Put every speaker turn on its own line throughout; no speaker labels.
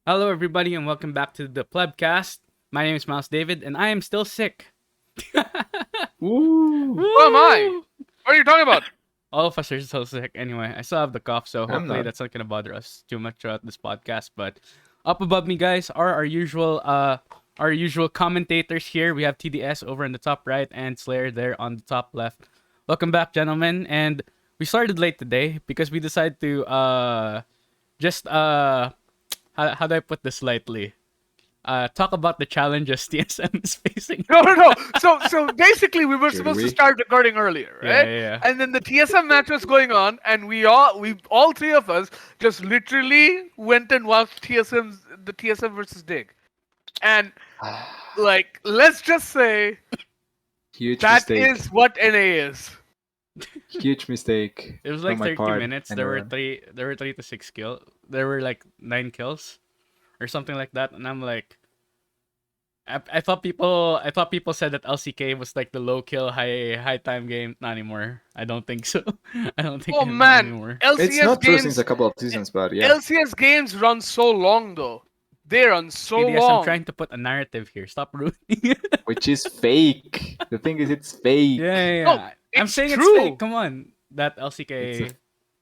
Hello, everybody, and welcome back to the Plebcast. My name is Miles David, and I am still sick.
Ooh,
Who am I?
Woo!
What are you talking about?
All of us are still sick. Anyway, I still have the cough, so
I'm
hopefully
not.
that's not gonna bother us too much throughout this podcast. But up above me, guys, are our usual commentators here. We have TDS over in the top right and Slayer there on the top left. Welcome back, gentlemen. And we started late today because we decided to just how do I put this lightly? Talk about the challenges TSM is facing.
No, no, no. So basically, we were
Should
supposed to
we?
start recording earlier,
Yeah,
right?
yeah, yeah.
And then the TSM match was going on, and all three of us, just literally went and watched the TSM versus Dig, and let's just say
Huge
that
mistake.
is what NA is.
Huge mistake
It was
from
like
my
30
part.
minutes. There were
Anyone?
three. There were 3 to 6 kill. There were like 9 kills or something like that. And I'm like, I thought people said that LCK was like the low kill, high time game. Not anymore. I don't think so. I don't think
Oh
not
man,
anymore.
It's
LCS
not true since a
games,
couple of seasons, but yeah.
LCS games run so long though. They run so
TDS, I'm
long.
trying to put a narrative here. Stop ruining.
Which is fake. The thing is, it's fake.
Yeah, yeah,
No,
yeah. I'm
it's
saying it's fake.
true.
Come on, that
It's a,
LCK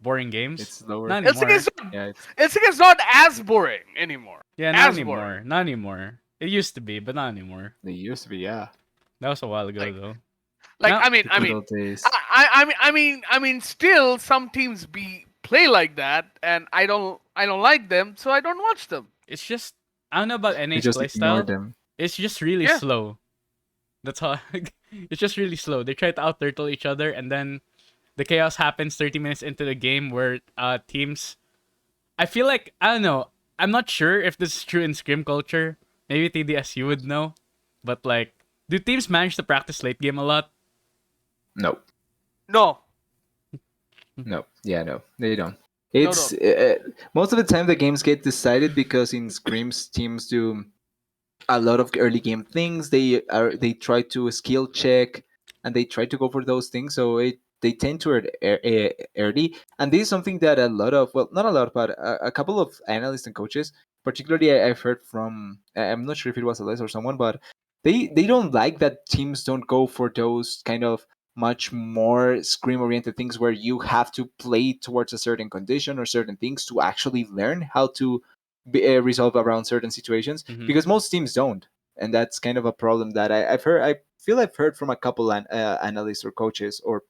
boring games.
it's lower.
Not
LCK
anymore.
is not,
Yeah, it's
LCK is not as boring anymore.
Yeah, not
As boring.
anymore. Not anymore. It used to be, but not anymore.
they used to be. Yeah,
That was a while ago,
Like,
though.
like
Now,
I mean,
the
I
good
mean,
old days.
still some teams play like that, and I don't like them, so I don't watch them.
it's just I don't know about
You
NA's
just ignore
playstyle.
them.
It's just really
Yeah,
slow. That's all. It's just really slow. They try to out turtle each other, and then the chaos happens 30 minutes into the game where teams. I feel like I don't know. I'm not sure if this is true in scrim culture. Maybe TDSU would know, but like, do teams manage to practice late game a lot?
No,
no,
no, yeah, no, they don't.
no,
It's
no.
most of the time the games get decided because in scrims teams do a lot of early game things. They try to skill check and they try to go for those things. So they tend to early, and this is something that a lot of, well, not a lot, but a couple of analysts and coaches, particularly I've heard from. I'm not sure if it was Ales or someone, but they don't like that teams don't go for those kind of much more scrim oriented things where you have to play towards a certain condition or certain things to actually learn how to resolve around certain situations,
Mm-hmm.
because most teams don't, and that's kind of a problem that I've heard. I feel I've heard from a couple analysts or coaches or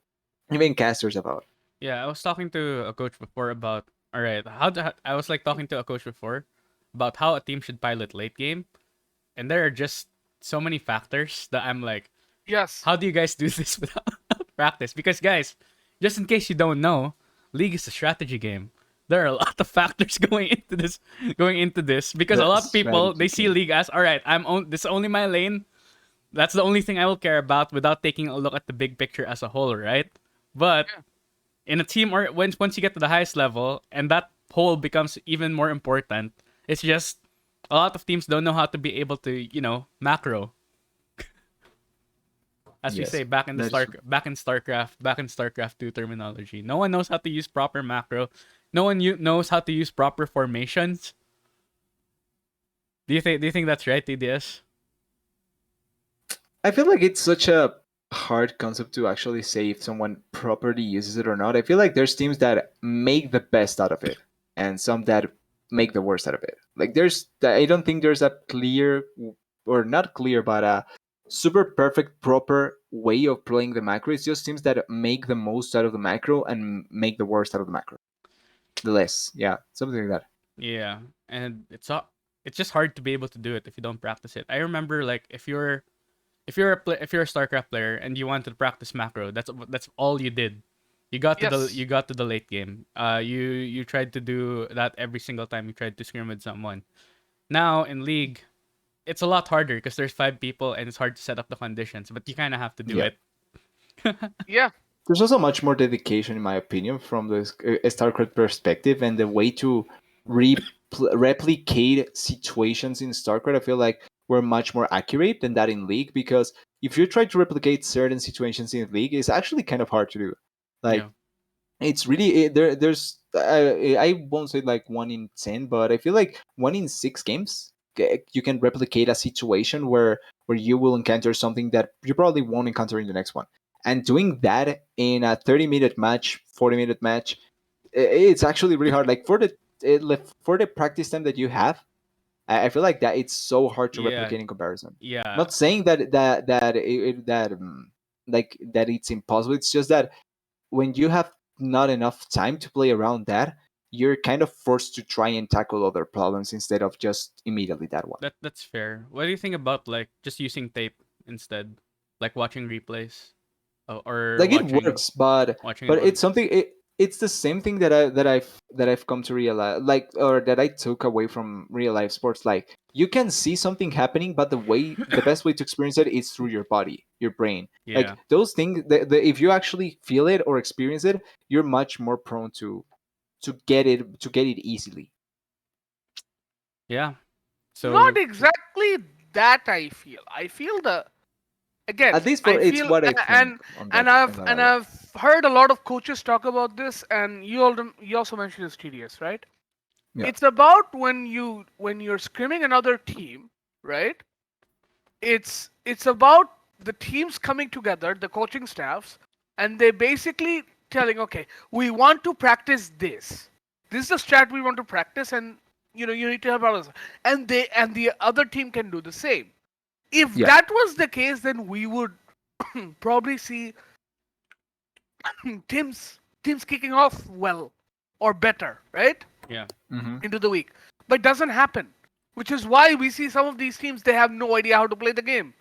even casters about.
Yeah, I was talking to a coach before about all right. I was like talking to a coach before about how a team should pilot late game, and there are just so many factors that I'm like,
Yes,
how do you guys do this without practice? Because guys, just in case you don't know, League is a strategy game. There are a lot of factors going into this because a
The
lot of people they
strategy
see
game.
League as all right. This is only my lane. That's the only thing I will care about without taking a look at the big picture as a whole, right? But
yeah.
in a team or once you get to the highest level and that whole becomes even more important, it's just a lot of teams don't know how to be able to macro, as we say
Yes,
back in the
that's
StarCraft 2 terminology. No one knows how to use proper macro. No one knows how to use proper formations. Do you think that's right, TDS?
I feel like it's such a hard concept to actually say if someone properly uses it or not. I feel like there's teams that make the best out of it and some that make the worst out of it. Like I don't think there's a clear, or not clear, but a super perfect proper way of playing the macro. It's just teams that make the most out of the macro and make the worst out of the macro. The less, yeah, something like that.
Yeah, and it's just hard to be able to do it if you don't practice it. I remember like if you're a StarCraft player and you wanted to practice macro, that's all you did.
Yes.
You got to the late game. You tried to do that every single time you tried to scrim with someone. Now in League, it's a lot harder because there's 5 people and it's hard to set up the conditions, but you kind of have to do
Yeah.
it.
Yeah.
There's also much more dedication, in my opinion, from the StarCraft perspective, and the way to replicate situations in StarCraft. I feel like we're much more accurate than that in League, because if you try to replicate certain situations in League, it's actually kind of hard to do.
Yeah.
Like, it's really there's I won't say like 1 in 10, but I feel like 1 in 6 games you can replicate a situation where you will encounter something that you probably won't encounter in the next one. And doing that in a 30-minute match, 40-minute match, it's actually really hard. Like for the practice time that you have, I feel like that it's so hard to
Yeah,
replicate in comparison.
yeah.
Not saying like that it's impossible. It's just that when you have not enough time to play around that, you're kind of forced to try and tackle other problems instead of just immediately that one.
That's fair. What do you think about like just using tape instead, like watching replays, or
Like it
watching
works, but
watching it
but
on?
it's something. It's the same thing that I've come to realize, like, or that I took away from real life sports. Like you can see something happening, but the best way to experience it is through your body, your brain.
Yeah,
Like those things, if you actually feel it or experience it, you're much more prone to get it easily.
yeah.
Not
So
exactly that. I feel the again.
At least
I
for it's
feel
what I
and
think on
and
that in
I've
that
and
area.
I've heard a lot of coaches talk about this, and you also mentioned it's tedious, right?
Yeah.
It's about when you're scrimming another team, right? It's about the teams coming together, the coaching staffs, and they basically telling, okay, we want to practice this. This is the strat we want to practice, and you need to help others. And the other team can do the same. If
Yeah.
that was the case, then we would probably see teams kicking off well or better, right?
yeah,
Hmm.
Into the week. But it doesn't happen. Which is why we see some of these teams they have no idea how to play the game.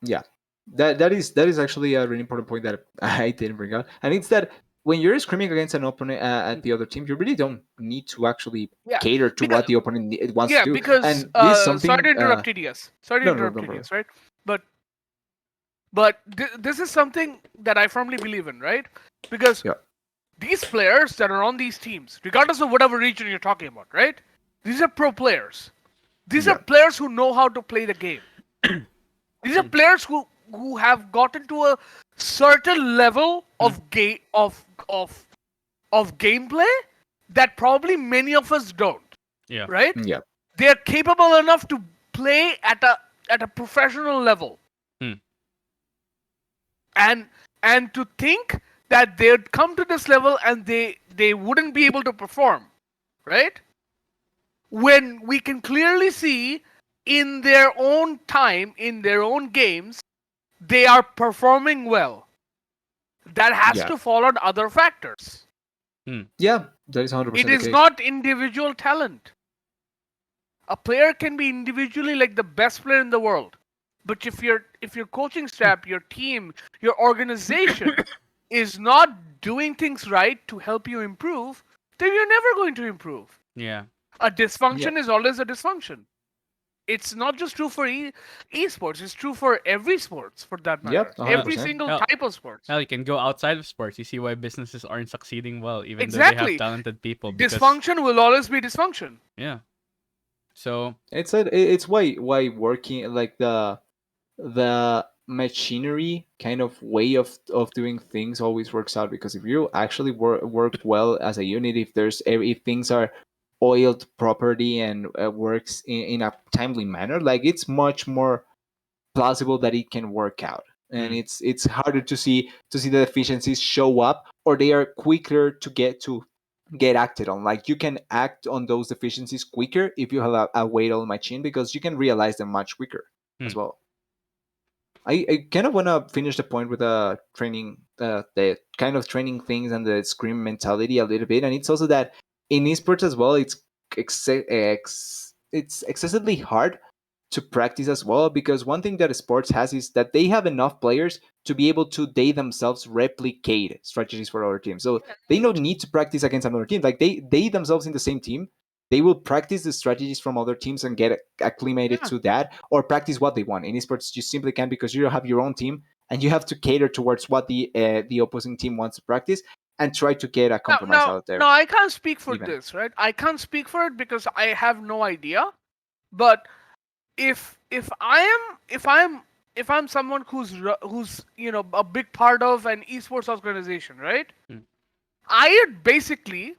Yeah. That is actually a really important point that I didn't bring up, and it's that when you're screaming against an opponent at the other team, you really don't need to actually
Yeah.
cater to
Because
what the opponent wants to
yeah,
do.
because
And this is
sorry
something.
to interrupt TDS. Sorry to
No, no,
interrupt
no problem.
TDS, right? But this is something that I firmly believe in, right? Because
Yeah.
these players that are on these teams, regardless of whatever region you're talking about, right? These are pro players. These are
Yeah.
players who know how to play the game. These are players who have gotten to a certain level of of gameplay that probably many of us don't,
yeah.
right?
Yeah.
They are capable enough to play at a professional level,
Hmm.
and to think that they'd come to this level and they wouldn't be able to perform, right? When we can clearly see in their own time, in their own games, they are performing well. That has
Yeah.
to fall on other factors.
Hmm.
Yeah. That is
It
100% the
is
case.
not individual talent. A player can be individually like the best player in the world, but if your coaching staff, your team, your organization is not doing things right to help you improve, then you're never going to improve.
Yeah.
A
Yeah.
dysfunction is always a dysfunction. It's not just true for esports, it's true for every sports for that matter.
Yep. a hundred
Yeah.
Every
percent.
single
Hell,
type of sports.
hell, you can go outside of sports. You see why businesses aren't succeeding well, even though they have
Exactly.
talented people. Because
Dysfunction will always be dysfunction.
yeah. So
It's why working like the machinery kind of way of doing things always works out, because if you actually work well as a unit, if things are oiled properly and works in a timely manner, like it's much more plausible that it can work out. And
hmm,
it's harder to see the efficiencies show up, or they are quicker to get acted on. Like you can act on those deficiencies quicker if you have a weight on machine, because you can realize them much quicker
hmm.
as well. I kind of want to finish the point with training, the kind of training things and the scream mentality a little bit. And it's also that in esports as well, it's excessively hard to practice as well, because one thing that sports has is that they have enough players to be able to they themselves replicate strategies for other teams. So they don't need to practice against another team. Like they themselves in the same team, they will practice the strategies from other teams and get acclimated
Yeah.
to that, or practice what they want. In esports, you simply can't, because you have your own team and you have to cater towards what the opposing team wants to practice and try to get a
Now,
compromise
now,
out there.
now, I can't speak for
Even
this, right? I can't speak for it because I have no idea. But if I'm someone who's a big part of an esports organization, right?
Hmm.
I'd basically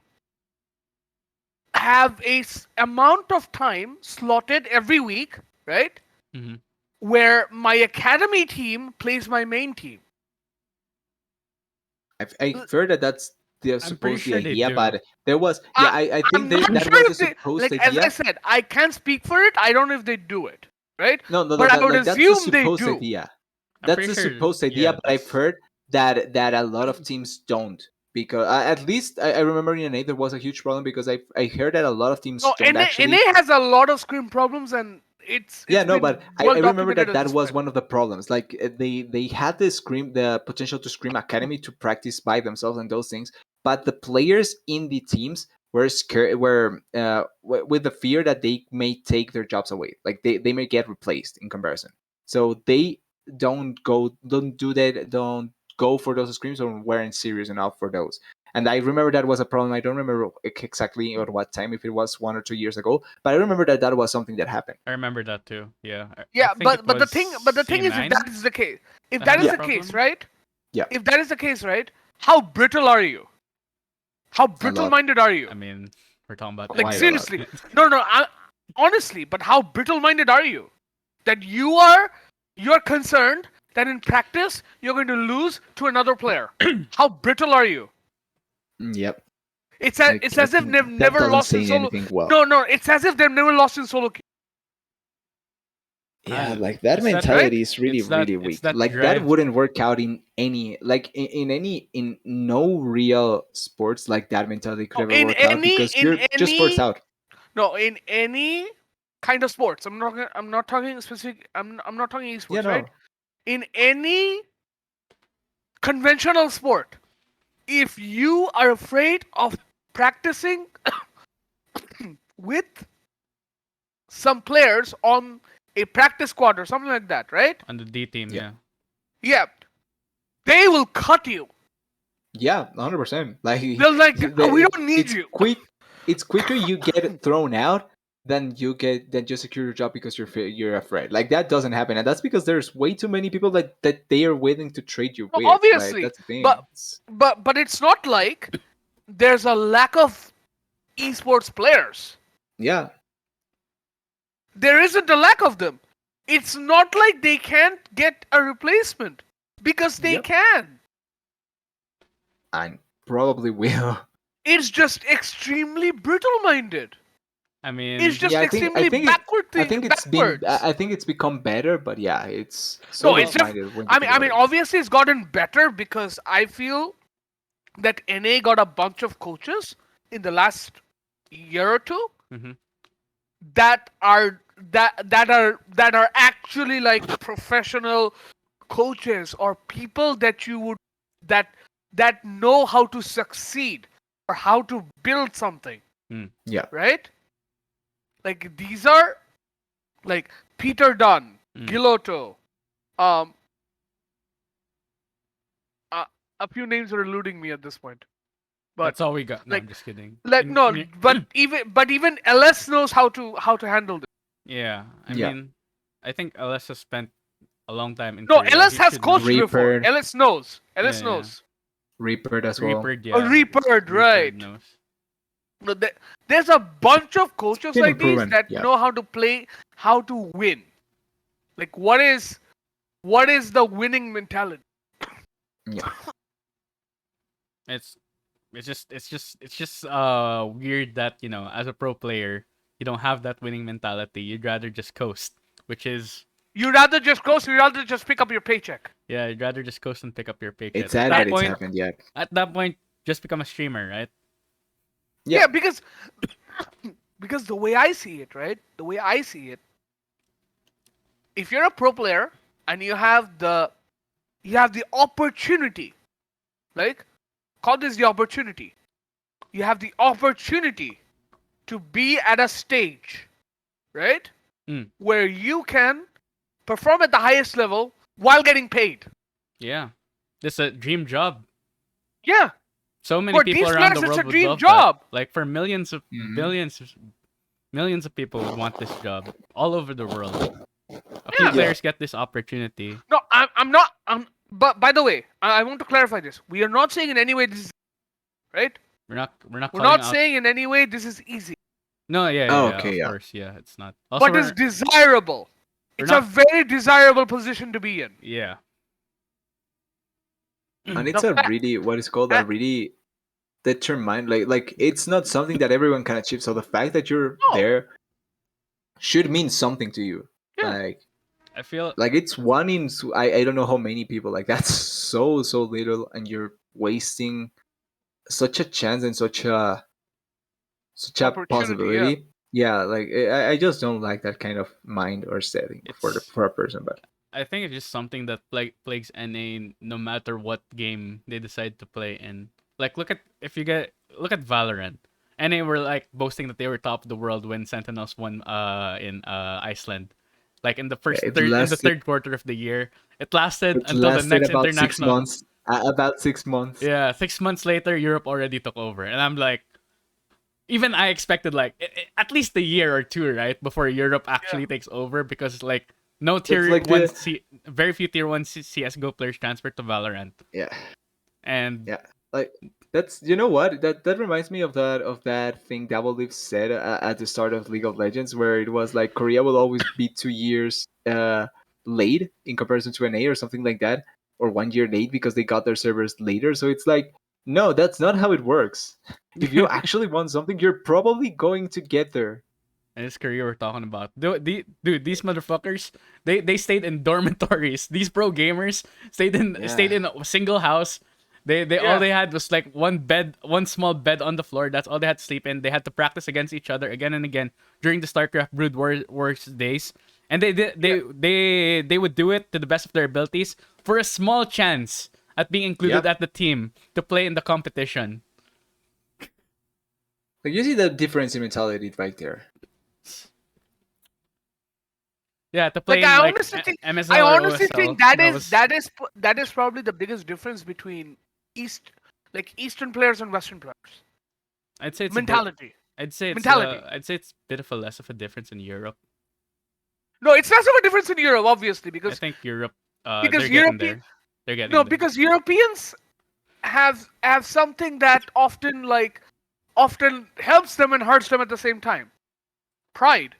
have amount of time slotted every week, right?
Hmm.
Where my academy team plays my main team.
I've heard that that's
I'm pretty
supposed the
sure they
idea,
do.
but there was
I,
I think
I'm not
that
sure
was the
if they,
supposed
like, as I
idea.
said, I can't speak for it. I don't know if they do it, right?
No,
But I
that
would
like that's the
assume they
supposed
do.
idea.
I'm
That's
pretty
the
sure.
supposed idea,
Yeah,
but I've
that's.
heard that a lot of teams don't, because at least I remember in NA there was a huge problem because I heard that a lot of teams
No,
don't
NA
actually.
has a lot of screen problems, and
Yeah,
it's
no,
been
but
well
I remember
documented
that
at
that
this
was
point.
one of the problems. Like they had the potential to Scream Academy to practice by themselves and those things, but the players in the teams were scared, were with the fear that they may take their jobs away, like they may get replaced in comparison. So they don't do that, don't go for those screams, or weren't serious enough for those. And I remember that was a problem. I don't remember exactly at what time, if it was 1 or 2 years ago, but I remember that that was something that happened.
I remember that too. Yeah, I
Yeah,
think it
but the
was
thing is, if that
C9
is the case, if
that
that
had
is
the
Yeah,
the case,
problem.
right?
yeah,
If that is the case, right? How brittle are you? How
a lot,
brittle-minded are you?
I mean, we're talking about
Like
quite a
NA.
lot.
seriously, no, no. Honestly, but how brittle-minded are you? That you're concerned that in practice you're going to lose to another player. How brittle are you?
Yep. Like
It's
I
as if
think
they've
that
never
doesn't
lost in
say
solo.
anything well.
No, no, it's as if they've never lost in solo queue,
Yeah,
Uh,
like that
it's that.
right?
mentality is really, really
It's
weak.
that
Like that
drive.
wouldn't work out in any, like in any, in no real sports. Like that mentality could
No,
ever work out because you're just sports out.
in any kind of sports. I'm not talking specific. I'm not talking
Yeah,
esports, right?
no.
In any conventional sport, if you are afraid of practicing with some players on a practice squad or something like that, right?
On the D team,
Yeah,
yeah.
Yeah, they will cut you.
yeah, 100%. Like
They're like, we don't need
it's
you.
quick. It's quicker you get thrown out than you secure your job because you're afraid. Like that doesn't happen, and that's because there's way too many people that they are willing to trade you
No,
with. Right,
obviously,
that's the thing.
but but it's not like there's a lack of esports players.
Yeah,
There isn't a lack of them. It's not like they can't get a replacement because they
yep,
can.
and probably will.
It's just extremely brittle-minded.
I
It's
mean,
just
Yeah,
extremely backwards.
I think it's become better, but yeah, it's so
No, it's
well,
just.
lopsided when you think
I
about
mean,
it.
obviously, it's gotten better because I feel that NA got a bunch of coaches in the last year or two
mhm.
that are that are actually like professional coaches or people that you would that that know how to succeed or how to build something,
Yeah,
right? Like these are like Peter Dunn,
Mm.
Gilotto, um, uh, a few names are eluding me at this point, but
That's all we got. No, I'm
like
just kidding.
no, but even LS knows how to handle this.
Yeah, I
yeah,
mean, I think Alessa spent a long time in
No,
Korea.
LS
He
has
should know.
coached before.
Reaper,
LS knows.
Yeah,
LS
yeah.
knows.
Reaper as well.
Reaper, yeah.
Reapered,
Reaper
right?
knows.
No, there's a bunch of coaches
Been
like these
improving.
that
Yeah,
know how to play, how to win. Like what is the winning mentality?
yeah,
It's it's just weird that, as a pro player, you don't have that winning mentality. You'd rather just coast, which is
You'd rather just coast. You'd rather just pick up your paycheck.
yeah, you'd rather just coast and pick up your paycheck.
it's
At
sad
that
that it's
point,
happened. Yeah,
just become a streamer, right?
yeah,
Yeah, because the way I see it, right? The way I see it, if you're a pro player and you have the opportunity, like call this the opportunity. You have the opportunity to be at a stage, right?
Mm.
Where you can perform at the highest level while getting paid.
Yeah, this a dream job.
Yeah.
So many
For
people
these
around
players,
the
it's a
world would
dream
love
job.
that. Like for
Mhm.
millions of people would want this job all over the world. A few
Yeah.
players get this opportunity.
No, I'm not. But by the way, I want to clarify this. We are not saying in any way this is right.
We're not
We're
calling
not
out.
saying in any way this is easy.
No,
Oh,
yeah,
okay,
of
yeah.
course, yeah. It's not. Also,
but it's desirable.
we're
It's a
not.
very desirable position to be in.
Yeah,
And
The
it's a
fact,
really what is called a
eh,
really determined like it's not something that everyone can achieve. So the fact that you're
no,
there should mean something to you.
yeah,
Like
I feel.
like it's one in I don't know how many people. Like that's so little, and you're wasting such a chance and such a
opportunity, yeah.
possibility. Yeah, like I just don't like that kind of mind or setting
It's.
for a person. But
I think it's just something that plagues NA no matter what game they decide to play in. Like, look at if you get look at Valorant. NA were like boasting that they were top of the world when Sentinels won in Iceland. Like in the
yeah,
third quarter of the year. It lasted
it
until the
lasted
next
about six
international.
months. About 6 months.
Yeah, 6 months later, Europe already took over, and I'm like, even I expected like at least a year or two, right, before Europe
Yeah.
actually takes over because like no
It's
tier
like
one,
the
very few tier one CS:GO players transferred to Valorant,
yeah.
and
Yeah, like that's you know what that reminds me of that thing Double Leaf said at the start of League of Legends, where it was like Korea will always be 2 years late in comparison to NA or something like that, or 1 year late because they got their servers later. So it's like no, that's not how it works. If you actually want something, you're probably going to get there.
and his career we're talking about. Dude, these motherfuckers, they stayed in dormitories. These pro gamers stayed
Yeah.
in a single house. They all
Yeah.
they had was like one bed, one small bed on the floor. That's all they had to sleep in. They had to practice against each other again and again during the StarCraft Wars days. And
Yeah.
they would do it to the best of their abilities for a small chance at being included
Yep.
at the team to play in the competition.
Like you see the difference in mentality right there.
Yeah, to play
Like
in
I
like
honestly think I
MSL or
honestly think
OSL. That was
that is probably the biggest difference between East like Eastern players and Western players.
I'd say it's a bit.
Mentality.
I'd say it's
Mentality.
I'd say it's a bit of a less of a difference in Europe.
No, it's less of a difference in Europe, obviously,
I think Europe they're
because
getting
European
there. They're
no,
getting there.
because Europeans have something that often helps them and hurts them at the same time. Pride.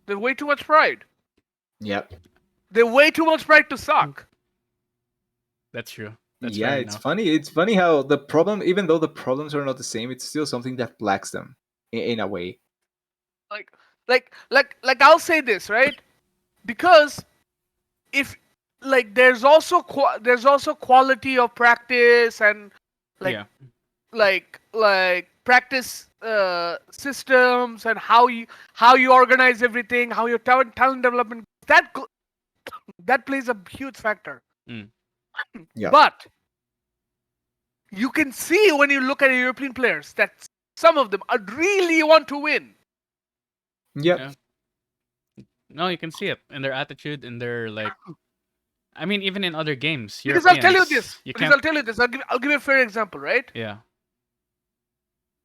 There's way too much pride.
Yep.
There's way too much pride to suck.
That's true. That's
Yeah,
fair
it's
enough.
funny. It's funny how the problem, even though the problems are not the same, it's still something that lacks them in a way.
Like like I'll say this, right? Because if like there's also quality of practice and like
Yeah.
like practice systems and how you organize everything, how your talent development that plays a huge factor.
Mm.
Yeah.
But you can see when you look at European players that some of them really want to win.
Yep.
Yeah. No, you can see it in their attitude, in their like. I mean, even in other games,
Because I'll tell you this.
Europeans, you
Because
can't.
I'll tell you this. I'll give you a fair example, right?
Yeah.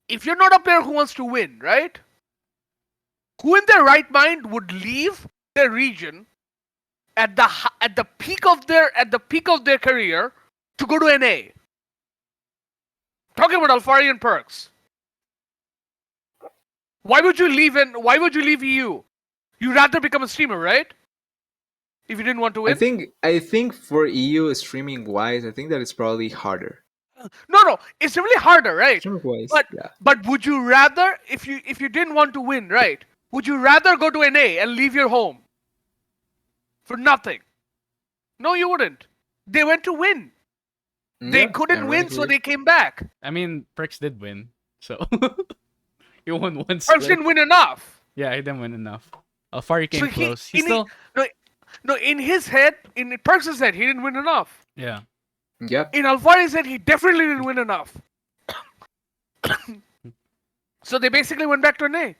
If you're not a player who wants to win, right? Who in their right mind would leave their region at the peak of their career to go to NA? Talking about Alfari and Perks. Why would you leave EU? You'd rather become a streamer, right? If you didn't want to win?
I think for EU streaming wise, I think that it's probably harder.
No, it's really harder, right?
Streaming wise,
But
yeah.
but would you rather if you didn't want to win, right? Would you rather go to NA and leave your home for nothing? No, you wouldn't. They went to win. They
Yeah,
couldn't win, so
ironically.
they came back.
I mean, Perks did win, so he won one
Perks
split.
didn't win enough.
Yeah, he didn't win enough. Alfari
So
came close. He still.
no, in his head, in Perks' head, he didn't win enough.
Yeah.
Yep.
In Alfari's head, he definitely didn't win enough. So they basically went back to NA.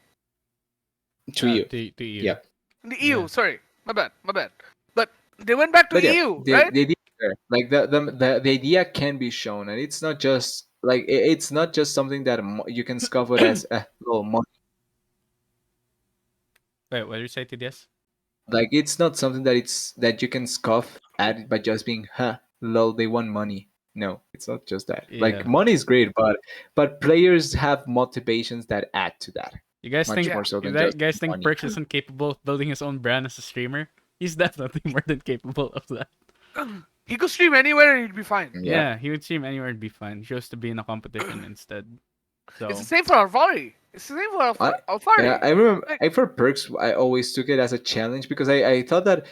To you.
To you.
Yep.
The EU,
Yeah.
sorry. My bad. But they went back to
But yeah,
EU, right?
the idea is there. Like the idea can be shown, and it's not just like it's not just something that you can scoff it as little money.
Wait, what did you say, TDS?
Like it's not something that you can scoff at by just being lol, they want money. No, it's not just that.
Yeah.
Like money is great, but players have motivations that add to that.
You guys
Much
think
more so
you
than just
guys think
money.
Perks isn't capable of building his own brand as a streamer? He's definitely more than capable of that.
He could stream anywhere and he'd be fine.
Yeah, he would stream anywhere and be fine. He chose to be in a competition instead.
It's the
So
same for Alvari. It's the same for
I-
Alvari.
Yeah, I remember.
Like-
I for perks, I always took it as a challenge because I thought that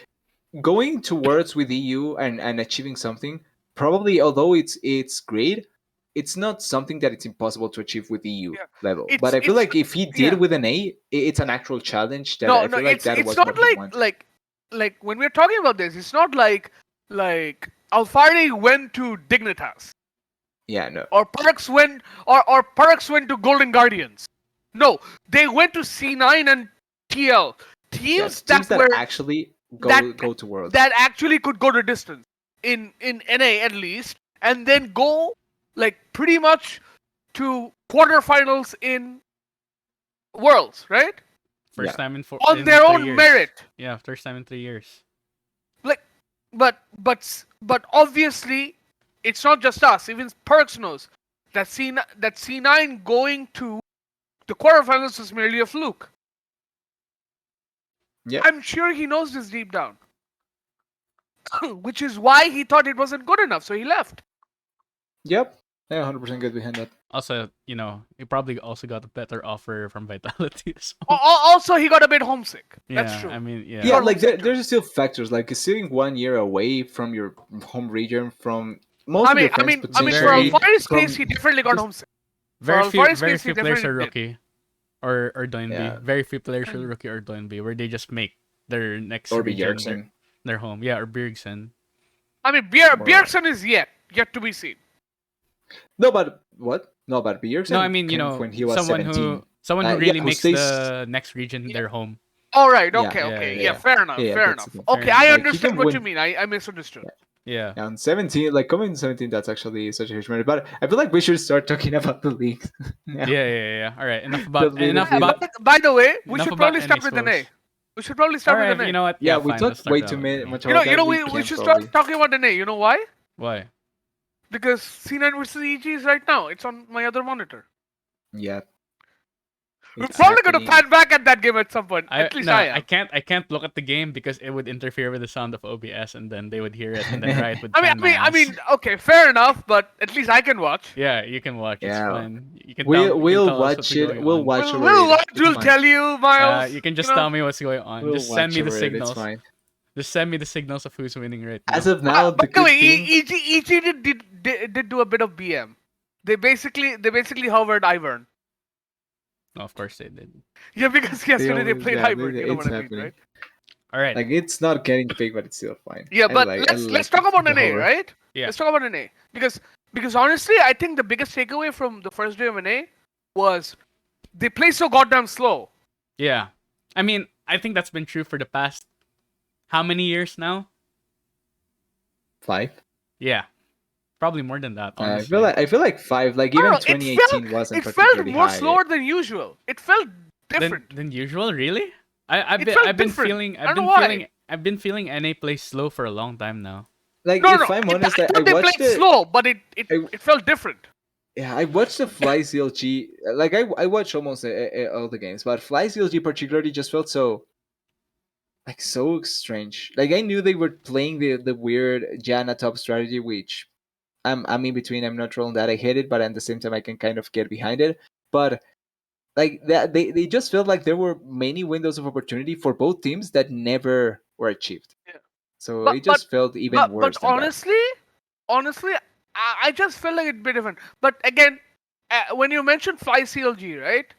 going towards with EU and achieving something, probably although it's great, it's not something that it's impossible to achieve with EU
Yeah.
level.
It's-
But I feel
it's-
like if he did
yeah.
with an A, it's an actual challenge that
No,
I
no,
feel like
it's
that
it's
was
not
what he wanted.
like when we're talking about this, it's not like Alfari went to Dignitas
Yeah, no.
or Perks went or Perks went to Golden Guardians. No, they went to C9 and TL
Yeah,
teams
teams
that
that
were
actually
that-
go to Worlds.
that actually could go to distance in NA at least, and then go like pretty much to quarterfinals in Worlds, right?
first
Yeah.
time in four
On
in
their
3
own
years.
merit.
Yeah, first time in 3 years.
But obviously, it's not just us. Even Perks knows that C9 going to the quarterfinals was merely a fluke.
Yeah.
I'm sure he knows this deep down, which is why he thought it wasn't good enough, so he left.
Yep. Yeah, 100% good behind that.
Also, he probably also got a better offer from Vitality as
Al-
well.
Also, he got a bit homesick. That's
Yeah,
true.
I mean, yeah.
Yeah,
Got
like
homesick.
there's still factors like sitting 1 year away from your home region, from most of your friends
I mean, for
potentially.
Alvari's
from
case, he definitely got
just-
homesick.
very few
Alvarez
very
case, he
few players are
definitely
rookie or Doinby.
Yeah.
Very few players are rookie or Doinby where they just make their next
or
region
Bjergsen.
their home. Yeah, or Bjergsen.
I mean,
More-
Bjergsen is yet to be seen.
No, but what? No, but Bjergsen.
No, I mean,
came when he was
someone
17.
who
yeah,
really
who
makes
stays-
the next region their home.
All right.
Yeah,
Okay.
yeah,
Okay.
yeah,
Yeah.
yeah.
Fair enough.
Yeah,
fair
that's
enough.
the thing.
Okay,
Fair
I
enough. Like,
understand
even
what
when-
you mean. I misunderstood.
Yeah.
And 17, like coming to 17, that's actually such a huge matter. But I feel like we should start talking about the leagues. now.
Yeah. All right, enough about
The
enough
leader-
about
By the way, we
enough
should
about
probably start with an A.
NA
We should probably
All
start
right,
with an A.
you know what?
Yeah,
Yeah,
we
fine,
talked
let's start
way
that
too
with
much
NA.
You know,
about that.
we
can
should
probably.
start talking about an A. You know why?
Why?
Because C9 versus EG is right now. It's on my other monitor.
Yeah.
We're
It's
probably gonna
happening.
pan back at that game at some point. At least I am.
I can't look at the game because it would interfere with the sound of OBS, and then they would hear it, and then Riot would.
I
ban my ass.
mean, okay, fair enough, but at least I can watch.
Yeah, you can watch. It's
Yeah.
fine. You can
We'll
you can
we'll
tell us
watch
what's
it.
going
We'll
on.
watch
We'll,
over
we'll,
it.
watch,
It's
we'll
fine.
tell you, Miles.
You can just
know.
tell me what's going on.
We'll
just send me
watch
the
over it,
signals.
It's fine.
Just send me the signals of who's winning right now.
As of now,
By
the
the
good
way,
thing.
EG did do a bit of BM. They basically hovered Ivern.
No, of course they did.
Yeah, because yesterday they
always-
played
yeah,
Ivern. You know
it's
what I mean,
happening.
right?
All right.
Like it's not getting big, but it's still fine.
Yeah,
I
but
like- I
let's
like
talk about
the
an A,
hover.
right?
Yeah.
Let's talk about an A because honestly, I think the biggest takeaway from the first day of an A was they play so goddamn slow.
Yeah. I mean, I think that's been true for the past how many years now?
5.
Yeah. Probably more than that,
I
honestly.
feel like 5. Like
I
even
don't know,
2018 wasn't
It felt
particularly
more
high.
slower than usual. It felt different.
Than usual, really? I've
It
been
felt
I've been
different.
feeling
I don't know why.
I've been feeling NA play slow for a long time now.
Like
No,
if
no,
I'm honest,
I
I
thought they
watched
played
it.
slow, but
I-
it felt different.
Yeah, I watched the Fly CLG. Like I watched almost all the games, but Fly CLG particularly just felt so strange. Like I knew they were playing the weird Jana top strategy, which I'm in between. I'm not trolling that. I hate it, but at the same time I can kind of get behind it. But like that, they just felt like there were many windows of opportunity for both teams that never were achieved.
Yeah.
So
But-
it just felt even
But
worse. than that.
honestly, I just felt like it's a bit different. But again, when you mentioned Fly CLG, right?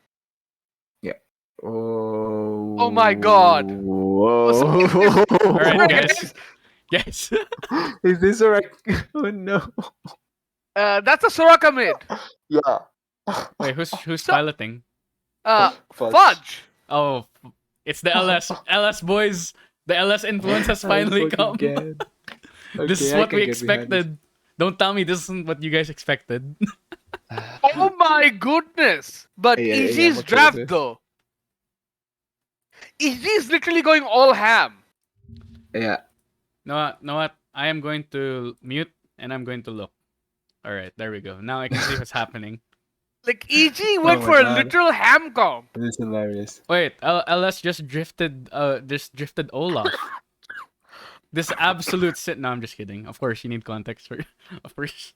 Oh
my God.
Whoa.
All right,
Okay.
guys. Yes.
Is this alright? Oh no.
That's a Soraka mid.
Yeah.
Wait, who's
So-
piloting?
Fudge.
Fudge.
Oh, it's the LS boys. The LS influence has finally come. This is what we expected. Don't tell me this isn't what you guys expected.
Oh my goodness! But
Yeah,
EG's
what was
draft
this?
though. EG is literally going all ham.
Yeah.
Know what? I am going to mute and I'm going to look. All right, there we go. Now I can see what's happening.
Like EG
Oh
went
my
for a
God.
literal ham comp.
This is hilarious.
Wait, LS just drifted Olaf. This absolute sit. No, I'm just kidding. Of course, you need context for. Of course.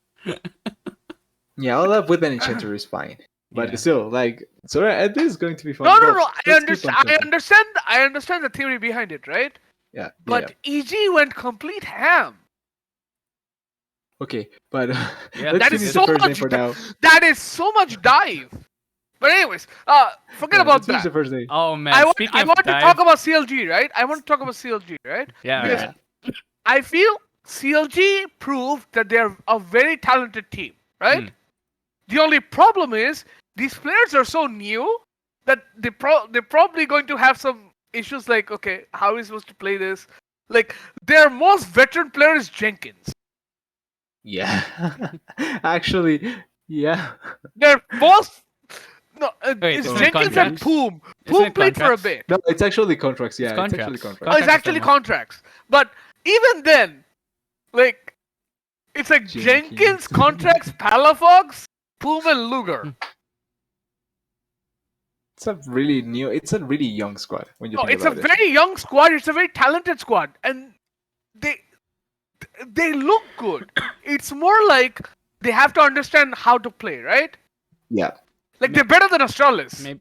Yeah, all up with an enchanter is fine. But
Yeah.
still, like, so this is going to be fun.
No, no,
Well,
no. I
let's keep
understand.
on
I
talking.
understand. I understand the theory behind it, right?
Yeah,
But EG went complete ham.
okay, but
Yeah,
let's
That
finish
is
the
so
first name
much.
for now.
That is so much dive. But anyways, forget
Yeah,
about
let's finish
that.
the first name.
Oh man.
I want.
Speaking
I
of
want to
dive,
talk about CLG, right? I want to talk about CLG, right?
yeah,
Because
right.
I feel CLG proved that they're a very talented team, right? The only problem is these players are so new that they're probably going to have some issues like, okay, how are we supposed to play this? Like, their most veteran player is Jenkins.
Yeah, actually, yeah.
Their most no,
Wait,
it's
isn't
it
Jenkins and
contracts?
Poom.
Isn't
Poom
it
played for a
contracts?
bit.
No, it's actually contracts.
It's
Yeah, it's actually
contracts.
contracts.
Oh, it's
Contracts is
actually
the most-
contracts. But even then, like, it's like
Jenkins.
Jenkins, contracts, Palafox, Poom, and Luger.
It's a really young squad when you
No,
think
it's a
about it.
very young squad. It's a very talented squad, and they look good. It's more like they have to understand how to play, right?
Yeah.
Like they're better than Astralis.
Maybe.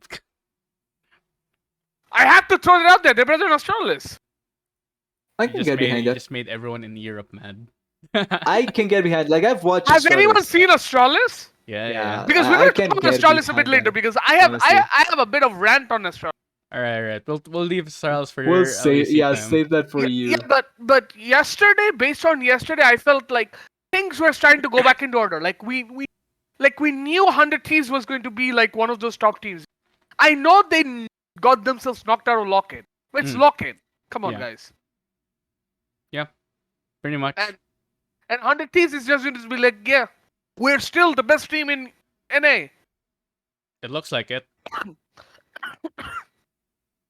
I have to throw it out there. They're better than Astralis.
I
You
can
just
get
made
behind
you
that.
just made everyone in Europe mad.
I can get behind. Like I've watched.
Has
Astralis.
anyone seen Astralis?
Yeah,
Yeah.
yeah.
Because we're
I
going to
can
talk about
get
Astralis a
behind
bit later.
that,
Because I have
honestly.
I have a bit of rant on Astralis.
All right. We'll leave Sarles for
We'll
your
save.
LEC
Yeah,
time.
save that for you.
Yeah, but yesterday, based on yesterday, I felt like things were starting to go back into order. Like we knew 100 Thieves was going to be like one of those top teams. I know they got themselves knocked out of lock-in. But it's lock-in. Come on,
Yeah.
guys.
Yeah, pretty much.
And 100 Thieves is just going to be like, yeah, we're still the best team in NA.
It looks like it.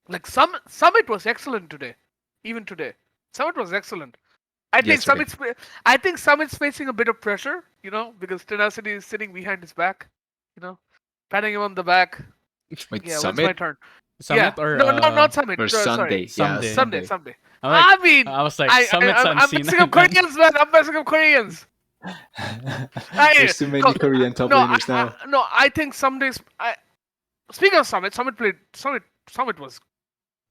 Like Summit was excellent today. Even today. Summit was excellent. I think Summit's facing a bit of pressure, because Tenacity is sitting behind his back, patting him on the back.
Wait,
Yeah,
Summit?
when's my turn?
Summit
yeah.
or
No, not Summit.
Or
Sorry.
Sunday.
Sunday.
Sunday.
I'm like,
I mean,
I was like,
I,
Summit's
I'm
unseen.
messing up Koreans, man. I'm messing up Koreans.
There's too many Korean top laners now.
I think some days. Speaking of Summit was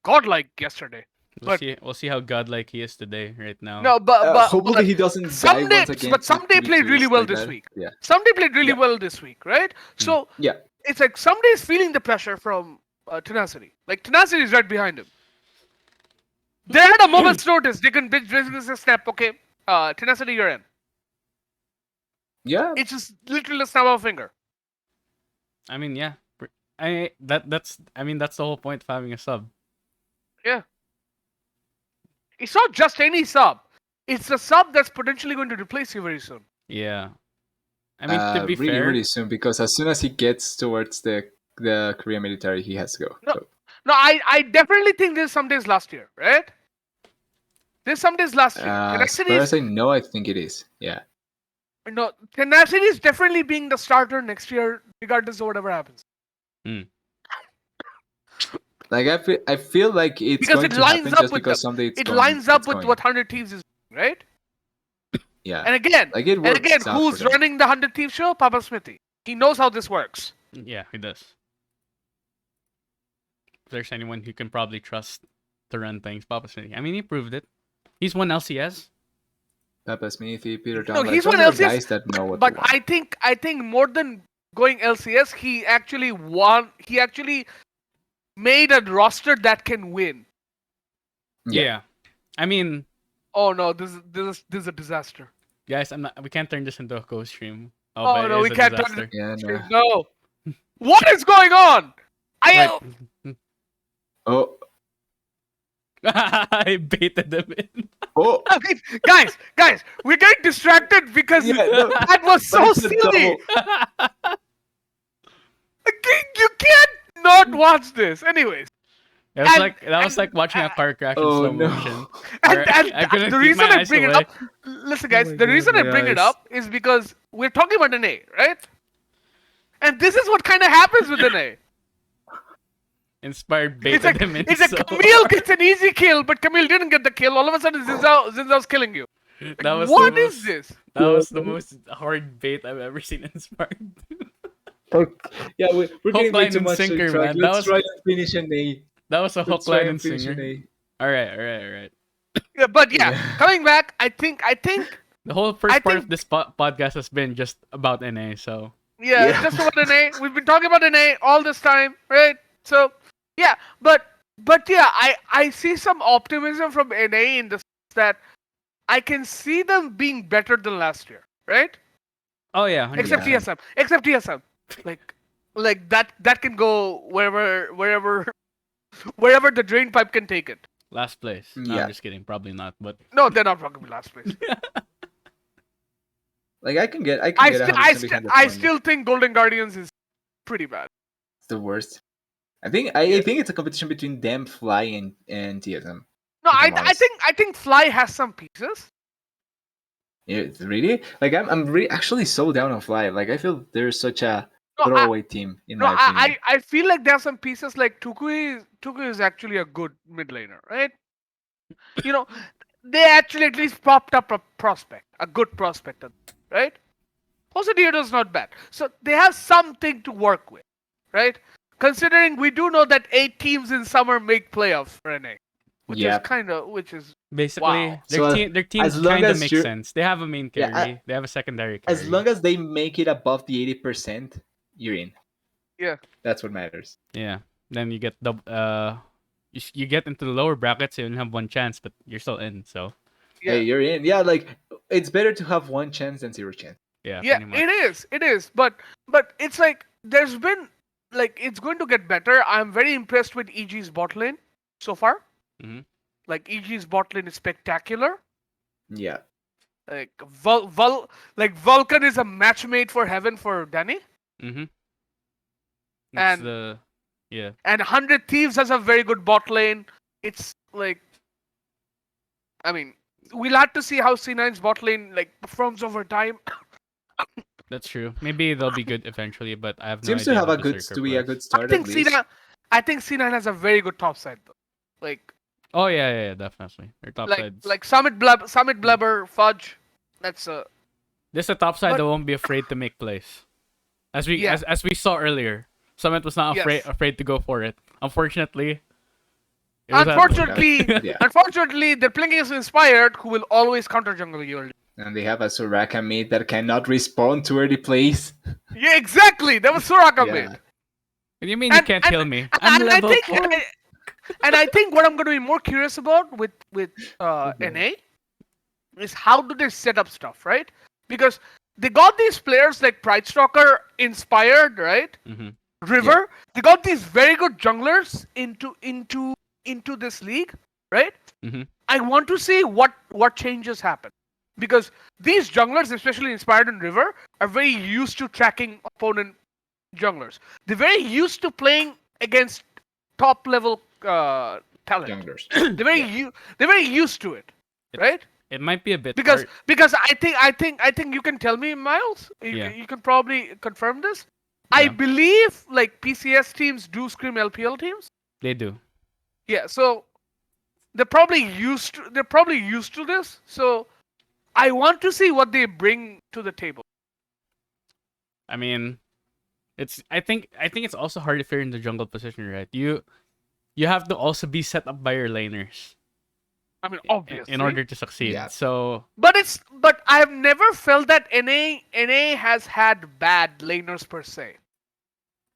godlike yesterday.
We'll see how godlike he is today, right now.
No, but
Hopefully he doesn't die
Someday,
once again.
but
to
Someday played really
tweets
well
like
this
that.
week.
Yeah.
Someday played really well this week, right? So
Yeah.
it's like Someday's feeling the pressure from Tenacity. Like Tenacity is right behind him. They had a moment's notice. They can basically say, snap. Okay, Tenacity, you're in.
Yeah.
It's just literally a snap of a finger.
I mean, yeah. That's the whole point of having a sub.
Yeah. It's not just any sub. It's a sub that's potentially going to replace you very soon.
Yeah. I mean, to be
really,
fair,
really soon, because as soon as he gets towards the Korean military, he has to go.
No.
So.
No, I definitely think this is Someday's last year, right? This is Someday's last year.
As far as I know, I think it is. Yeah.
No, Tenacity is definitely being the starter next year, regardless of whatever happens.
Like I feel like it's
Because
going
it
to
lines
happen
up
just
with
because
them.
someday it's
It
going,
lines up
it's
with
going.
what 100 Thieves is doing, right?
Yeah.
And again,
Like it works out
who's
for them.
running the 100 Thieves show? Papa Smithy. He knows how this works.
yeah, he does. If there's anyone who can probably trust to run things, Papa Smithy. I mean, he proved it. He's won LCS.
Papa Smithy, Peter Don.
No,
like,
he's
those
one
are
LCS,
guys that know what
but
they want.
I think more than going LCS, he actually won. He actually made a roster that can win.
Yeah. I mean,
Oh no, this is a disaster.
guys, we can't turn this into a co-stream.
Oh,
but it
no,
is
we
a
can't turn
disaster.
Yeah, no.
No. What is going on?
Oh,
I baited him in.
oh.
I mean, guys, we're getting distracted because
Yeah, no,
that was so
that's a
silly.
double.
You can't not watch this. Anyways,
It was
And-
that was
and-
like watching a car crash in
Oh,
slow
no.
motion.
and,
where
and
I couldn't
the
keep
reason
my
I
eyes
bring it
away.
up, listen, guys,
my
the
God,
reason I
my
bring it
eyes.
up is because we're talking about an A, right? And this is what kind of happens with NA.
Inspired
It's
baited
like
him in.
it's like
So
Camille gets an easy kill, but Camille didn't get the kill. All of a sudden, Zinzao's killing you. Like,
that was
what
the
is
most.
this?
That was the most hard bait I've ever seen inspired.
Yeah, we're
Hook,
getting way
line,
too
and
much to
sinker,
track.
man. That
Let's
was
try and finish an A.
that was a hook,
Let's try
line,
and
and
finish an
singer.
A.
All right, all right, all right.
Yeah, but yeah,
Yeah.
coming back, I think
The whole
I
first part
think-
of this podcast has been just about NA. So
yeah, just about NA. We've been talking about NA all this time, right? So yeah, but yeah, I see some optimism from NA in the sense that I can see them being better than last year, right?
oh yeah, 100%.
Except TSM, like that can go wherever the drain pipe can take it.
Last place. No,
Yeah.
I'm just kidding. Probably not. But
No, they're not probably last place.
Like I can get
I
100% behind the
I
point.
still think Golden Guardians is pretty bad.
It's the worst. I think I think it's a competition between them, Fly, and TSM.
No,
If I'm
I
honest.
think Fly has some pieces.
Yeah, it's really like I'm actually so down on Fly. Like I feel they're such a
No,
throwaway team in
No,
my opinion.
I feel like there are some pieces like Tuku is actually a good mid laner, right? You know, they actually at least popped up a prospect, a good prospect, right? Jose Diego's not bad. So they have something to work with, right? Considering we do know that 8 teams in summer make playoffs for NA, which
Yep.
which is
basically,
Wow.
So,
their team
as long
kind of
as
makes
you're-
sense. They have a main
Yeah,
carry. They have a secondary carry.
as long as they make it above the 80%, you're in.
Yeah.
That's what matters.
Yeah. Then you get you get into the lower brackets. You only have one chance, but you're still in. So
yeah.
Hey, you're in. Yeah, like it's better to have one chance than zero chance.
yeah,
Yeah,
pretty much.
it is. But it's like there's been like it's going to get better. I'm very impressed with EG's bot lane so far.
Mhm.
Like EG's bot lane is spectacular.
Yeah.
Like Vulcan is a match made for heaven for Danny.
Mm-hmm.
And-
yeah.
And 100 Thieves has a very good bot lane. It's like, I mean, we'll have to see how C9's bot lane like performs over time.
That's true. Maybe they'll be good eventually, but I have no
Seems
idea.
to have
how
a
the
good
Berserker
to be a
plays.
good start at least.
I think C9 has a very good top side though. Like
Oh yeah, definitely. Their top sides.
like Summit Blubber Fudge. That's a
This is a top side
But-
that won't be afraid to make plays. As we
Yeah.
as we saw earlier, Summit was not
Yes.
afraid to go for it. Unfortunately, it was
unfortunately,
Yeah.
they're playing against Inspired, who will always counter jungle you early.
And they have a Soraka mid that cannot respond to early plays.
Yeah, exactly. That was Soraka
Yeah.
mid.
What do you mean you
And-
can't
and-
kill me? I'm
And I
level
think,
4.
and I think what I'm going to be more curious about with NA is how do they set up stuff, right? Because they got these players like Pride Stalker, Inspired, right?
Mhm.
River. They got these very good junglers into this league, right?
Mhm.
I want to see what changes happen because these junglers, especially Inspired and River, are very used to tracking opponent junglers. They're very used to playing against top level talent.
Junglers.
They're very used to it, right?
It might be a bit
Because
hard.
because I think you can tell me, Miles. You can probably confirm this. I
Yeah.
believe like PCS teams do scream LPL teams.
They do.
Yeah, so they're probably used to this. So I want to see what they bring to the table.
I mean, I think it's also hard if you're in the jungle position, right? You have to also be set up by your laners
I mean, obviously.
in order to succeed.
Yeah.
So
But I've never felt that NA has had bad laners per se.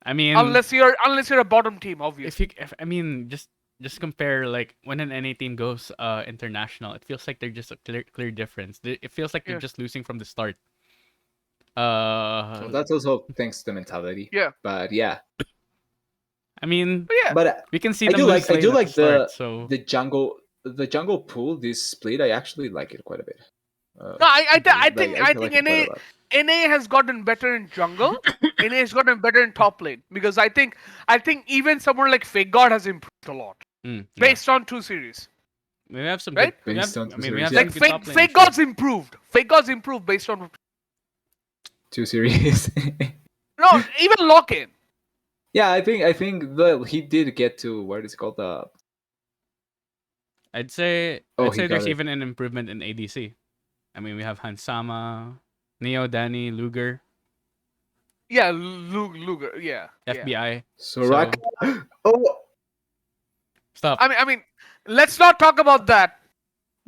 I mean,
Unless you're a bottom team, obviously.
I mean, just compare like when an NA team goes international, it feels like they're just a clear difference. It feels like they're
Yeah.
just losing from the start.
Well, that's also thanks to the mentality.
Yeah.
But yeah.
I mean,
But yeah.
But
we can see
I
them
do
lose
like
lane at the
the
start, so
the jungle pool this split. I actually like it quite a bit.
No, I think
like it quite
NA
a lot.
NA has gotten better in jungle. NA has gotten better in top lane because I think even someone like Fake God has improved a lot
yeah.
based on 2 series.
We have some
Right?
good, we
Based
have,
on
I mean, we have
series,
some
Like
good top
Fake
laners,
God's improved. Fake God's improved based on
2 series.
No, even lock-in.
Yeah, I think he did get to what is called the.
I'd say
Oh,
I'd
he
say
got
there's
it.
even an improvement in ADC. I mean, we have Hansama, Neo, Danny, Luger,
Yeah, Luger. Yeah, yeah.
FBI.
Soraka.
So
Oh,
stop.
I mean, let's not talk about that.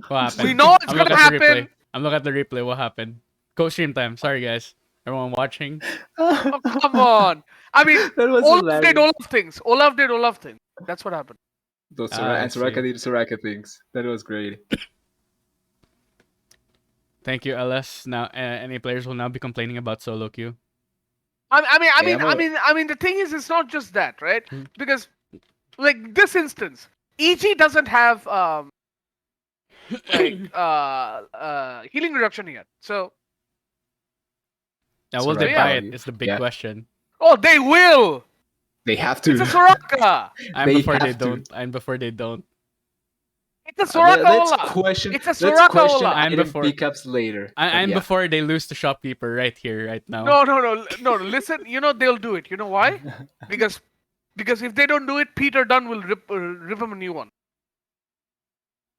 What
We
happened?
know it's
I'm looking
gonna
at the replay.
happen.
I'm looking at the replay. What happened? Coach stream time. Sorry guys. Everyone watching.
Oh, come on. I mean,
that was
Olaf did
hilarious.
Olaf things. Olaf did Olaf things. That's what happened.
Those
I
And Soraka
see.
did Soraka things. That was great.
Thank you, LS. Now, any players will now be complaining about solo queue.
Hey,
I mean, the thing is, it's not just that, right?
Hmm.
Because, like this instance, EG doesn't have healing reduction yet. So,
Now, will they
Soraka
yeah.
buy it?
value.
Is the big
Yeah,
question.
Oh, they will.
they have
It's
to.
a Soraka.
And
They
before they
have to.
don't. And before they don't.
It's a Soraka
Let's
Olaf.
question.
It's a
Let's
Soraka
question
Olaf.
And
item
before-
pickups later. But
And
yeah.
before they lose to shopkeeper right here, right now.
No. Listen, you know they'll do it. You know why? Because if they don't do it, Peter Dunn will rip him a new one.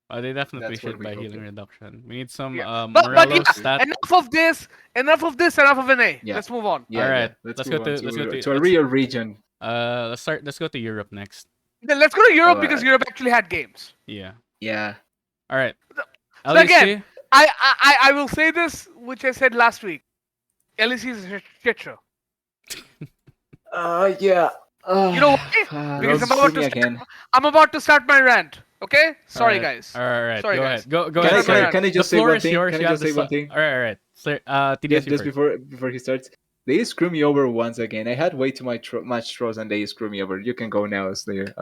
They definitely
That's what
should
we
buy
hope
healing
for.
reduction. We need some
Yeah. But
Morello
yeah,
stat.
enough of this. Enough of this. Enough of NA.
Yeah.
Let's move on.
Yeah,
All right,
yeah. Let's
let's
move
go
on
to- let's go to-
to a
let's-
real region.
Let's go to Europe next.
Then let's go to Europe because
Alright.
Europe actually had games.
Yeah.
Yeah.
All right.
So
LEC.
again, I will say this, which I said last week. LEC is a shit show.
Yeah.
You know why? Because
Don't screw me again.
I'm about to start my rant. Okay? Sorry,
All right.
guys.
All right.
Sorry,
go
guys.
ahead. Go
Can
ahead.
I,
Sorry.
can I
The
just say
floor
one
is
thing?
yours.
Can
You
I
have
just
the
say one thing?
All right. So, TDS
Just before he starts, they screw me over once again. I had way too much trust, and they screw me over. You can go now, Slayer.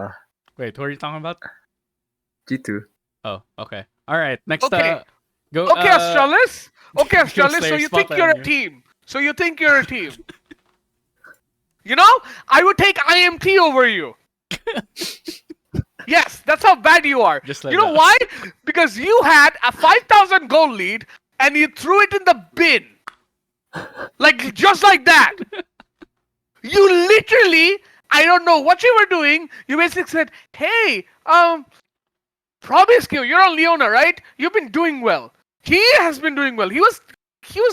Wait, who are you talking about?
G2.
Oh, okay. All right. Next.
Okay.
Go.
Okay, Astralis. Okay, Astralis.
Slayer,
So you think
spotlight
you're
on
a
you.
team. So you think you're a team. You know, I would take IMT over you. Yes, that's how bad you are.
Just like
You know
that.
why? Because you had a 5,000 goal lead and you threw it in the bin. Like, just like that. You literally, I don't know what you were doing. You basically said, hey, Probiscu, you're on Leona, right? You've been doing well. He has been doing well. He was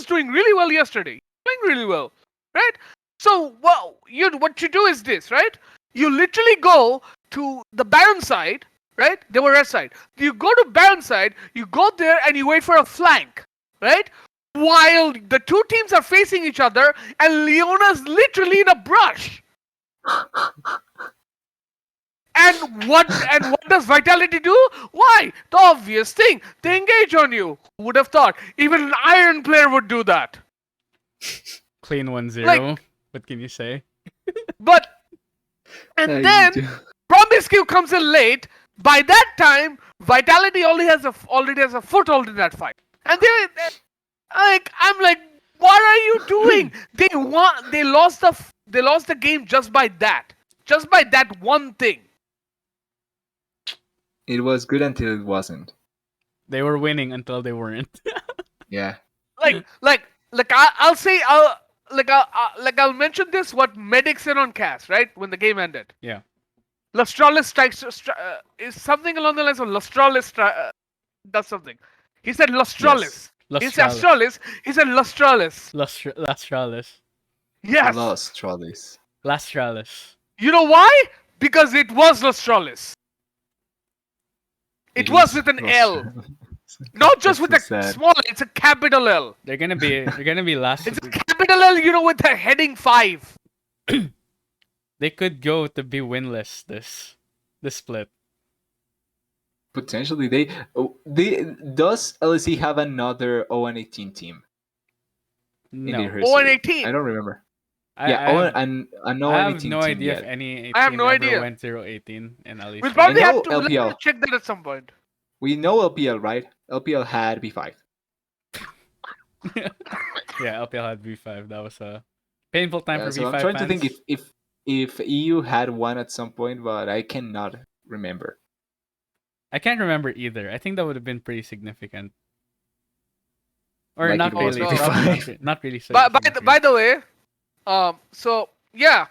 doing really well yesterday. Playing really well, right? So, well, what you do is this, right? You literally go to the Baron side, right? They were red side. You go to Baron side, you go there and you wait for a flank, right? While the two teams are facing each other and Leona's literally in a brush. And what does Vitality do? Why? The obvious thing. They engage on you. Who would have thought? Even an Iron player would do that.
Clean 1-0.
Like-
What can you say?
But and then Promiscu comes in late. By that time, Vitality already has a foothold in that fight. And I'm like, what are you doing? They lost the game just by that. Just by that one thing.
It was good until it wasn't.
They were winning until they weren't.
Yeah.
I'll say I'll mention this what Medic said on cast, right, when the game ended.
Yeah.
Lustralis strikes is something along the lines of Lustralis does something. He said Lustralis. He said Astralis. He said Lustralis.
Lastralis.
Yes.
Lost trolleys.
Lastralis.
You know why? Because it was Lustralis. It was with an L. Not just with a small, it's a capital L.
They're gonna be last.
It's a capital L, with a heading 5.
They could go to be winless this split.
Potentially, does LEC have another 0-18 team? In
No.
their history?
0-18.
I don't remember.
I
Yeah,
have,
an
I
0-18
have no
team
idea
yet.
if any
I have
team
no
ever
idea.
went 0-18 in at least.
We'll probably
I
have
know
to
LPL.
check that at some point.
We know LPL, right? LPL had B5.
Yeah, LPL had V5. That was a painful time for
So
V5
I'm trying
fans.
to think if EU had one at some point, but I cannot remember.
I can't remember either. I think that would have been pretty significant. Or
Like
not
it was
really.
with
Probably
V5.
not really so
By
significant.
the way, So yeah,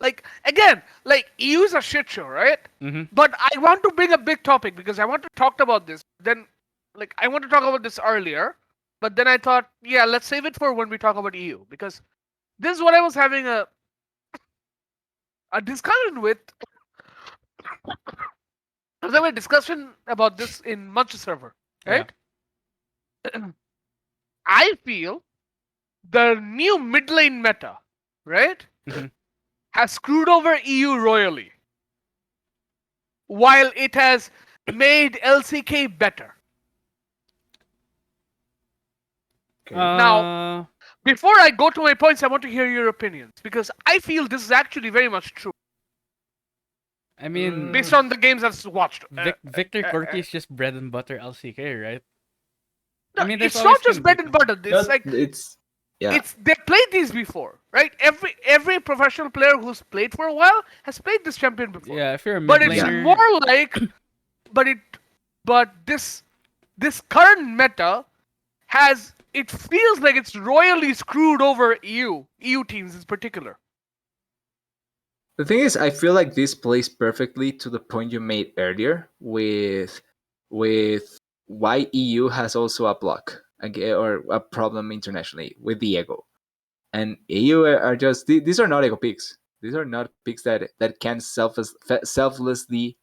like again, like EU is a shit show, right?
Mm-hmm.
But I want to bring a big topic because I want to talk about this. Then, like, I want to talk about this earlier, but then I thought, yeah, let's save it for when we talk about EU because this is what I was having a discussion with. I was having a discussion about this in Munch server,
Yeah.
right? I feel the new mid lane meta, right,
Mm-hmm.
has screwed over EU royally, while it has made LCK better.
Okay.
Now,
Uh,
before I go to my points, I want to hear your opinions because I feel this is actually very much true
I mean,
based on the games I've watched.
Victor Corky is just bread and butter LCK, right? I
No,
mean, there's
it's
always
not
gonna
just
be.
bread and butter. It's
No,
like
it's yeah.
it's they played these before, right? Every professional player who's played for a while has played this champion before.
Yeah, if you're a
But
mid
it's
Yeah.
more
laner,
like, but it, but this current meta has it feels like it's royally screwed over EU teams in particular.
The thing is, I feel like this plays perfectly to the point you made earlier with why EU has also a block or a problem internationally with the ego, and EU are just these are not ego picks. These are not picks that can selflessly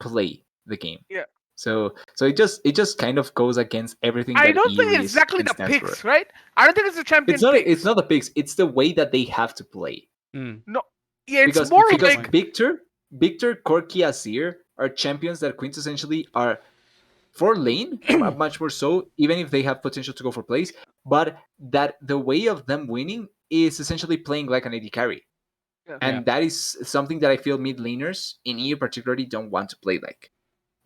play the game.
Yeah.
So it just kind of goes against everything
I
that
don't
EU
think it's
is
exactly
and
the
stands for.
picks, right? I don't think it's the
It's
champion
not
picks.
it's not the picks. It's the way that they have to play.
mm,
No, yeah, it's
because
more
Good
because
like
point.
Victor, Corki, Azir are champions that quintessentially are for lane, much more so, even if they have potential to go for plays, but that the way of them winning is essentially playing like an AD carry.
yeah.
Yeah.
And that is something that I feel mid laners in EU particularly don't want to play like.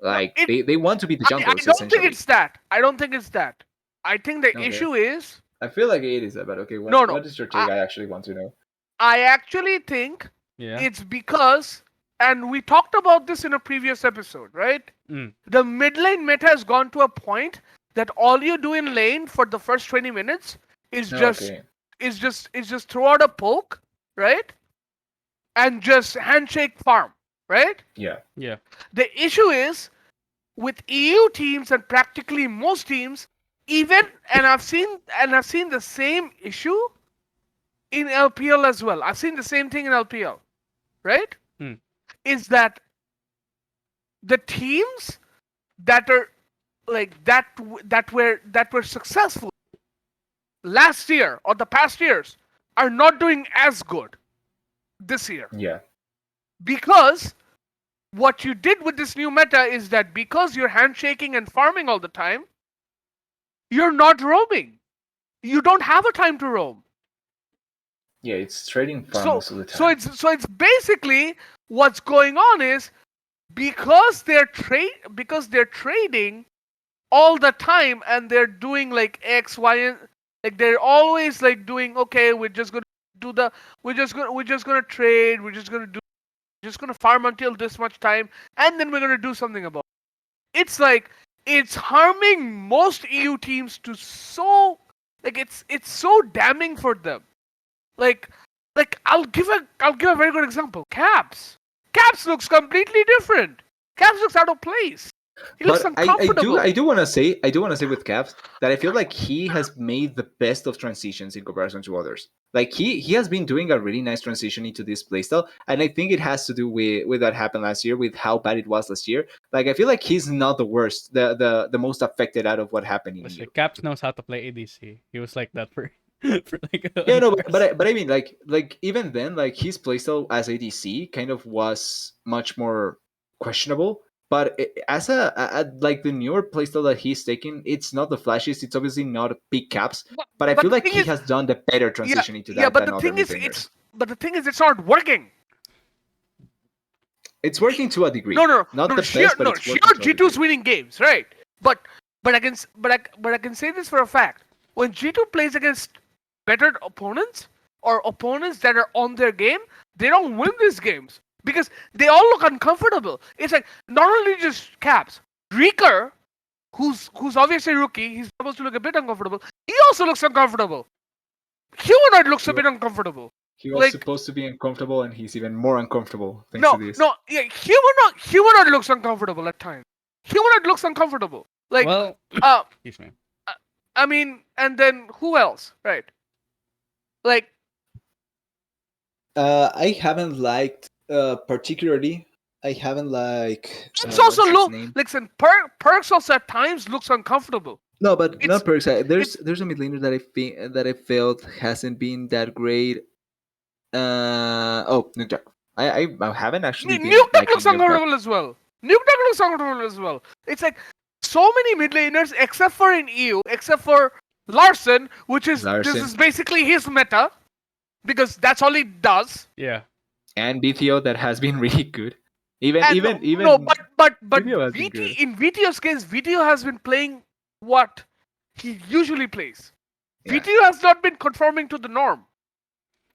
No,
Like
it.
they want to be the
I
junglers
don't think
essentially.
it's that. I don't think it's that. I think the
Okay.
issue is
I feel like it is that, but okay,
no, no.
what is your take?
I
I actually want to know.
I actually think
Yeah.
it's because, and we talked about this in a previous episode, right?
Mm.
The mid lane meta has gone to a point that all you do in lane for the first 20 minutes is just
Okay.
is just throw out a poke, right? And just handshake farm, right?
Yeah.
Yeah.
The issue is with EU teams and practically most teams, even and I've seen the same issue in LPL as well. I've seen the same thing in LPL, right?
Hmm.
Is that the teams that are like that were successful last year or the past years are not doing as good this year
Yeah.
because what you did with this new meta is that because you're handshaking and farming all the time, you're not roaming. You don't have a time to roam.
Yeah, it's trading farm
So
most of the time.
so it's basically what's going on is because they're trading all the time and they're doing like X, Y, and like they're always like doing okay, we're just gonna do the we're just gonna trade, just gonna farm until this much time, and then we're gonna do something about it. It's like it's harming most EU teams to so like it's so damning for them. Like I'll give a very good example. Caps. Caps looks completely different. Caps looks out of place. He looks
But
uncomfortable.
I do want to say with Caps that I feel like he has made the best of transitions in comparison to others. Like he has been doing a really nice transition into this playstyle, and I think it has to do with what happened last year, with how bad it was last year. Like I feel like he's not the worst, the most affected out of what happened in
Listen,
EU.
Caps knows how to play ADC. He was like that for for like
Yeah,
an
no,
hour.
but I mean, like even then, like his playstyle as ADC kind of was much more questionable. But as like the newer playstyle that he's taking, it's not the flashiest. It's obviously not big caps,
But,
but I
but
feel
the
like
thing
he
is,
has done the better
yeah,
transition into
yeah.
that
But
than
the
other
thing
mid
is,
laners.
it's not working.
It's working to a degree,
No, no,
not
no.
the best, but it's
Sure,
working to a
G2's
degree.
winning games, right? But I can but I can say this for a fact. When G2 plays against better opponents or opponents that are on their game, they don't win these games because they all look uncomfortable. It's like not only just Caps, Reeker, who's obviously a rookie, he's supposed to look a bit uncomfortable. He also looks uncomfortable. Humanoid looks a bit uncomfortable.
He was
Like,
supposed to be uncomfortable, and he's even more uncomfortable thanks to
no,
this.
no, yeah, humanoid looks uncomfortable at times. Humanoid looks uncomfortable. Like,
Well,
uh,
excuse me.
I mean, and then who else, right? Like,
I haven't liked particularly. I haven't
it's also
what's his
look.
name?
Listen, Perks also at times looks uncomfortable.
No, but
It's
not Perks.
it's
There's a mid laner that I felt hasn't been that great. Nuke. I haven't actually been
Nuke Duck looks
liking Nuke.
uncomfortable as well. Nuke Duck looks uncomfortable as well. It's like so many mid laners, except for in EU, except for Larson, which is this
Larson.
is basically his meta, because that's all he does.
Yeah.
And BTO that has been really good. Even
But
BTO has been
VT
good.
in VTO's case, VTO has been playing what he usually plays.
Yeah.
VTO has not been conforming to the norm.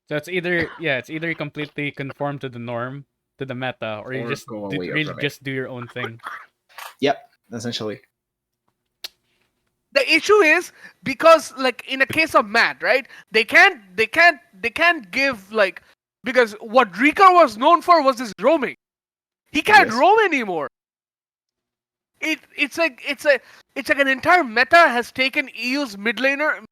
So it's either you completely conform to the norm, to the meta, or you
Or
just
go away
really
from it.
just do your own thing.
Yep, essentially.
The issue is because, like, in a case of Matt, right? They can't give, like, because what Rika was known for was his roaming. He can't
Yes.
roam anymore. It's like an entire meta has taken EU's mid laner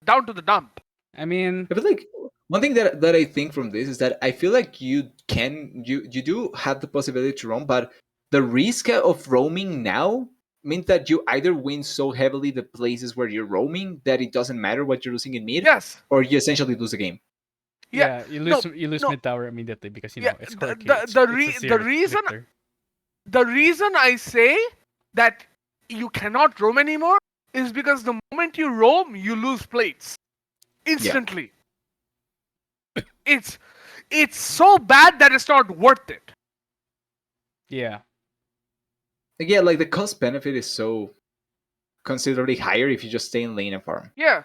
down to the dump.
I mean,
I feel like one thing that I think from this is that I feel like you do have the possibility to roam, but the risk of roaming now means that you either win so heavily the places where you're roaming that it doesn't matter what you're losing in mid,
Yes.
or you essentially lose the game.
Yeah.
you
No,
lose
no.
mid tower immediately because
Yeah,
it's
the-
quirky.
the-
It's
the
a
re- the
zero
reason-
victor.
The reason I say that you cannot roam anymore is because the moment you roam, you lose plates instantly. It's so bad that it's not worth it.
Yeah.
Again, like the cost benefit is so considerably higher if you just stay in lane and farm.
Yeah.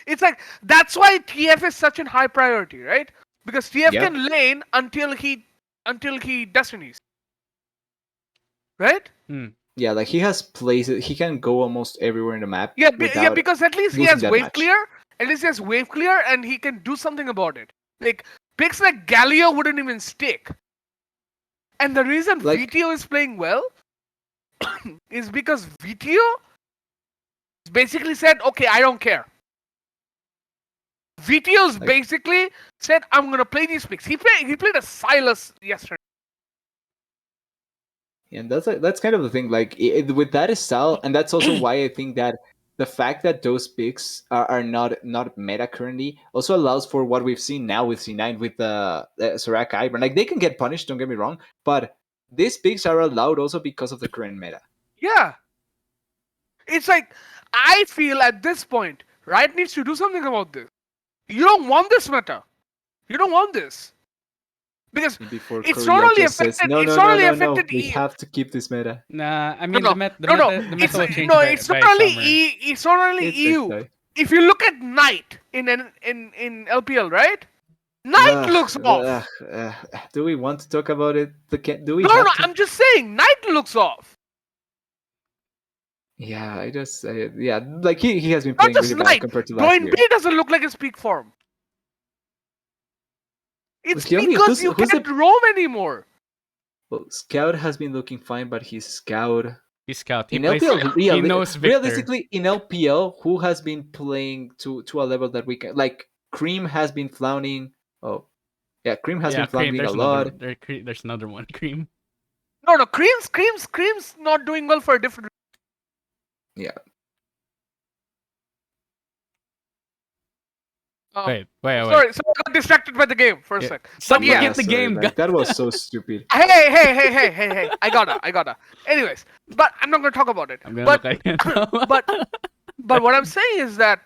It's like that's why TF is such a high priority, right? Because TF
Yeah.
can lane until he destinies. Right?
Yeah, like he has places, he can go almost everywhere in the map.
Yeah,
without
because at least he
losing
has
that
wave
much.
clear. At least he has wave clear and he can do something about it. Like picks like Galio wouldn't even stick. And the reason
Like-
VTO is playing well is because VTO basically said, okay, I don't care. VTO's
Like-
basically said, I'm gonna play these picks. He played a Silas yesterday.
And that's kind of the thing. Like with that style, and that's also why I think that the fact that those picks are not meta currently also allows for what we've seen now with C9 with the Soraka Ivern. Like they can get punished, don't get me wrong, but these picks are allowed also because of the current meta.
Yeah. It's like, I feel at this point, Riot needs to do something about this. You don't want this meta. You don't want this. Because
Before
it's
Korea
not only
just says,
affected.
no,
It's
no,
not
no,
only
no, no,
affected.
we have to keep this meta.
Nah, I mean
No,
the meta
It's
will change
it's
by
not only
summer.
it's not only
It's
EU.
like-
If you look at Knight in LPL, right? Knight looks off.
Do we want to talk about it? Do we
No,
have
no,
to?
I'm just saying, Knight looks off.
Yeah, like he has been
Not
playing
just
really bad
Knight.
compared to last
Doin
year.
B doesn't look like his peak form. It's
Skelly,
because you
who's the-
can't roam anymore.
Well, Scout has been looking fine, but he's Scout.
He's scout. He
In
plays.
LPL,
He knows Victor.
realistically, in LPL, who has been playing to a level that we can like? Cream has been flouting. Oh, yeah, Cream has been
Cream,
flouting a
there's
lot.
there's another one. Cream.
No, Cream's not doing well for a different.
Yeah,
Wait.
Sorry, I got distracted by the game for a
Yeah.
sec.
Stop
But yeah,
looking at the
sorry,
game,
like,
guys.
that was so stupid.
hey, I gotta. Anyways, but I'm not gonna talk about it.
I'm gonna
But
look at it.
but what I'm saying is that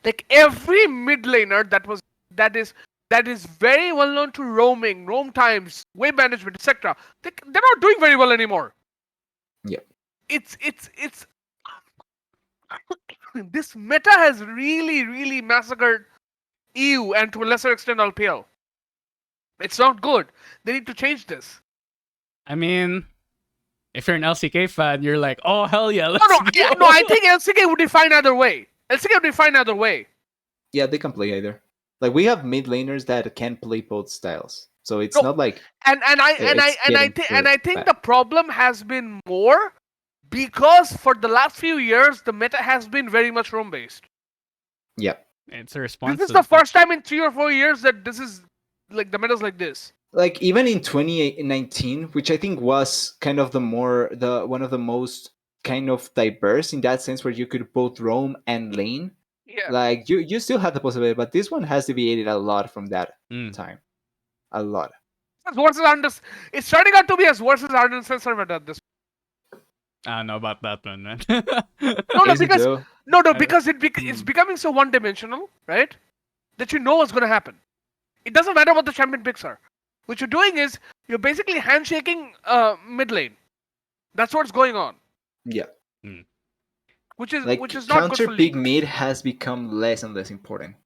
like every mid laner that is very well known to roam times, wave management, etc. They're not doing very well anymore.
Yeah.
It's this meta has really massacred EU and to a lesser extent LPL. It's not good. They need to change this.
I mean, if you're an LCK fan, you're like, oh hell yeah, let's
No,
go.
I think LCK would be fine either way. LCK would be fine either way.
Yeah, they can play either. Like we have mid laners that can play both styles, so it's
No,
not like
and
it's getting
I think
bad.
the problem has been more because for the last few years the meta has been very much roam based.
Yeah,
It's a
This
response
is
to
the first time in 3 or 4 years that this is like the meta's like this.
like even in 2019, which I think was kind of the one of the most kind of diverse in that sense, where you could both roam and lane.
Yeah.
Like you still have the possibility, but this one has deviated a lot from that
Mm.
time, a lot.
It's versus Arden's. It's starting out to be as versus Arden's sensor meta at this.
I don't know about that one, man.
No,
Is it
because
though?
because it's becoming so one dimensional, right? That you know what's gonna happen. It doesn't matter what the champion picks are. What you're doing is you're basically handshaking mid lane. That's what's going on,
Yeah.
Mm.
which
Like
is not good
counter
for
pick
League.
mid has become less and less important.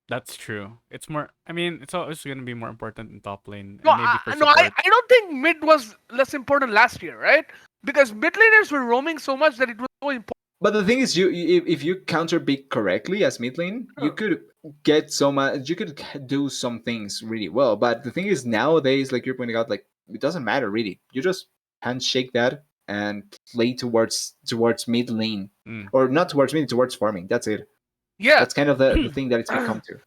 That's true. It's more. I mean, it's always going to be more important in top lane
No,
and maybe for
no,
support.
I don't think mid was less important last year, right? Because mid laners were roaming so much that it was so important.
But the thing is, if you counter pick correctly as mid lane, you could get so much. You could do some things really well. But the thing is, nowadays, like you're pointing out, like it doesn't matter really. You just handshake that and play towards mid lane,
Mm.
or not towards mid, towards farming. That's it.
Yeah,
That's kind of the thing that it's become to.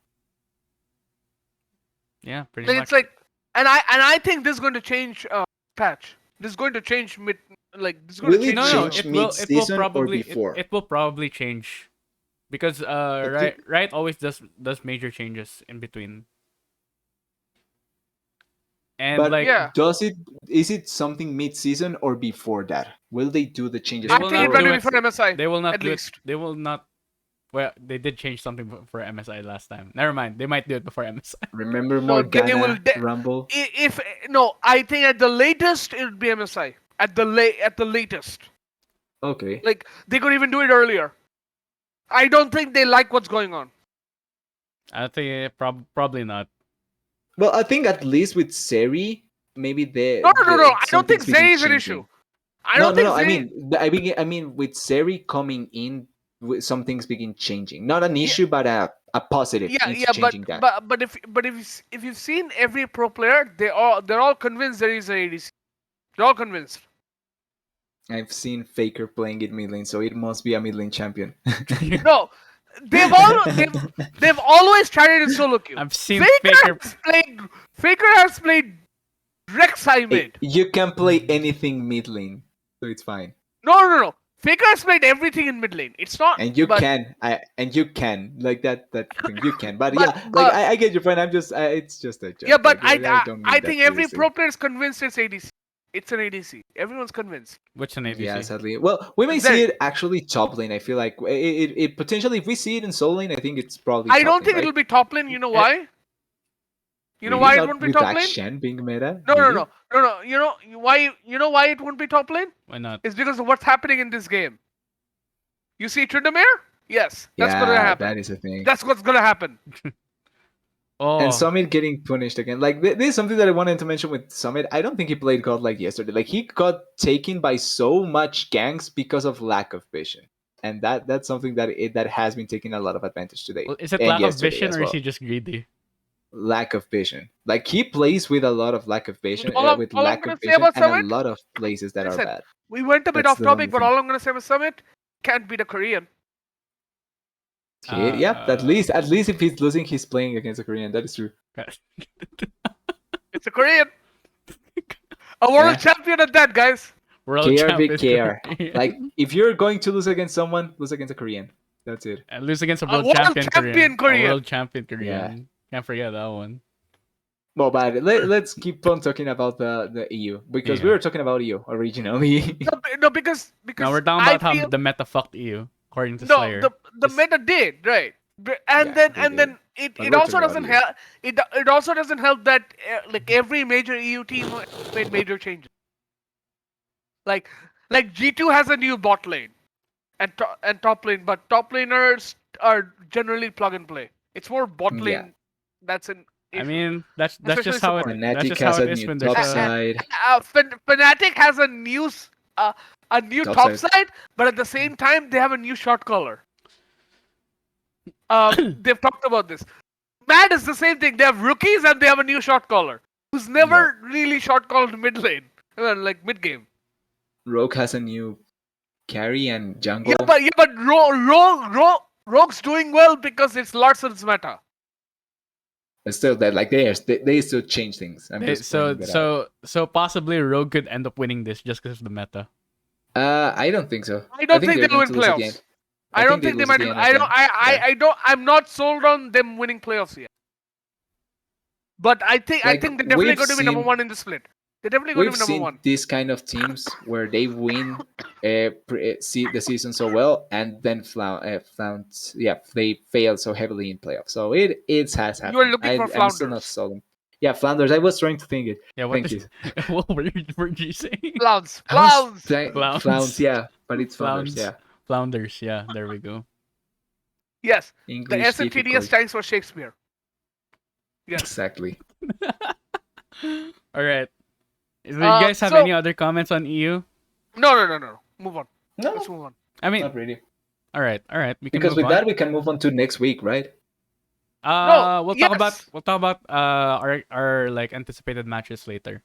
Yeah, pretty
like,
much.
it's like, and I think this is going to change patch. This is going to change mid. Like this is going to
Will it
change.
No,
change
it will. It will
mid-season or
probably.
before?
It will probably change, because
Like,
right always does major changes in between, and
But
like
Yeah,
is it something mid-season or before that? Will they do the changes
they
I
will
think it's
not
going
before?
to
do
be
it.
for MSI
They will not
at
do it.
least.
They will not. Well, they did change something for MSI last time. Never mind. They might do it before MSI.
Remember
No, they will.
Morgana Rumble?
If no, I think at the latest it would be MSI. At the latest,
Okay.
like they could even do it earlier. I don't think they like what's going on.
I think probably not.
Well, I think at least with Seri, maybe
No. I don't think
something's begin
Zeri is an issue.
changing.
I
No,
don't
no,
think
no.
Zeri.
I mean, with Seri coming in, some things begin changing. Not an
Yeah,
issue, but a positive into
but
changing that.
if you've seen every pro player, they're all convinced there is an ADC. They're all convinced.
I've seen Faker playing it mid lane, so it must be a mid lane champion.
No, they've always tried it in solo queue.
I've seen Faker.
Faker has played Rek'Sai
Hey,
mid.
you can play anything mid lane, so it's fine.
No. Faker has played everything in mid lane. It's not,
And you
but
can like that thing you can. But
but
yeah, like
but
I get your point. It's just a joke.
yeah, but
Like, I don't
I
mean that
think every
seriously.
pro player is convinced it's ADC. It's an ADC. Everyone's convinced.
Which an ADC?
Yeah, sadly. Well, we may
Zeri.
see it actually top lane. I feel like it potentially, if we see it in solo lane, I think it's probably.
I
top
don't
lane,
think
right?
it'll be top lane. You know why? You know
Really?
why it
Not
won't be
with
top lane?
Akshan being meta.
No.
Really?
You know why? You know why it won't be top lane?
Why not?
It's because of what's happening in this game. You see Tryndamere? Yes, that's gonna
Yeah,
happen.
that is a thing.
That's what's gonna happen.
Oh,
And Summit getting punished again. Like this is something that I wanted to mention with Summit. I don't think he played God like yesterday. Like he got taken by so much ganks because of lack of vision, and that's something that has been taking a lot of advantage today
well, is it
and
lack of
yesterday
vision
as
or is
well.
he just greedy?
Lack of vision. Like he plays with a lot of lack of vision, with
All I'm
lack
gonna
of
say
vision,
about
and a
Summit.
lot of places that are
Listen,
bad.
we went a bit
That's
off
the
topic,
only
but
thing.
all I'm gonna say about Summit can't be the Korean.
Yeah, at least if he's losing, he's playing against a Korean. That is true.
It's a Korean. A world
Yeah.
champion at that, guys.
World
KR
champ
big
is
KR.
Korean.
Like if you're going to lose against someone, lose against a Korean. That's it.
And lose against a
A
world,
world
champion,
champion Korean.
A world champion Korean. Can't forget that one.
Well, but let's keep on talking about the EU because we
Yeah.
were talking about EU originally.
No, because
Now we're talking
I
about how
feel
the meta fucked you, according to
no
Slayer.
the meta did right, and
Yeah,
then
they did.
it,
But
it
we're
also
talking about
doesn't
EU.
help. It also doesn't help that like every major EU team made major changes. Like G2 has a new bot lane and top lane, but top laners are generally plug and play. It's more bot
Yeah.
lane that's an
I
issue.
mean, that's
Especially
just how it.
support.
That's
Fnatic
just how
has
it
a
is
new
when there's
top
a.
side.
Fnatic has a new
Top
top
side.
side, but at the same time they have a new shot caller. They've talked about this. Mad is the same thing. They have rookies and they have a new shot caller who's never really shot called mid lane, like mid game.
Rogue has a new carry and jungle.
But Rogue's doing well because it's Larson's meta.
But still, that like they still change things. I'm just pointing that out.
So possibly Rogue could end up winning this just because of the meta.
I don't think so.
I don't think
they're
they'll
going
win
to lose again.
playoffs. I don't think they
lose
might.
again
I
again.
don't. I don't. I'm not sold on them winning playoffs yet. But I think
Like,
they're definitely
we've
going to be number
seen-
one in the split. They're definitely going to
We've
be number
seen
one.
these kind of teams where they win see the season so well and then they fail so heavily in playoffs. So it has happened.
You are looking for
I'm still not
flounders.
sold. Yeah, Flounders. I was trying to think it.
Yeah,
Thank you.
what were you saying?
Clowns.
I was
Clowns.
trying-
Clowns.
Clowns, yeah, but it's
Clowns.
Flounders, yeah.
Flounders, yeah, there we go.
Yes.
English
The S and TDS
difficult.
stands for Shakespeare. Yes.
Exactly.
All right. Do you guys have
so-
any other comments on EU?
No. Move on.
No,
Let's move on.
I mean,
not really.
all right. We can
Because
move
with
on.
that we can move on to next week, right?
No,
We'll
yes.
talk about our like anticipated matches later.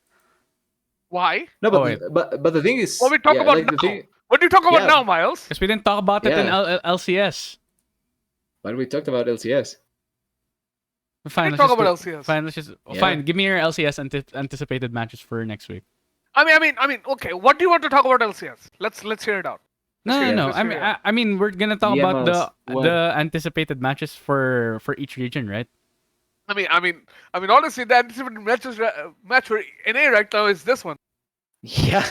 Why?
No, but
Oh, wait.
but the thing is,
What we talk about
like,
now?
the thing,
What do you talk about
Yeah.
now, Miles?
Because we didn't talk about it in
Yeah.
LCS.
but we talked about LCS.
Fine,
We
let's
talk
just
about
do-
LCS.
Fine, let's just
Yeah.
fine. Give me your LCS anticipated matches for next week.
I mean. Okay. What do you want to talk about LCS? Let's hear it out.
No,
hear it
no.
Let's
I
hear
mean,
it out.
I mean, we're gonna talk
Yeah,
about
Miles, what?
the anticipated matches for each region, right?
I mean. Honestly, the anticipated match for NA right now is this one.
Yeah,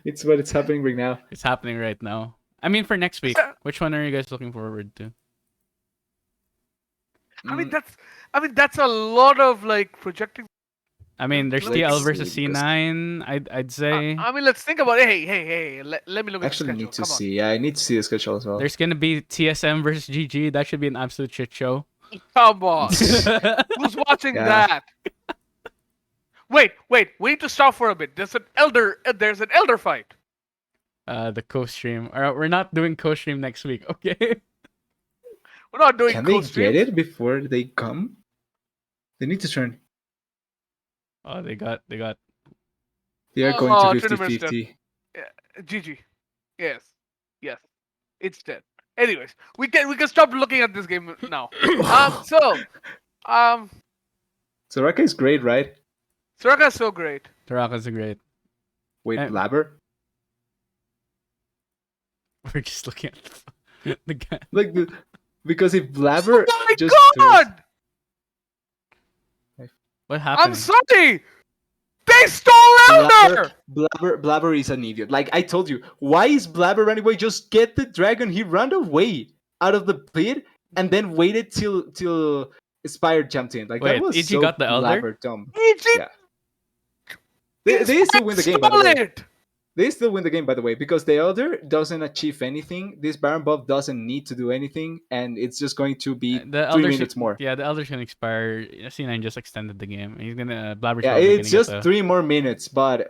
it's what it's happening right now.
It's happening right now. I mean, for next week,
Yeah.
which one are you guys looking forward to?
I mean,
Mm,
that's a lot of like projecting.
I mean, there's
Let's
TL
see,
versus
because-
C9. I'd say
I mean, let's think about it. Hey. Let me look at
actually
the schedule.
need to
Come on.
see. Yeah, I need to see the schedule as well.
there's gonna be TSM versus GG. That should be an absolute shit show.
Come on. Who's watching
Yeah.
that? Wait. We need to stop for a bit. There's an elder fight.
The co-stream. All right, we're not doing co-stream next week, okay?
We're not doing
Can they
co-streams.
get it before they come? They need to turn.
Oh, they got.
They are going
Oh,
to
tournament's
50-50.
GG. Yes. It's dead. Anyways, we can stop looking at this game now.
Soraka is great, right?
Soraka's so great.
Taraka's a great.
Wait,
Eh.
Blabber?
We're just looking at the guy.
Like because if Blabber
Oh my
just
god!
What happened?
I'm sorry. They stole Elder.
Blabber is an idiot. Like I told you, why is Blabber running away? Just get the dragon. He ran away out of the pit and then waited till Spire jumped in. Like
Wait,
that was
Ichi
so
got the Elder?
Blabber dumb.
EG
Yeah. They still win the game, by the
stole
way.
it.
They still win the game, by the way, because the Elder doesn't achieve anything. This Baron buff doesn't need to do anything, and it's just going to be
The
3
Elder
minutes more.
Yeah, the Elder's gonna expire. C9 just extended the game. He's gonna Blabber's
Yeah,
probably
it's
gonna
just
get
3 more minutes, but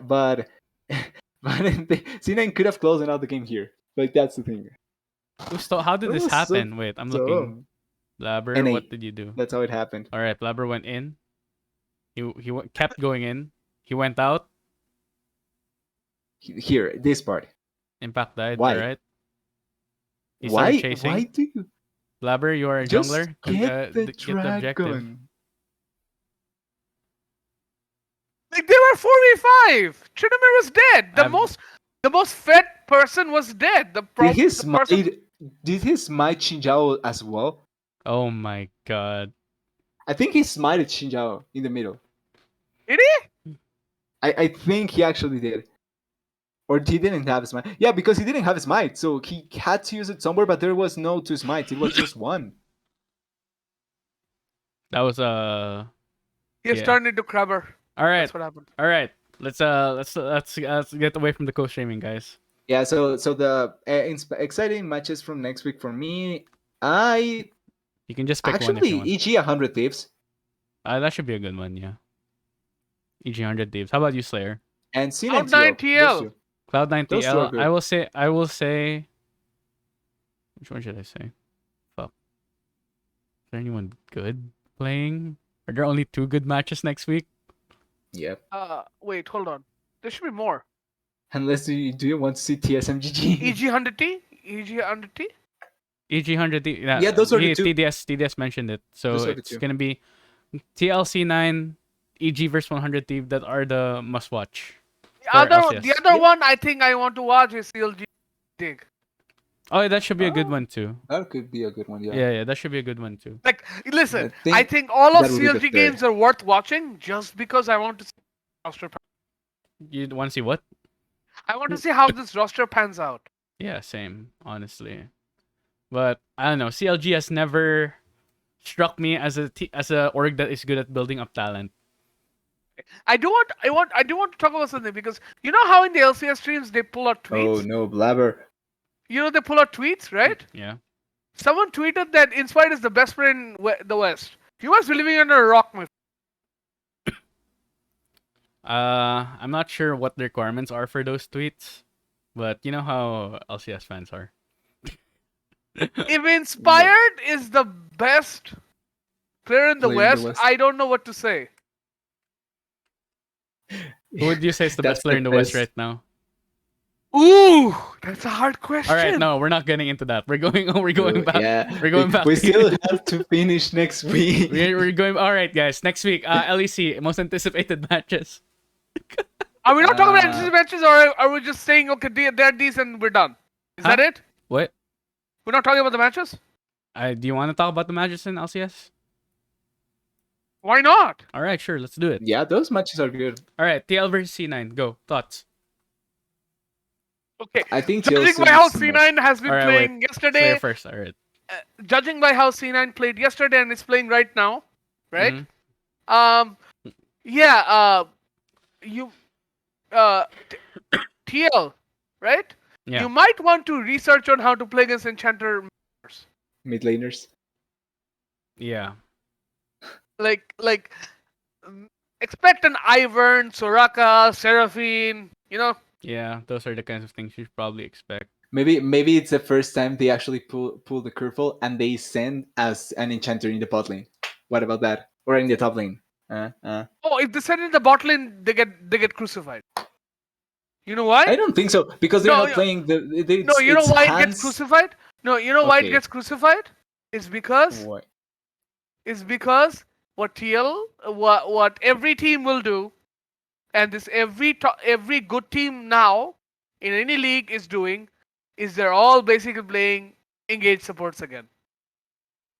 C9 could have closed out the game here. Like that's the thing.
How did
That
this
was so
happen? Wait, I'm looking.
Dumb.
Blabber,
NA.
what did you do?
That's how it happened.
All right, Blabber went in. Kept going in. He went out.
Here, this part.
Impact died.
Why?
All right. He
Why?
started chasing.
Why do you
Blabber, you are a
just
jungler.
get the
Get the objective.
dragon?
Like they were 4v5. Trinamir was dead. The most fed person was dead.
Did he smite? Did he smite Xinjiao as well?
Oh my god.
I think he smited Xinjiao in the middle.
Did he?
I think he actually did. Or he didn't have his smite. Yeah, because he didn't have his smite, so he had to use it somewhere, but there was no two smites. It was just one.
That was
He has
Yeah.
turned into Crabber.
All right.
That's what happened.
All right. Let's get away from the co-streaming, guys.
Yeah, so the exciting matches from next week for me, I
You can just pick one if
actually
you want.
EG 100 Thieves
That should be a good one, yeah. EG 100 Thieves. How about you, Slayer?
and C9
Cloud9 TL.
Those two.
Cloud9
Those two are
TL.
good.
I will say. Which one should I say? Fuck. there anyone good playing? Are there only 2 good matches next week?
Yep.
Wait, hold on. There should be more.
Unless do you want to see TSMGG?
EG100T? EG100T?
EG100,
Yeah, those are the two.
TDS mentioned it. So
Those are the
it's
two.
gonna be TLC9, EG versus 100T that are the must watch. For
The
LCS.
other one I think I want to watch is CLG Dig.
Oh, that should be a good
Oh.
one too.
That could be a good one. Yeah.
Yeah, that should be a good one too.
Like, listen,
I
I
think
think all of
that would be the
CLG
third.
games are worth watching just because I want to see roster.
You want to see what?
I want to see how this roster pans out.
Yeah, same, honestly. But I don't know. CLG has never struck me as as a org that is good at building up talent.
I do want to talk about something because you know how in the LCS streams they pull out tweets.
Oh no, Blabber.
You know they pull out tweets, right?
Yeah.
Someone tweeted that Inspired is the best player in the West. You must be living under a rock, my.
I'm not sure what the requirements are for those tweets, but you know how LCS fans are.
If Inspired is the best player in the
Player in the
West,
West.
I don't know what to say.
Who would you say is the
That's
best player
the
in the West
best.
right now?
Ooh, that's a hard question.
All right, no, we're not getting into that. We're going back.
Yeah.
We're going back.
We
to-
still have to finish next week.
we're going. All right, guys. Next week, LEC most anticipated matches.
Are we not talking about
Uh,
NCC matches, or are we just saying okay, they're these and we're done? Is
Huh?
that it?
What?
We're not talking about the matches.
Do you want to talk about the matches in LCS?
Why not?
All right, sure. Let's do it.
Yeah, those matches are good.
All right, TL versus C9. Go. Thoughts.
Okay.
I think
Judging
TLC
by how
is the
C9 has been
All right,
playing
Slayer
yesterday,
first. All right.
judging by how C9 played yesterday and is playing right now, right?
Mhm.
Yeah. You, TL, right?
Yeah.
You might want to research on how to play against Enchanter.
mid laners.
Yeah.
Like, expect an Ivern, Soraka, Seraphine. You know.
Yeah. Those are the kinds of things you should probably expect.
Maybe it's the first time they actually pull the curveball and they send as an enchanter in the bot lane. What about that? Or in the top lane?
Oh, if they send in the bot lane, they get crucified. You know why?
I don't think so because they're
No,
not playing the.
No, you know
it's
why it
hands.
gets crucified? No, you know why it
Okay.
gets crucified? It's because
What?
what every team will do, and this every good team now in any league is doing, is they're all basically playing engaged supports again.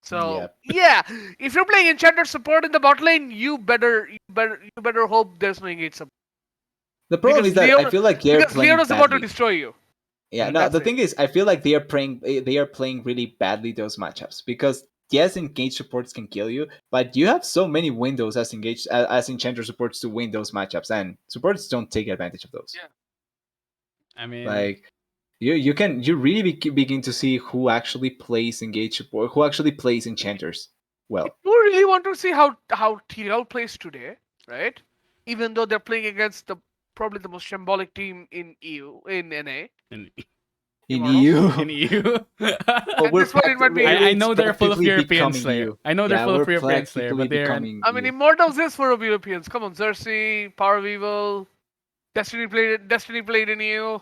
So
Yep.
yeah, if you're playing enchanter support in the bot lane, you better hope there's no engaged support.
The problem
Because
is that
Leon-
I feel like they're
Because
playing
Leona's about to
badly.
destroy you.
Yeah,
And
no.
that's
The
it.
thing is, I feel like they are playing really badly those matchups because yes, engaged supports can kill you, but you have so many windows as enchanter supports to win those matchups, and supports don't take advantage of those.
Yeah.
I mean,
Like you really begin to see who actually plays engaged support, who actually plays enchanters well.
If you really want to see how TL plays today, right? Even though they're playing against probably the most shambolic team in EU in NA.
in,
In
Immortals?
EU,
in EU.
At this point, it might be-
I know
it's
they're full of
practically
European
becoming
Slayer.
EU.
I know they're
Yeah,
full of
we're
European Slayer,
practically
but they're
becoming
I mean,
EU.
Immortals is for Europeans. Come on, Xerxes, Power of Evil, Destiny played in EU.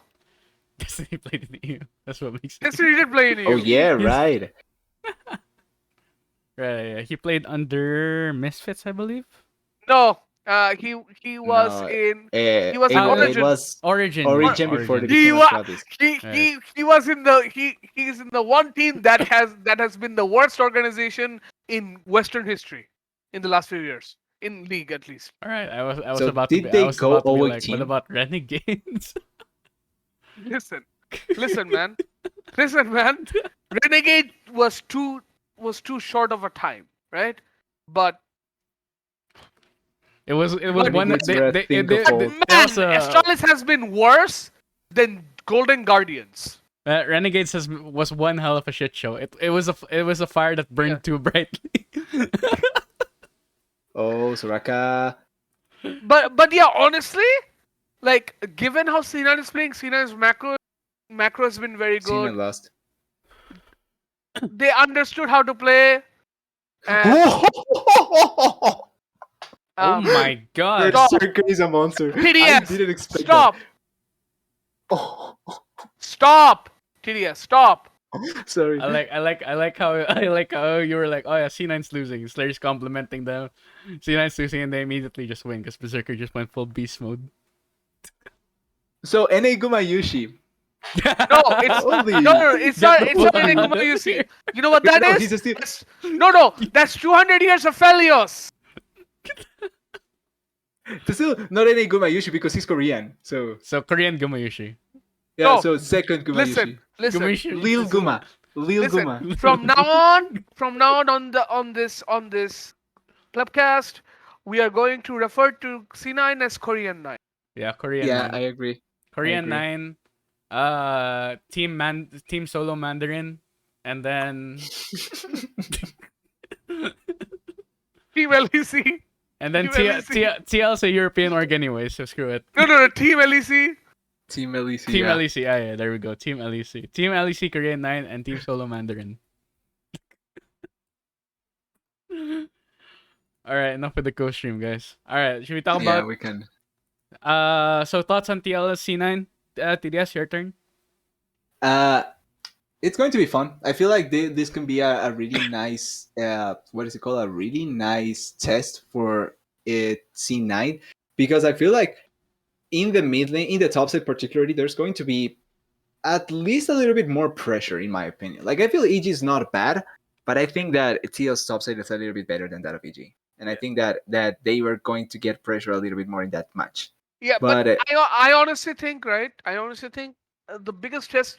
Destiny played in EU. That's what makes it.
Destiny did play in EU.
Oh yeah,
He's-
right.
Right. Yeah. He played under Misfits, I believe.
No, he was
No,
in he was in
it
Origin.
was
Origin.
Origin before they
He
became
wa-
Astralis.
he was in the he's in the one team that has been the worst organization in Western history in the last few years in league at least.
All right. I was
So
about
did
to be.
they
I was
go
about to be like,
0-18?
what about Renegades?
Listen, man. Renegade was too short of a time, right? But
It was
But
one that
Renegades were a thing of old.
man,
also,
Astralis has been worse than Golden Guardians.
Renegades was one hell of a shit show. It was a fire that burned too brightly.
Oh, Soraka.
But yeah, honestly, like given how C9 is playing, C9's macro has been very
Cena
good.
lost.
They understood how to play. And
Oh my god.
Stop.
Berserker is a monster. I
TDS,
didn't expect
stop,
that. Oh,
stop, TDS, stop.
sorry.
I like how I like how you were like, oh yeah, C9's losing. Slayer's complimenting them. C9's losing, and they immediately just win because Berserker just went full beast mode.
So Eneguma Yushi.
No, it's
Holy.
no, it's
Get
not.
the
It's not
fuck
Enigma
out of
you see.
here.
You know what that
No,
is?
he's a steal.
No, that's 200 years of Felios.
It's still not Eneguma Yushi because he's Korean. So
So Korean Gumayushi.
yeah,
No,
so second Guma
Listen,
Yushi.
listen,
Lil Guma. Lil
listen.
Guma.
From now on on this Plebcast, we are going to refer to C9 as Korean 9.
Yeah, Korean
Yeah,
9.
I agree.
Korean
agree.
9. Team solo Mandarin, and then
Team LEC.
and then
Team LEC.
TL's a European org anyway, so screw it.
No, Team LEC.
Team LEC.
Team
yeah.
LEC, yeah, there we go. Team LEC. Team LEC Korean 9 and Team Solo Mandarin. Alright, enough with the co-stream, guys. Alright, should we talk
Yeah,
about
we can.
so thoughts on TLC9? TDS, your turn.
It's going to be fun. I feel like this can be a really nice what is it called? A really nice test for C9 because I feel like in the mid lane, in the top side particularly, there's going to be at least a little bit more pressure in my opinion. Like I feel EG is not bad, but I think that TL's top side is a little bit better than that of EG. And I think that they were going to get pressure a little bit more in that match.
Yeah, but I honestly think, right? I honestly think the biggest thing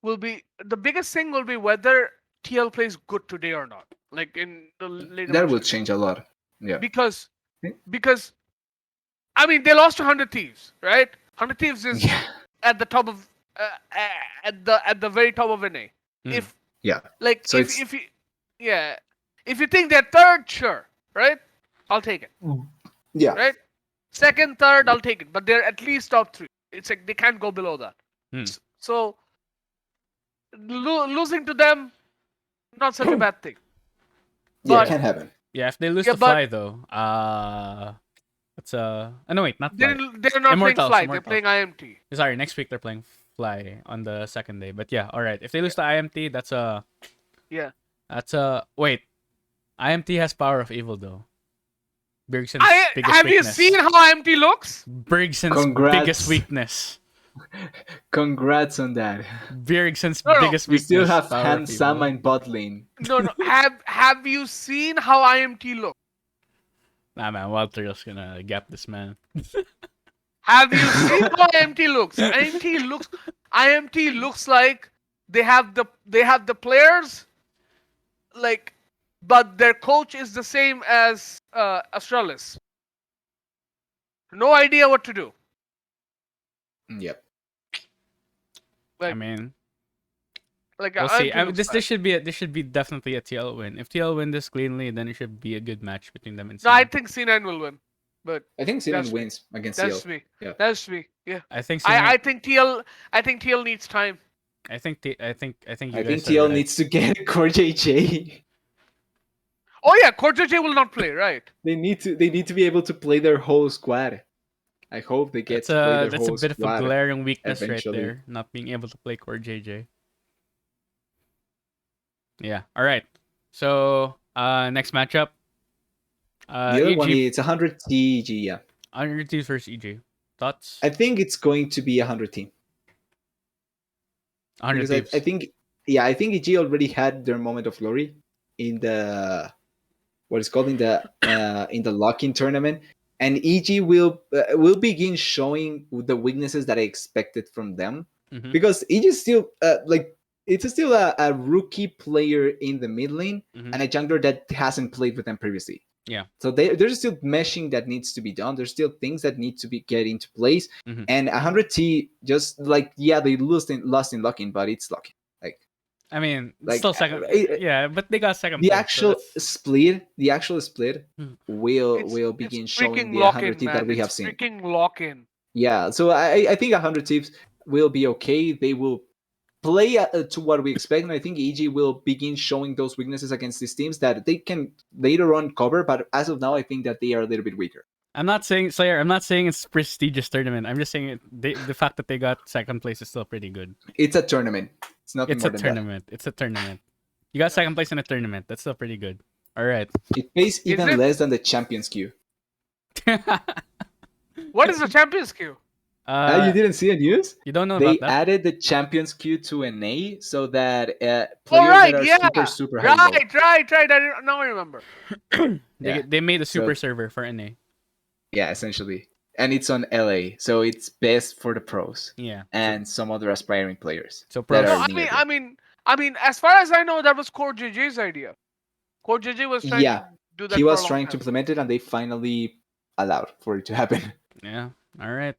will be whether TL plays good today or not. Like in the later
that will
matches.
change a lot. Yeah.
Because I mean they lost to 100 Thieves, right? 100 Thieves is
Yeah.
at the top of at the very top of NA. If
Yeah.
like
So
if you think they're third, sure, right? I'll take it.
Yeah.
Right? Second, third, I'll take it. But they're at least top 3. It's like they can't go below that. So losing to them, not such a bad thing.
Yeah,
But-
it can happen.
Yeah, if they lose
Yeah,
to
but-
Fly though, it's oh no wait, not Fly.
They're not
Immortals,
playing Fly.
Immortals.
They're playing IMT.
Sorry, next week they're playing Fly on the second day. But yeah, all right. If they lose to IMT, that's a
Yeah.
wait. IMT has Power of Evil though. Bergson's biggest
Have you
weakness.
seen how IMT looks?
Bergson's
Congrats.
biggest weakness.
Congrats on that.
Bergson's
No,
biggest
We
weakness.
still have
Power of
Han
Evil.
Sama in bot lane.
No. Have you seen how IMT looks?
Nah, man, Walter's gonna gap this man.
Have you seen how IMT looks? IMT looks like they have the players, like, but their coach is the same as Astralis. No idea what to do.
Yep.
Like,
I mean,
like
we'll see.
IMT
I mean,
looks
this
bad.
this should be definitely a TL win. If TL win this cleanly, then it should be a good match between them and
No, I
C9.
think C9 will win, but
I think
That's
Sinan
me.
wins against
that's
CL.
me.
Yeah.
That's me. Yeah.
I think
I think TL needs time.
I think you
I think
guys
TL
are right.
needs to get Core JJ.
Oh yeah, Korjaje will not play, right?
They need to be able to play their whole squad. I hope they get
That's
to play their
that's a
whole
bit of a
squad.
glaring weakness
eventually.
right there, not being able to play core JJ. Yeah. All right. So next matchup.
The other one,
EG
it's 100 TG. Yeah,
100 Thieves versus EG. Thoughts?
I think it's going to be 100 team
100
because
Thieves.
I think EG already had their moment of glory in the what is called in the lock-in tournament, and EG will begin showing the weaknesses that I expected from them
Mhm.
because EG is still it's still a rookie player in the mid lane
Mhm.
and a jungler that hasn't played with them previously.
Yeah.
So there's still meshing that needs to be done. There's still things that need to be get into place.
Mhm.
And 100T just like they lost in lock-in, but it's lock-in. Like
I mean,
like,
still second.
it-
Yeah, but they got second.
the
place, so
actual
that's-
split
Hmm.
will begin showing
freaking
the
lock-in,
100 T
man.
that we have
It's
seen.
freaking lock-in.
Yeah, so I think 100 Thieves will be okay. They will play to what we expect, and I think EG will begin showing those weaknesses against these teams that they can later on cover. But as of now, I think that they are a little bit weaker.
I'm not saying Slayer. I'm not saying it's prestigious tournament. I'm just saying the fact that they got second place is still pretty good.
It's a tournament. It's nothing
It's
more
a
than
tournament. It's a tournament. You got second place in a tournament. That's still pretty good. All right.
that. It pays even
it-
less than the Champions queue.
What is the Champions queue?
You didn't see the news?
You don't know
They
about that?
added the Champions queue to an A so that players
Oh right,
that are
yeah,
super high level.
right. Now I remember.
They,
Yeah.
they made a super
So-
server for NA.
Yeah, essentially. And it's on LA, so it's best for the pros
Yeah.
and some other aspiring players.
So
that
pros-
No,
are near there.
I mean, as far as I know, that was Core JJ's idea. Core JJ was trying
Yeah,
to do that.
He
for a
was
long
trying to
time.
implement it, and they finally allowed for it to happen.
Yeah. All right.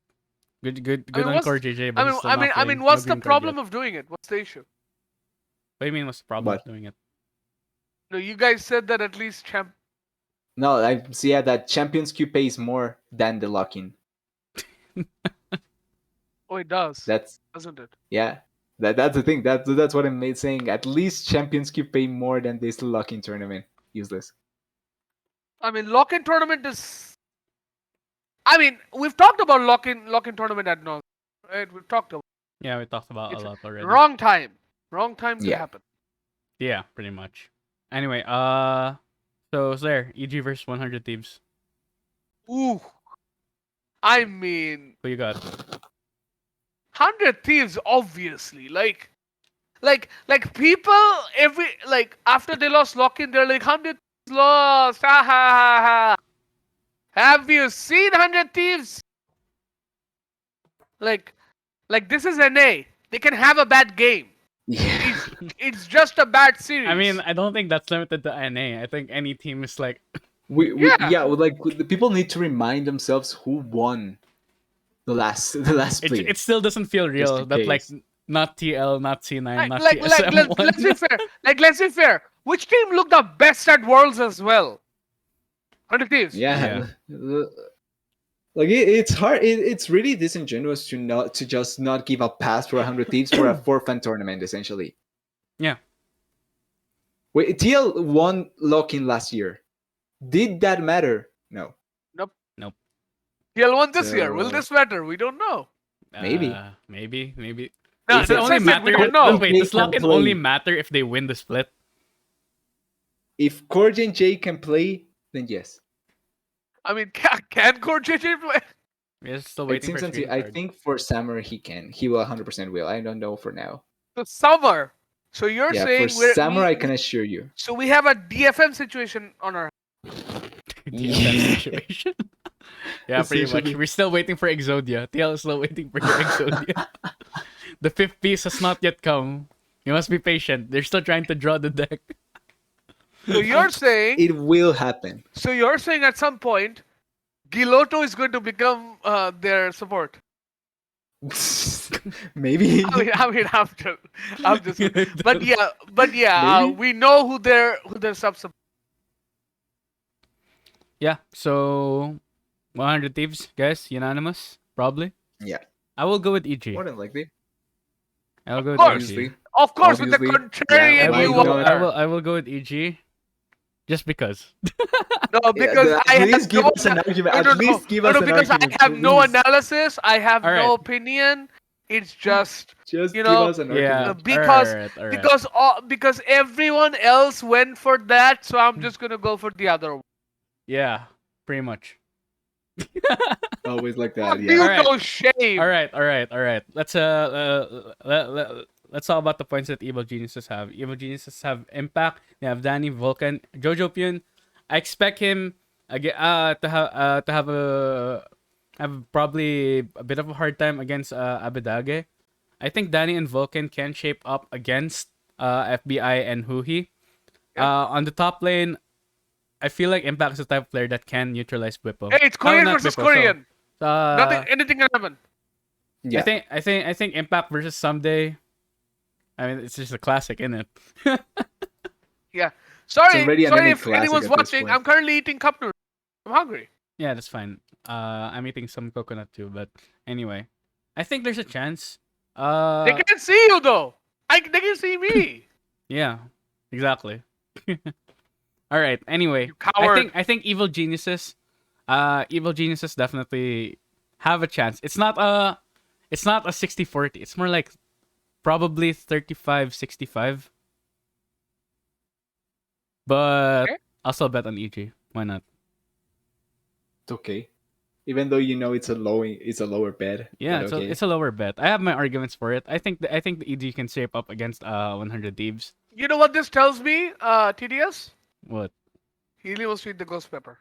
Good
I mean,
on
what's-
Core JJ. But he's still not
I
playing.
mean,
No
what's the
green card
problem
yet.
of doing it? What's the issue?
What do you mean? What's the problem
What?
with doing it?
No, you guys said that at least
No, I see. Yeah, that Champions queue pays more than the lock-in.
Oh, it does,
That's
doesn't it?
yeah. That's the thing. That's what I'm saying. At least Champions queue pay more than this lock-in tournament. Useless.
I mean, lock-in tournament is. I mean, we've talked about lock-in tournament at no, right? We've talked about
Yeah, we talked about
It's
a lot already.
wrong time to
Yeah.
happen.
Yeah, pretty much. Anyway, so Slayer, EG versus 100 Thieves.
Ooh, I mean,
Who you got?
100 Thieves, obviously. Like people after they lost lock-in, they're like 100 Thieves lost. Ha ha ha ha. Have you seen 100 Thieves? Like this is NA. They can have a bad game.
Yeah.
It's just a bad series.
I mean, I don't think that's limited to NA. I think any team is like,
Yeah.
Like the people need to remind themselves who won the last split.
it still doesn't feel real
in
that like
case.
not TL, not C9, not
like
TSM
let's
won.
be fair. Let's be fair. Which team looked the best at Worlds as well? 100 Thieves.
Yeah. Like it's hard. It's really disingenuous to just not give a pass for 100 Thieves for a for-fun tournament, essentially.
Yeah.
Wait, TL won lock-in last year. Did that matter? No.
TL won this year. Will
So-
this matter? We don't know.
Maybe.
Maybe.
No,
Does it
that's
only
it, we
matter?
don't know.
Wait,
They
does
can
lock-in
play.
only matter if they win the split?
If Corj and Jay can play, then yes.
I mean, can Core JJ play?
We're still
It
waiting
seems
for
until,
screen
I
card.
think for Summer he can. He will 100% will. I don't know for now.
The summer. So you're
Yeah,
saying
for Summer I can assure you.
So we have a DFM situation on our.
DFM situation. Yeah, pretty much.
Essentially.
We're still waiting for Exodia. TL is still waiting for your Exodia. The fifth piece has not yet come. You must be patient. They're still trying to draw the deck.
So you're saying.
It will happen.
So you're saying at some point, Giloto is going to become their support.
Maybe.
I'm just. But yeah.
Maybe.
We know who their subs.
Yeah, so 100 Thieves, guys, unanimous, probably.
Yeah.
I will go with EG.
More than likely.
I will go with
course.
Obviously.
EG.
Of course, with the
Obviously.
contrarian
Yeah,
I
you
will, go,
are.
are.
I will go with EG, just because.
No, because I
please
have
give
no,
us an argument.
no,
At
no,
least give
no,
us
no,
an
because
argument.
I have no
please.
analysis. I have
All
no
right.
opinion. It's just
Just
you
give
know,
us an
Yeah,
argument.
because
alright.
because everyone else went for that, so I'm just gonna go for the other one.
Yeah, pretty much.
Always like
Fuck
that.
you,
Yeah.
Alright.
no shame.
Alright. Let's talk about the points that Evil Geniuses have. Evil Geniuses have Impact. They have Danny, Vulcan, Jojo Pyun. I expect him to have probably a bit of a hard time against Abedage. I think Danny and Vulcan can shape up against FBI and Huhi. On the top lane, I feel like Impact is the type of player that can neutralize Bwipo.
Hey, it's Korean
not
versus
Bwipo,
Korean.
So,
Anything can happen.
Yeah.
I think Impact versus Someday. I mean, it's just a classic, isn't it?
Yeah. Sorry
already an
if
classic
anyone's
at this
watching.
point.
I'm currently eating cup noodles. I'm hungry.
Yeah, that's fine. I'm eating some coconut too, but anyway, I think there's a chance.
They can't see you though. They can see me.
Yeah, exactly. All right. Anyway,
You coward.
I think evil geniuses definitely have a chance. It's not a 60-40. It's more like probably 35-65. But
Okay.
I'll still bet on EG. Why not?
It's okay. Even though it's a lower bet,
Yeah,
but okay.
it's a lower bet. I have my arguments for it. I think the EG can shape up against 100 Thieves.
You know what this tells me, TDS?
What?
Healy will eat the ghost pepper.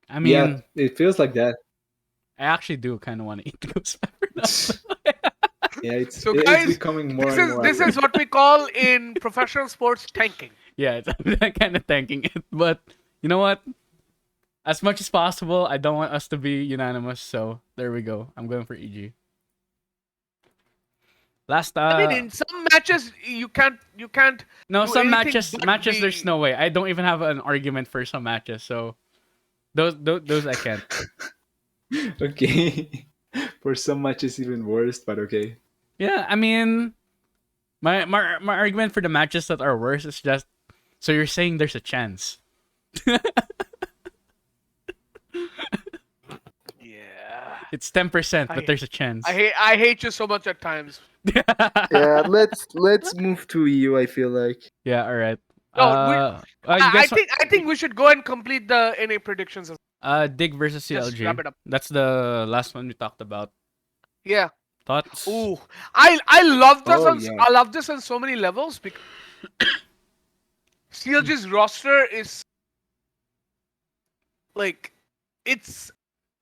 I mean,
Yeah, it feels like that.
I actually do kind of want to eat the ghost pepper now.
Yeah,
So
it's
guys,
becoming more
this
and
is
more.
this is what we call in professional sports tanking.
Yeah, it's kind of thanking it, but you know what? As much as possible, I don't want us to be unanimous. So there we go. I'm going for EG. Last
I mean, in some matches you can't
no,
do
some
anything
matches
but
there's
be-
no way. I don't even have an argument for some matches. So those I can't.
Okay. For some matches even worse, but okay.
Yeah, I mean, my argument for the matches that are worse is just so you're saying there's a chance.
Yeah.
It's 10%, but
I-
there's a chance.
I hate you so much at times.
Yeah, let's move to EU. I feel like.
Yeah, all right.
No,
You guys
I think we should go and complete the NA predictions.
Dig versus
Just wrap
CLG.
it up.
That's the last one we talked about.
Yeah.
Thoughts?
Ooh, I love this.
Oh, yeah.
I love this on so many levels because CLG's roster is like it's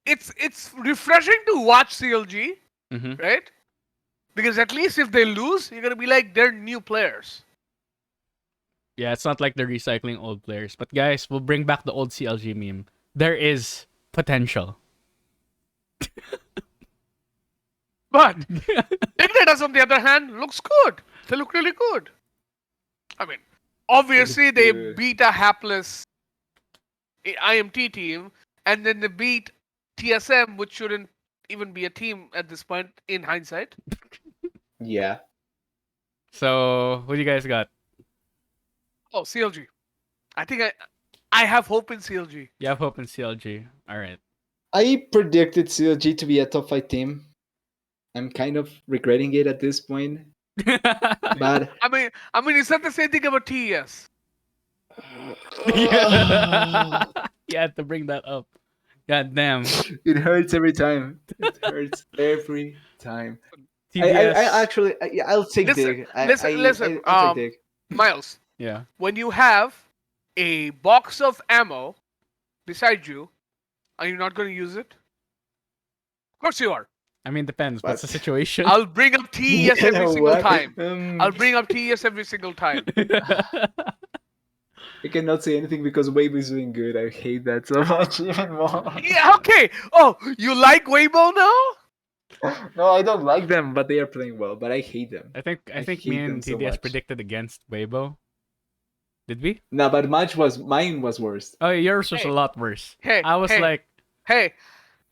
it's refreshing to watch CLG,
Mm-hmm.
right? Because at least if they lose, you're gonna be like they're new players.
Yeah, it's not like they're recycling old players. But guys, we'll bring back the old CLG meme. There is potential.
But Dignitas, on the other hand, looks good. They look really good. I mean, obviously they
good.
beat a hapless IMT team, and then they beat TSM, which shouldn't even be a team at this point in hindsight.
Yeah.
So, what do you guys got?
Oh, CLG. I think I have hope in CLG.
You have hope in CLG. All right.
I predicted CLG to be a top 5 team. I'm kind of regretting it at this point, but
I mean, is that the same thing about TES?
Yeah. You had to bring that up. God damn.
it hurts every time. It hurts every time.
TBS.
I actually, I'll take
Listen,
Dig.
listen.
I'll take Dig.
Miles,
Yeah.
when you have a box of ammo beside you, are you not going to use it? Of course you are.
I mean, depends. What's the
What?
situation?
I'll bring up TES every single
What?
time. I'll bring up TES every single time.
I cannot say anything because Wave is doing good. I hate that so much even more.
Yeah, okay. Oh, you like Weibo now?
No, I don't like them, but they are playing well. But I hate them.
I think
I
me
hate them
and
so
TDS
much.
predicted against Weibo. Did we?
No, but mine was worse.
Oh, yours was
Hey.
a lot worse.
Hey,
I was
hey.
like,
Hey,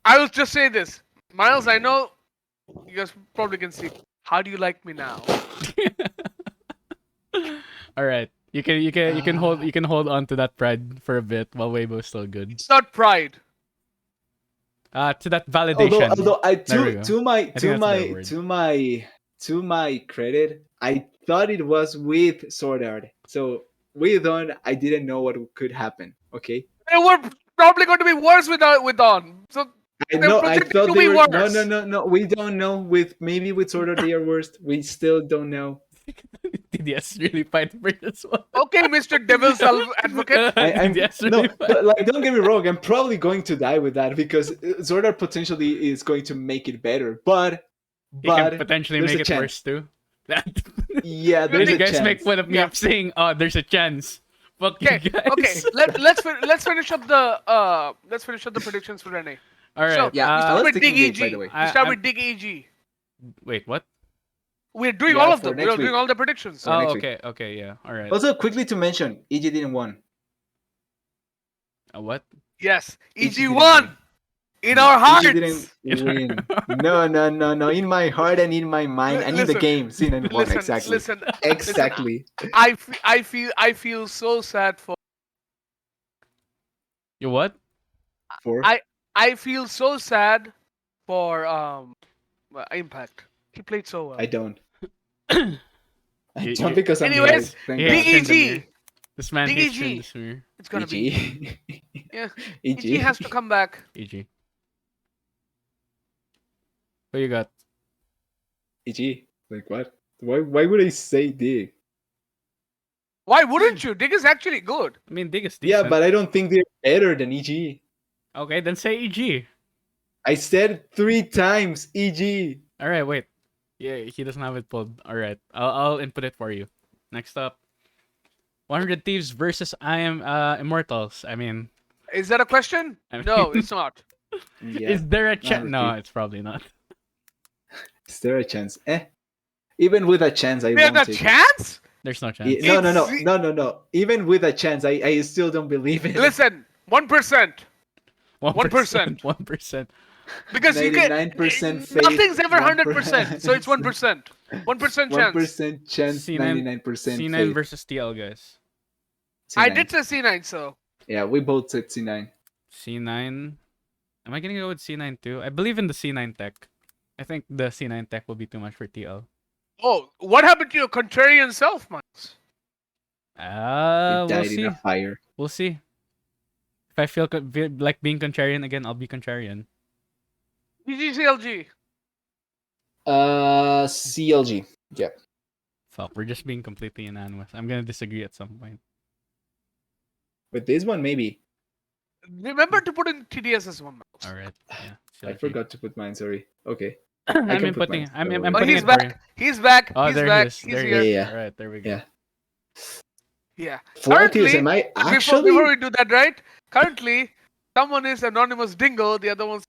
I will just say this. Miles, I know you guys probably can see. How do you like me now?
all right. You can hold on to that pride for a bit while Weibo's still good.
It's not pride.
To that validation.
Although I
There we go.
to my
think
to
that's a
my
better word.
to my credit, I thought it was with Sword Art. So with On, I didn't know what could happen. Okay.
They were probably going to be worse with On. So
I
they're
know. I
projected
thought
to
they
be
were.
worse.
No. We don't know. With maybe with Sword Art they are worst. We still don't know.
TDS really fighting for this one.
Okay, Mr. Devil's Advocate.
I'm
TDS
no,
really
like don't get me wrong. I'm probably going to die with that because Sword Art potentially is going to make it better, but
He can
but
potentially
there's
make
a
it
chance.
worse too. That
Yeah, there's
you
a
guys
chance.
make fun of me
Yeah.
of saying, "Oh, there's a chance." Fuck
Okay,
you guys.
okay. Let's finish up the predictions for Rene.
All right.
So,
Yeah,
we
I
start
was
with
thinking
Dig
Dig, by
EG.
the way.
We start
I'm-
with Dig EG.
Wait, what?
We're doing
Yeah,
all of
for
them.
next
We're doing
week.
all the predictions.
For
Oh,
next week.
okay, yeah. All right.
Also, quickly to mention, EG didn't win.
What?
Yes,
EG
EG
didn't
won.
win.
In
No,
our
EG didn't
hearts.
win. No, no, no, no. In my heart and in my mind and in the
Listen,
game, C9 won. Exactly.
listen.
Exactly.
I feel so sad for.
You what?
Four.
I feel so sad for Impact. He played so
I
well.
don't.
you,
I don't
you,
because I'm
Anyways,
biased. Thank
he hates
God.
Big
Tryndamere.
EG,
This man
Big
hates
EG.
Tryndamere.
It's gonna be
EG.
yeah. EG has to
EG.
come back.
EG. Who you got?
EG. Like what? Why would I say Dig?
Why wouldn't you? Dig is actually good.
I mean, Dig is
Yeah,
decent.
but I don't think they're better than EG.
Okay, then say EG.
I said 3 times EG.
All right, wait. Yeah, he doesn't have it pulled. All right, I'll input it for you. Next up, 100 Thieves versus I Am Immortals.
Is that a question?
I mean,
No, it's not.
Yeah.
is there a chance? No,
100.
it's probably not.
Is there a chance? Even with a chance, I
There's
won't
a
take it.
chance?
There's no chance.
No, no,
It's
no,
ze-
no, no, no. Even with a chance, I still don't believe it.
Listen, 1%. 1%.
1%.
Because you get
99% faith.
nothing's ever 100%,
1%.
so it's 1%. 1% chance.
1% chance,
C9,
99%
C9
faith.
versus TL, guys.
I
C9.
did say C9, so
Yeah, we both said C9.
C9. Am I gonna go with C9 too? I believe in the C9 tech. I think the C9 tech will be too much for TL.
oh, what happened to your contrarian self, Miles?
It
We'll
died in a
see.
fire.
We'll see. If I feel like being contrarian again, I'll be contrarian.
GGCLG.
CLG. Yeah.
Fuck, we're just being completely unanimous. I'm gonna disagree at some point.
With this one, maybe.
Remember to put in TDS as one, Miles.
All right. Yeah.
I
CLG.
forgot to put mine, sorry. Okay.
I'm
can put
inputting.
mine,
I'm,
don't
I'm
worry.
Oh,
putting
he's
it for you.
back. He's back.
Oh,
He's
there
back.
he is.
He's
There he
here.
is.
Yeah.
All right. There we go.
Yeah.
Yeah.
For
Currently,
TSM, I
before
actually...
we do that, right? Currently, someone is anonymous dingo. The other one's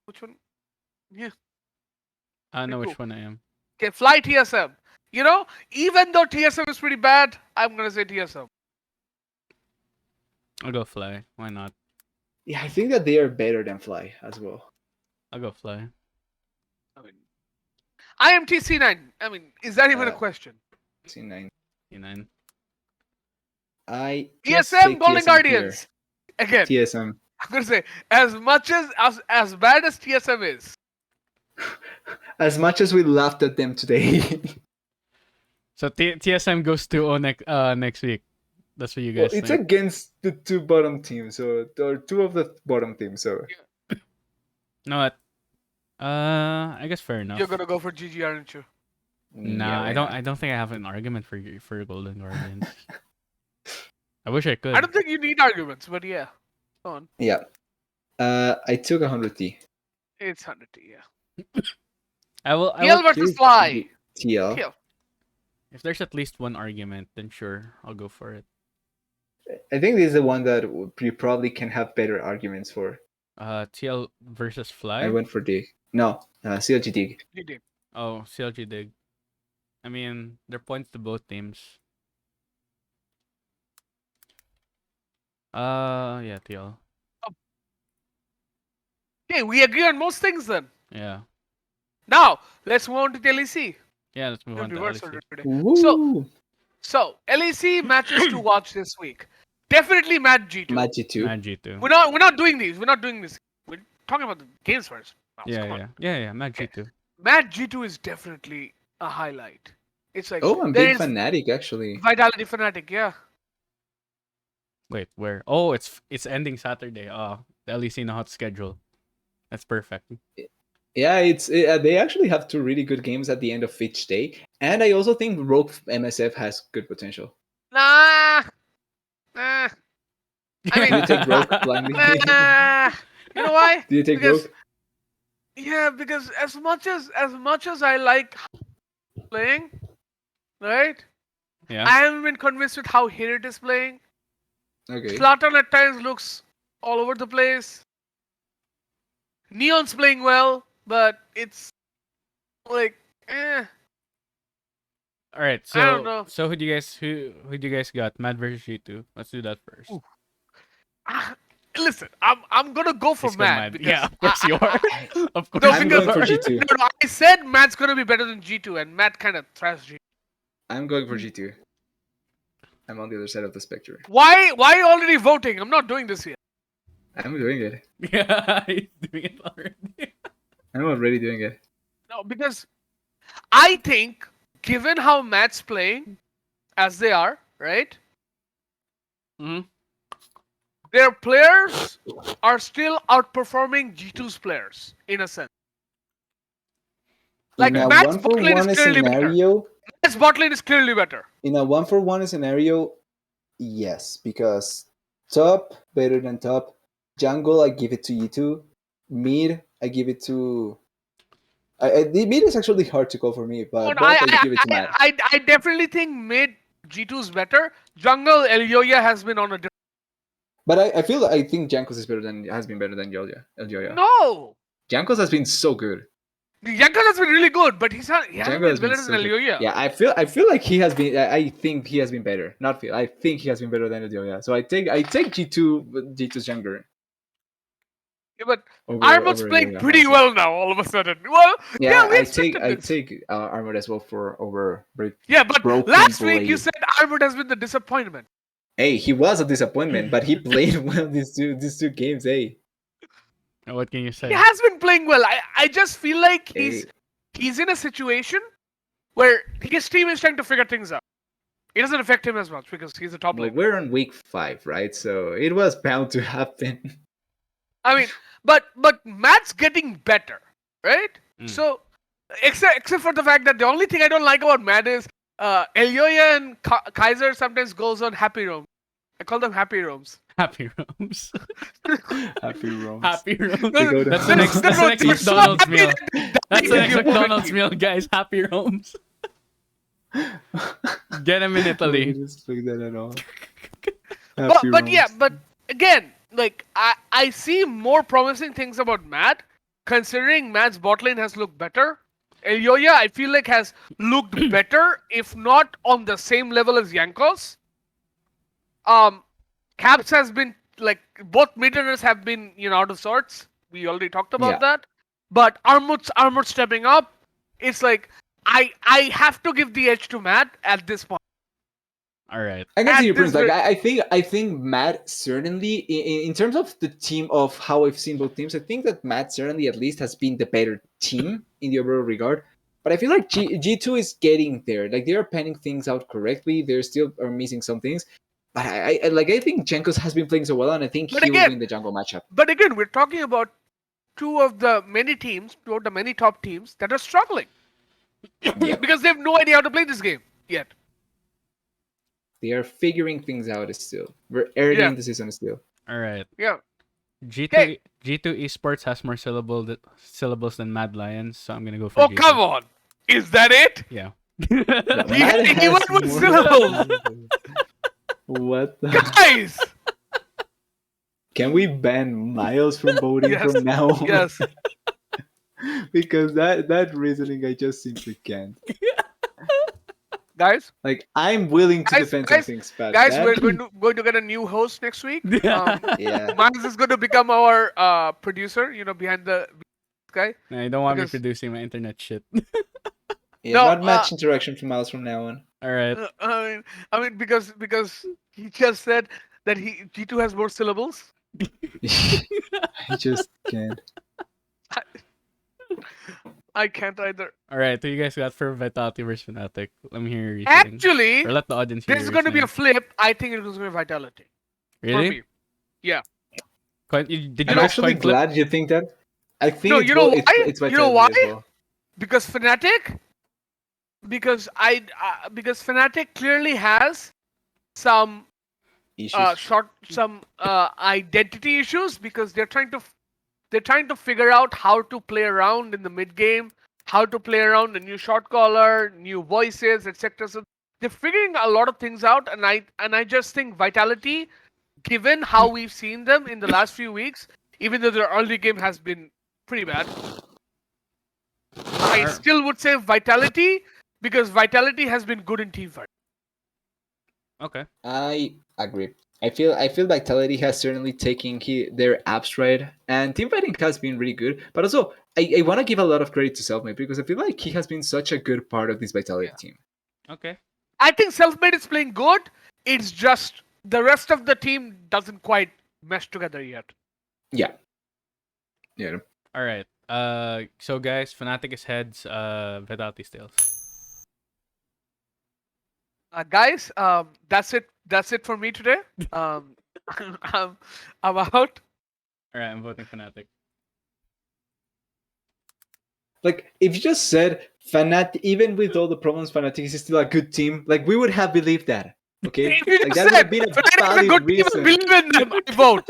which one? Yeah.
I know
Pretty
which
cool.
one I am.
Okay, fly TSM. You know, even though TSM is pretty bad, I'm gonna say TSM.
I'll go fly. Why not?
Yeah, I think that they are better than Fly as well.
I'll go fly.
I mean, IMTC9. I mean, is that even a
Uh,
question?
C9.
C9.
I just
TSM
say
Golden
TSM
Guardians. Again,
here. TSM.
I'm gonna say as much as bad as TSM is.
As much as we laughed at them today.
So TSM goes 2-0 next week. That's what you
Well,
guys
it's
think.
against the two bottom teams, or two of the bottom teams. So
No, what? I guess fair enough.
You're gonna go for GG, aren't you?
Nah,
yeah,
I
why
don't.
not?
I don't think I have an argument for Golden Guardians. I wish I could.
I don't think you need arguments, but yeah. Go on.
Yeah. I took 100T.
It's 100T, yeah.
I will.
TL versus Fly.
TL.
TL.
If there's at least one argument, then sure, I'll go for it.
I think this is the one that you probably can have better arguments for.
TL versus Fly.
I went for Dig. No, CLG Dig.
You did.
Oh, CLG Dig. I mean, they're points to both teams. Yeah, TL.
Okay, we agree on most things then.
Yeah.
Now, let's move on to the LEC.
Yeah, let's move on to
Reverse
LEC.
order today.
Woo!
So LEC matches to watch this week. Definitely Mad G2.
Magi 2.
Mad G2.
We're not doing these. We're not doing this. We're talking about the games first. Mouse,
Yeah,
come on.
yeah. Mad G2.
Mad G2 is definitely a highlight. It's like
Oh, I'm
there
big
is
fanatic actually.
Vitality Fanatic, yeah.
Wait, where? Oh, it's ending Saturday. Oh, the LEC know how to schedule. That's perfect.
Yeah, they actually have two really good games at the end of each day, and I also think Rogue MSF has good potential.
Nah.
Do
I
you
mean,
take Rogue blindly?
nah. You know why?
Do you take
Because-
Rogue?
Yeah, because as much as I like playing, right?
Yeah.
I haven't been convinced with how Hirit is playing.
Okay.
Slatan at times looks all over the place. Neon's playing well, but it's like, eh.
All right. So
I don't know.
So who do you guys got? Mad versus G2. Let's do that first.
Ooh. Listen, listen. I'm gonna go for
He's gonna
Matt
mad.
because
Yeah, of course you are. Of course
No,
I'm
you
because
going for
are.
G2.
no, I said Matt's gonna be better than G2, and Matt kind of thrashed G2.
I'm going for G2. I'm on the other side of the spectrum.
Why are you already voting? I'm not doing this yet.
I'm doing it.
Yeah, he's doing it already.
I'm already doing it.
No, because I think, given how Matt's playing, as they are, right?
Mhm.
Their players are still outperforming G2's players, in a sense. Like,
In a
Matt's
one for
bot lane is
one
clearly better.
scenario,
Matt's bot lane is clearly better.
in a 1-for-1 scenario, yes, because top better than top. Jungle, I give it to you2. Mid, I give it to. The mid is actually hard to call for me, but
But
bot, I give it to Matt.
I definitely think mid G2 is better. Jungle Elyoya has been on a different.
But
I think Jankos has been better than Eljoya.
No!
Jankos has been so good.
Yankas has been really good, but he hasn't
Django
been
has been
better
so
than
good.
Elyoya.
Yeah, I feel like he has been. I think he has been better. Not feel. I think he has been better than Eljoya. So I take G2. But G2's younger.
Yeah, but
Over
Armut's playing
Eljoya,
pretty
honestly.
well now, all of a sudden. Well, yeah, we expected
I
this.
take Armor as well for over.
Yeah, but
Broken
last week you
Blade.
said Armut has been the disappointment.
Hey, he was a disappointment, but he played well these two games. Hey,
What can you say?
He has been playing well. I just feel like
hey.
he's in a situation where his team is trying to figure things out. It doesn't affect him as much because he's a top
Well,
lane.
we're on week 5, right? So it was bound to happen.
I mean, but Matt's getting better, right?
Mm.
So except for the fact that the only thing I don't like about Matt is Elyoya and Kaiser sometimes goes on happy roam. I call them happy roams.
Happy rooms.
Happy Rome's.
Happy rooms.
No,
That's
no,
the next.
no,
That's the next
you're so
McDonald's
happy
meal.
that
That's the
you
next
give
McDonald's
it.
meal, guys. Happy rooms. Get him in Italy.
I didn't expect that at all.
But yeah, but again, like I see more promising things about Matt, considering Matt's bot lane has looked better. Elyoya, I feel like has looked better, if not on the same level as Yankos. Caps has been like both mid-laners have been out of sorts. We already talked about
Yeah.
that. But Armut stepping up. It's like I have to give the edge to Matt at this point.
All right.
I can
At
see your
this
points. Like
very-
I think Matt certainly in terms of the team of how I've seen both teams, I think that Matt certainly at least has been the better team in the overall regard. But I feel like G2 is getting there. Like they are penning things out correctly. They still are missing some things. But I think Jenkos has been playing so well, and I think
But
he will
again-
win the jungle matchup.
But again, we're talking about two of the many top teams that are struggling
Yeah,
because they have no idea how to play this game yet.
they are figuring things out still. We're early
Yeah.
in the season still.
All right.
Yeah.
G2
Okay.
G2 esports has more syllables than Mad Lions, so I'm gonna go for
Oh,
G2.
come on. Is that it?
Yeah.
Matt
anyone
has
with
more-
syllables?
What the?
Guys!
Can we ban Miles from voting
Yes.
from now on?
Yes.
Because that reasoning I just simply can't.
Guys,
Like I'm willing to
Guys,
defend
guys,
some things, but
guys,
that-
we're going to get a new host next week.
yeah.
Miles is going to become our producer, behind the guy.
I don't want me
Because-
producing my internet shit.
Yeah,
No,
not much interaction from Miles from now on.
All right.
I mean, because he just said that G2 has more syllables.
I just can't.
I can't either.
All right. Who you guys got for Vitality versus Fnatic? Let me hear your reasoning.
Actually,
Or let the audience hear
this is
your
going to be a
reasoning.
flip. I think it was going to be Vitality. For
Really?
me.
Did you
I'm
guys
actually
coin flip?
glad you think that. I think
No,
it's
you know
both-
why?
It's
You know
Vitality as
why?
well.
Because Fnatic clearly has some
Issues.
identity issues because they're trying to figure out how to play around in the mid game, how to play around the new shot caller, new voices, etc. So they're figuring a lot of things out, and I just think Vitality, given how we've seen them in the last few weeks, even though their early game has been pretty bad, I still would say Vitality because Vitality has been good in teamfight.
Okay.
I agree. I feel Vitality has certainly taken their apps right, and team fighting has been really good. But also, I want to give a lot of credit to Selfmade because I feel like he has been such a good part of this Vitality
Yeah.
team.
Okay.
I think Selfmade is playing good. It's just the rest of the team doesn't quite mesh together yet.
Yeah, yeah.
All right. So guys, Fnatic is heads. Vitality tails.
Guys, that's it. That's it for me today. Um, I'm, I'm out.
All right, I'm voting Fnatic.
Like if you just said Fnatic, even with all the problems, Fnatic is still a good team. Like we would have believed that. Okay,
If you
like
just
that would have
said
been a
Fnatic is a
valid
good team
reason.
and believe in them, I vote.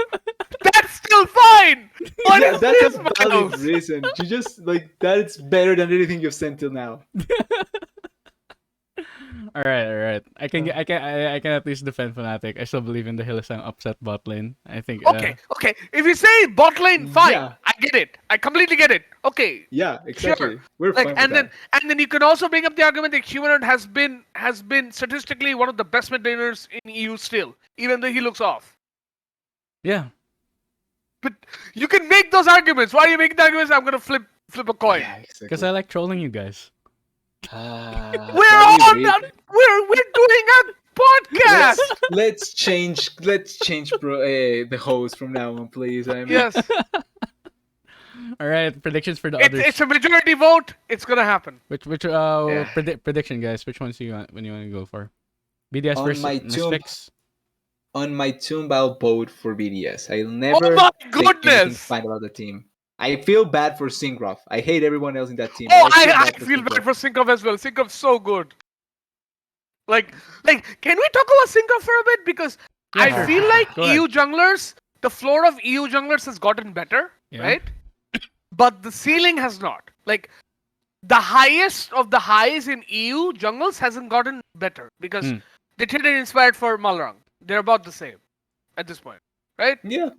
That's still fine. What
Yeah,
is
that's
this,
a valid
Miles?
reason. You just like that's better than anything you've sent till now.
All right, all right. I can at least defend Fnatic. I still believe in the Hillsong upset bot lane. I think.
Okay, okay. If you say bot lane, fine.
Yeah.
I get it. I completely get it. Okay,
Yeah, exactly.
sure.
We're
Like,
fine
and
with
then you can also bring up the argument that Humanoid has been statistically one of the best mid laners in EU still, even though he looks off.
Yeah.
But you can make those arguments. Why are you making the arguments? I'm gonna flip a
that.
coin.
Yeah,
Because
exactly.
I like trolling you guys.
We're doing a podcast.
Let's change the host from now on, please. I mean,
Yes,
All right, predictions for the
it's
others.
a majority vote. It's gonna happen.
Which
Yeah.
prediction, guys? Which ones do you want? When you want to go for? BDS
On
versus
my tomb.
Misfix.
on my tomb, I'll vote for BDS. I'll never
my
say anything
goodness!
fine about the team. I feel bad for Syngroff. I hate everyone else in that team.
Oh,
but
I feel
Syngroff.
bad for Syncroft as well. Syncroft's so good. Like, can we talk about Syncroft for a bit? Because
Yeah,
I
sure.
feel like
Go ahead.
EU junglers, the floor of EU junglers has gotten better,
Yeah.
right? But the ceiling has not. Like, the highest of the highs in EU jungles hasn't gotten better because they traded inspired for Malrang. They're about the same at this point, right?
Yeah.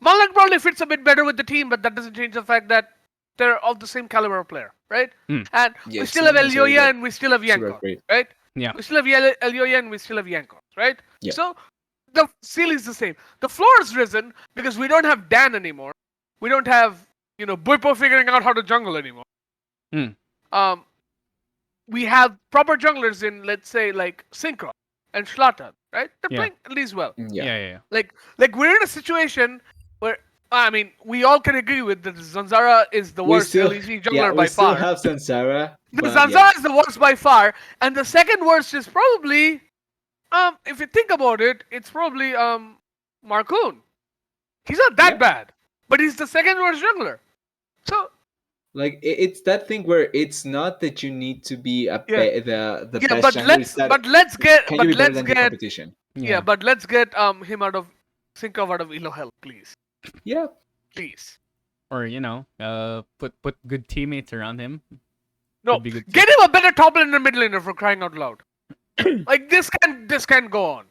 Malrang probably fits a bit better with the team, but that doesn't change the fact that they're of the same caliber of player, right? And we
Yes,
still have
Syncroft's very
Elioya
good.
and we still have
Super
Yankos,
great.
right?
Yeah.
We still have Elioya and we still have Yankos, right?
Yeah.
So the ceiling's the same. The floor has risen because we don't have Dan anymore. We don't have, Buipo figuring out how to jungle anymore. We have proper junglers in, let's say, like Synchro and Schlatan, right? They're
Yeah.
playing at least well.
Yeah.
Like we're in a situation where we all can agree with that Zanzara is the worst LEC jungler by
we still
far.
have Sansara.
The
but
Zanzara
yeah.
is the worst by far, and the second worst is probably if you think about it, it's probably Marcoon. He's not that bad, but he's the second worst jungler. So
Like it's that thing where it's not that you need to be the
yeah,
best
but
jungler. It's that
let's get
can
but
you be better
let's
than the
get
competition?
yeah, but let's get him out of Syncroft out of Elo Hell, please.
Yeah.
Please.
Or put good teammates around him.
No,
Could be good
get him a better top laner, mid laner for crying out loud. Like this can go on.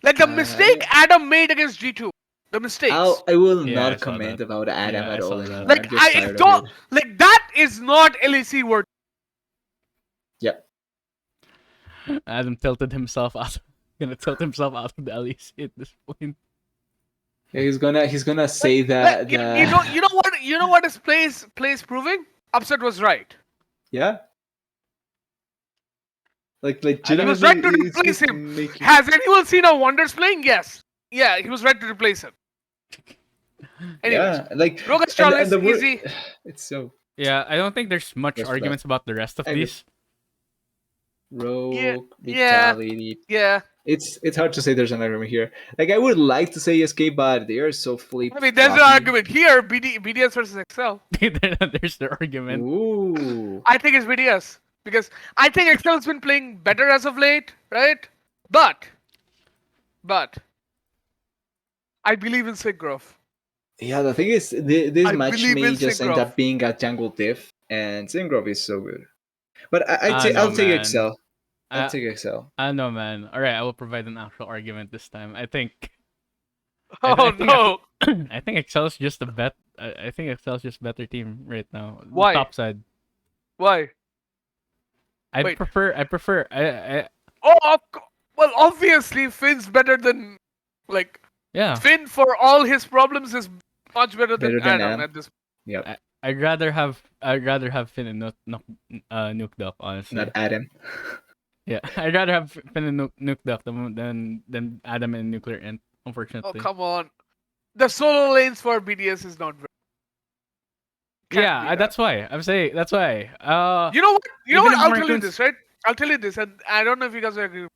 Like the mistake Adam made against G2. The mistakes.
I will
Yeah, I
not
saw
comment
that.
about Adam
Yeah, I
at
saw
all
that.
anymore.
like
I'm just tired of
don't
it.
like that is not LEC word.
Yeah.
Adam tilted himself out. Gonna tilt himself out of the LEC at this point.
Yeah, he's gonna say that.
You know what his plays proving? Upset was right.
Yeah. Like
He
legitimately,
was right to
it's
replace
just
him.
making-
Has anyone seen a Wonders playing? Yes. Yeah, he was right to replace him. Anyways,
Yeah, like
Rogan Strong is
the wor-
easy.
It's so
Yeah, I don't think there's much
Rest of
arguments about the rest of
I agree.
these.
rogue
Yeah.
vitality.
Yeah.
It's hard to say there's an argument here. Like I would like to say SK, but they are so flip.
I mean, there's an argument here. BDS versus Excel.
There's the argument.
Ooh.
I think it's BDS because I think Excel's been playing better as of late, right? But I believe in Siggrove.
Yeah, the thing is, this
I
match
believe
may
in
just end
Syngrove.
up being a jungle diff, and Syngrove is so good. But
No,
I'll take
man.
Excel. I'll
Uh,
take Excel.
I know, man. All right, I will provide an actual argument this time. I think.
Oh
think
no!
I think Excel's just a bet. I think Excel's just better team right now.
Why?
Top side.
Why?
I
Wait.
prefer. I
Well, obviously Finn's better than Like
Yeah.
Finn, for all his problems, is much better than
Better than
Adam
Adam.
at this.
Yep.
I'd rather have Finn and Nuke Duck, honestly.
Not Adam.
Yeah, I'd rather have Finn and Nuke Duck than Adam and Nuclear Int.
Oh
Unfortunately.
come on, the solo lanes for BDS is not very. Can't
Yeah,
be that.
that's why I'm saying that's why.
You know what? You know
even
what?
if
I'll tell you
Marcoons-
this, right? I'll tell you this, and I don't know if you guys agree.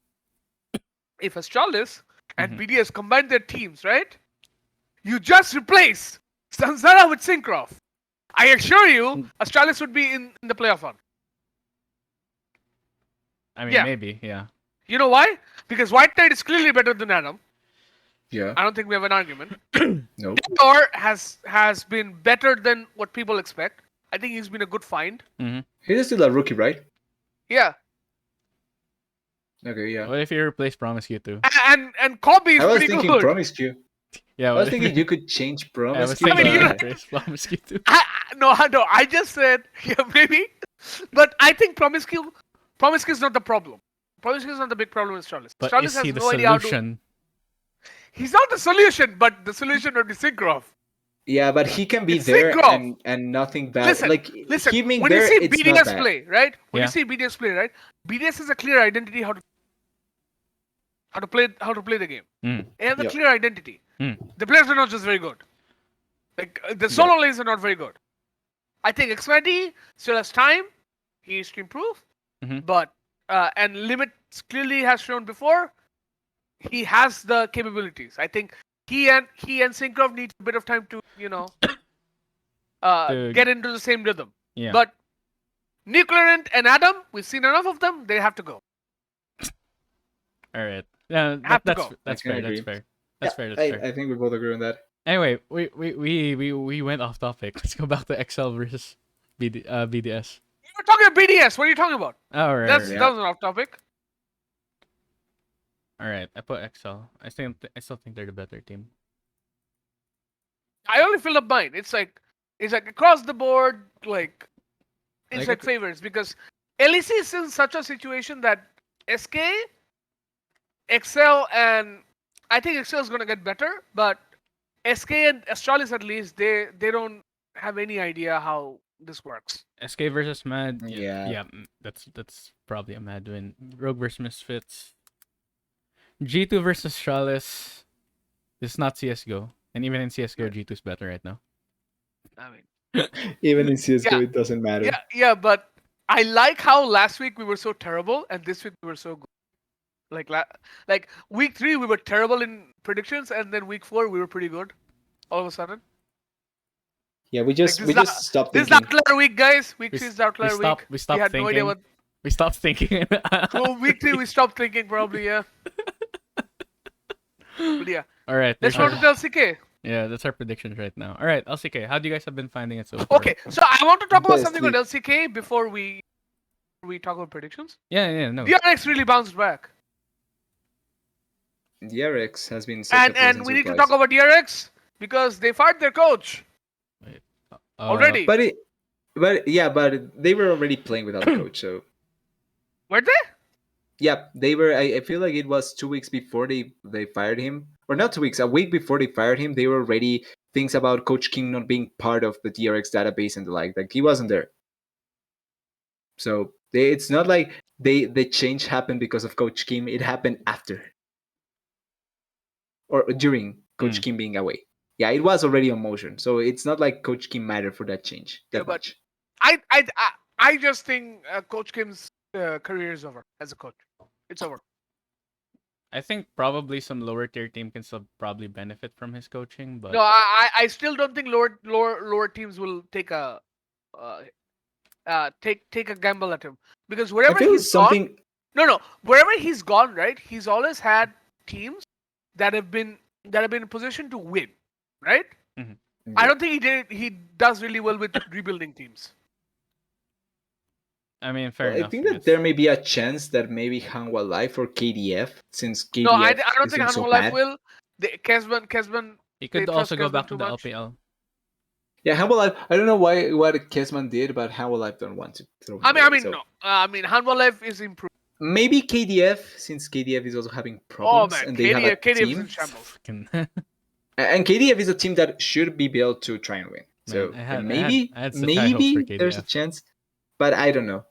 If Astralis and
Mhm.
BDS combine their teams, right? You just replace Sanzara with Syncroft. I assure you, Astralis would be in the playoff run.
I mean,
Yeah.
maybe, yeah.
You know why? Because White Knight is clearly better than Adam.
Yeah.
I don't think we have an argument.
Nope.
Thor has been better than what people expect. I think he's been a good find.
He's still a rookie, right?
Yeah.
Okay, yeah.
What if you replace Promise You too?
And Kobe is
I was
pretty
thinking
good.
Promiscu.
Yeah,
I
what
was
if
thinking you could change
I was
Promiscu.
thinking
mean,
you
you
but-
replace Promise You too.
No, I just said yeah, maybe, but I think Promiscu is not the problem. Promiscu is not the big problem with Astralis.
But
Astralis
is he
has
the
no idea how to.
solution?
He's not the solution, but the solution would be Syncroft.
Yeah, but he can be
It's
there
Syncroft.
and nothing bad.
Listen,
like
Listen,
him being
when
there,
you see
it's not
BDS
bad.
play, right? When
Yeah.
you see BDS play, right? BDS has a clear identity how to play the game.
Mm.
They have a
Yep.
clear identity.
Mm.
The players are not just very good. Like the solo lanes are not very good. I think X20 still has time. He needs to improve.
Mhm.
But and Limits clearly has shown before he has the capabilities. I think he and Syncroft need a bit of time to
To-
get into the same rhythm.
Yeah.
But Nuclear and Adam, we've seen enough of them. They have to go.
All right. Yeah,
Have to
that's
go.
that's
I can
fair. That's
agree.
fair. That's fair. That's
I,
fair.
I think we both agree on that.
Anyway, we went off topic. Let's go back to XL versus BDS.
You were talking BDS. What are you talking about?
All right.
That was
yeah.
off topic.
All right. I put XL. I still think they're the better team.
I only filled up mine. It's like across the board, like it's
Like
like
it-
favorites because LEC is in such a situation that SK, XL, and I think XL is gonna get better, but SK and Astralis at least they don't have any idea how this works.
SK versus Mad.
Yeah.
Yeah. That's probably a Mad win. Rogue versus Misfits. G2 versus Chalice. This is not CS:GO, and even in CS:GO, G2 is better right now.
I mean,
Even in CS:GO,
Yeah.
it doesn't matter.
yeah, but I like how last week we were so terrible and this week we were so good. Like week 3 we were terrible in predictions and then week 4 we were pretty good. All of a sudden,
Yeah, we just
Like,
we
this is
just stopped
this is the
thinking.
outlier week, guys. Week
We
3
s-
is the outlier week.
we stopped
had no idea
thinking.
what.
We stopped thinking.
So week 3 we stopped thinking probably. Yeah. But yeah,
All right.
let's
there's
go
our-
to LCK.
Yeah, that's our predictions right now. All right, LCK. How do you guys have been finding it so far?
Okay, so I want to talk about
Best
something on LCK before we talk about predictions.
Yeah, no.
DRX really bounced back,
DRX has been such a
and
pleasant
we need to
surprise.
talk about DRX because they fired their coach already.
But they were already playing without a coach, so
Were they?
yeah, they were. I feel like it was 2 weeks before they fired him, or not 2 weeks, a week before they fired him. They were already things about Coach King not being part of the DRX database and the like he wasn't there. So it's not like the change happened because of Coach Kim. It happened after or during Coach Kim being away. Yeah, it was already on motion. So it's not like Coach Kim mattered for that change that
Yeah, but-
much.
I just think Coach Kim's career is over as a coach. It's over.
I think probably some lower tier team can still probably benefit from his coaching, but
No, I still don't think lower teams will take a take a gamble at him because
I
wherever
feel
he's
something.
gone, no, wherever he's gone, right? He's always had teams that have been in position to win, right? I don't think he does really well with rebuilding teams.
I mean, fair
I
enough.
think that there may be a chance that maybe Hanwha Life or KDF, since KDF
No, I don't
is
think
doing so
Hanwha Life
bad.
will. Kesman.
He
they
could
trust
also go
Kesman
back
too
to the
much.
LPL.
Yeah, Hanwha Life. I don't know what Kesman did, but Hanwha Life don't want to throw. him
I
away,
mean,
so-
no. I mean, Hanwha Life is improved.
maybe KDF, since KDF is also having
Oh
problems
man,
and they have a
KDF is in
team.
shambles.
Fucking
And KDF is a team that should be built to try and win.
man,
So
I had such high hopes for
maybe there's a
KDF.
chance, but I don't know.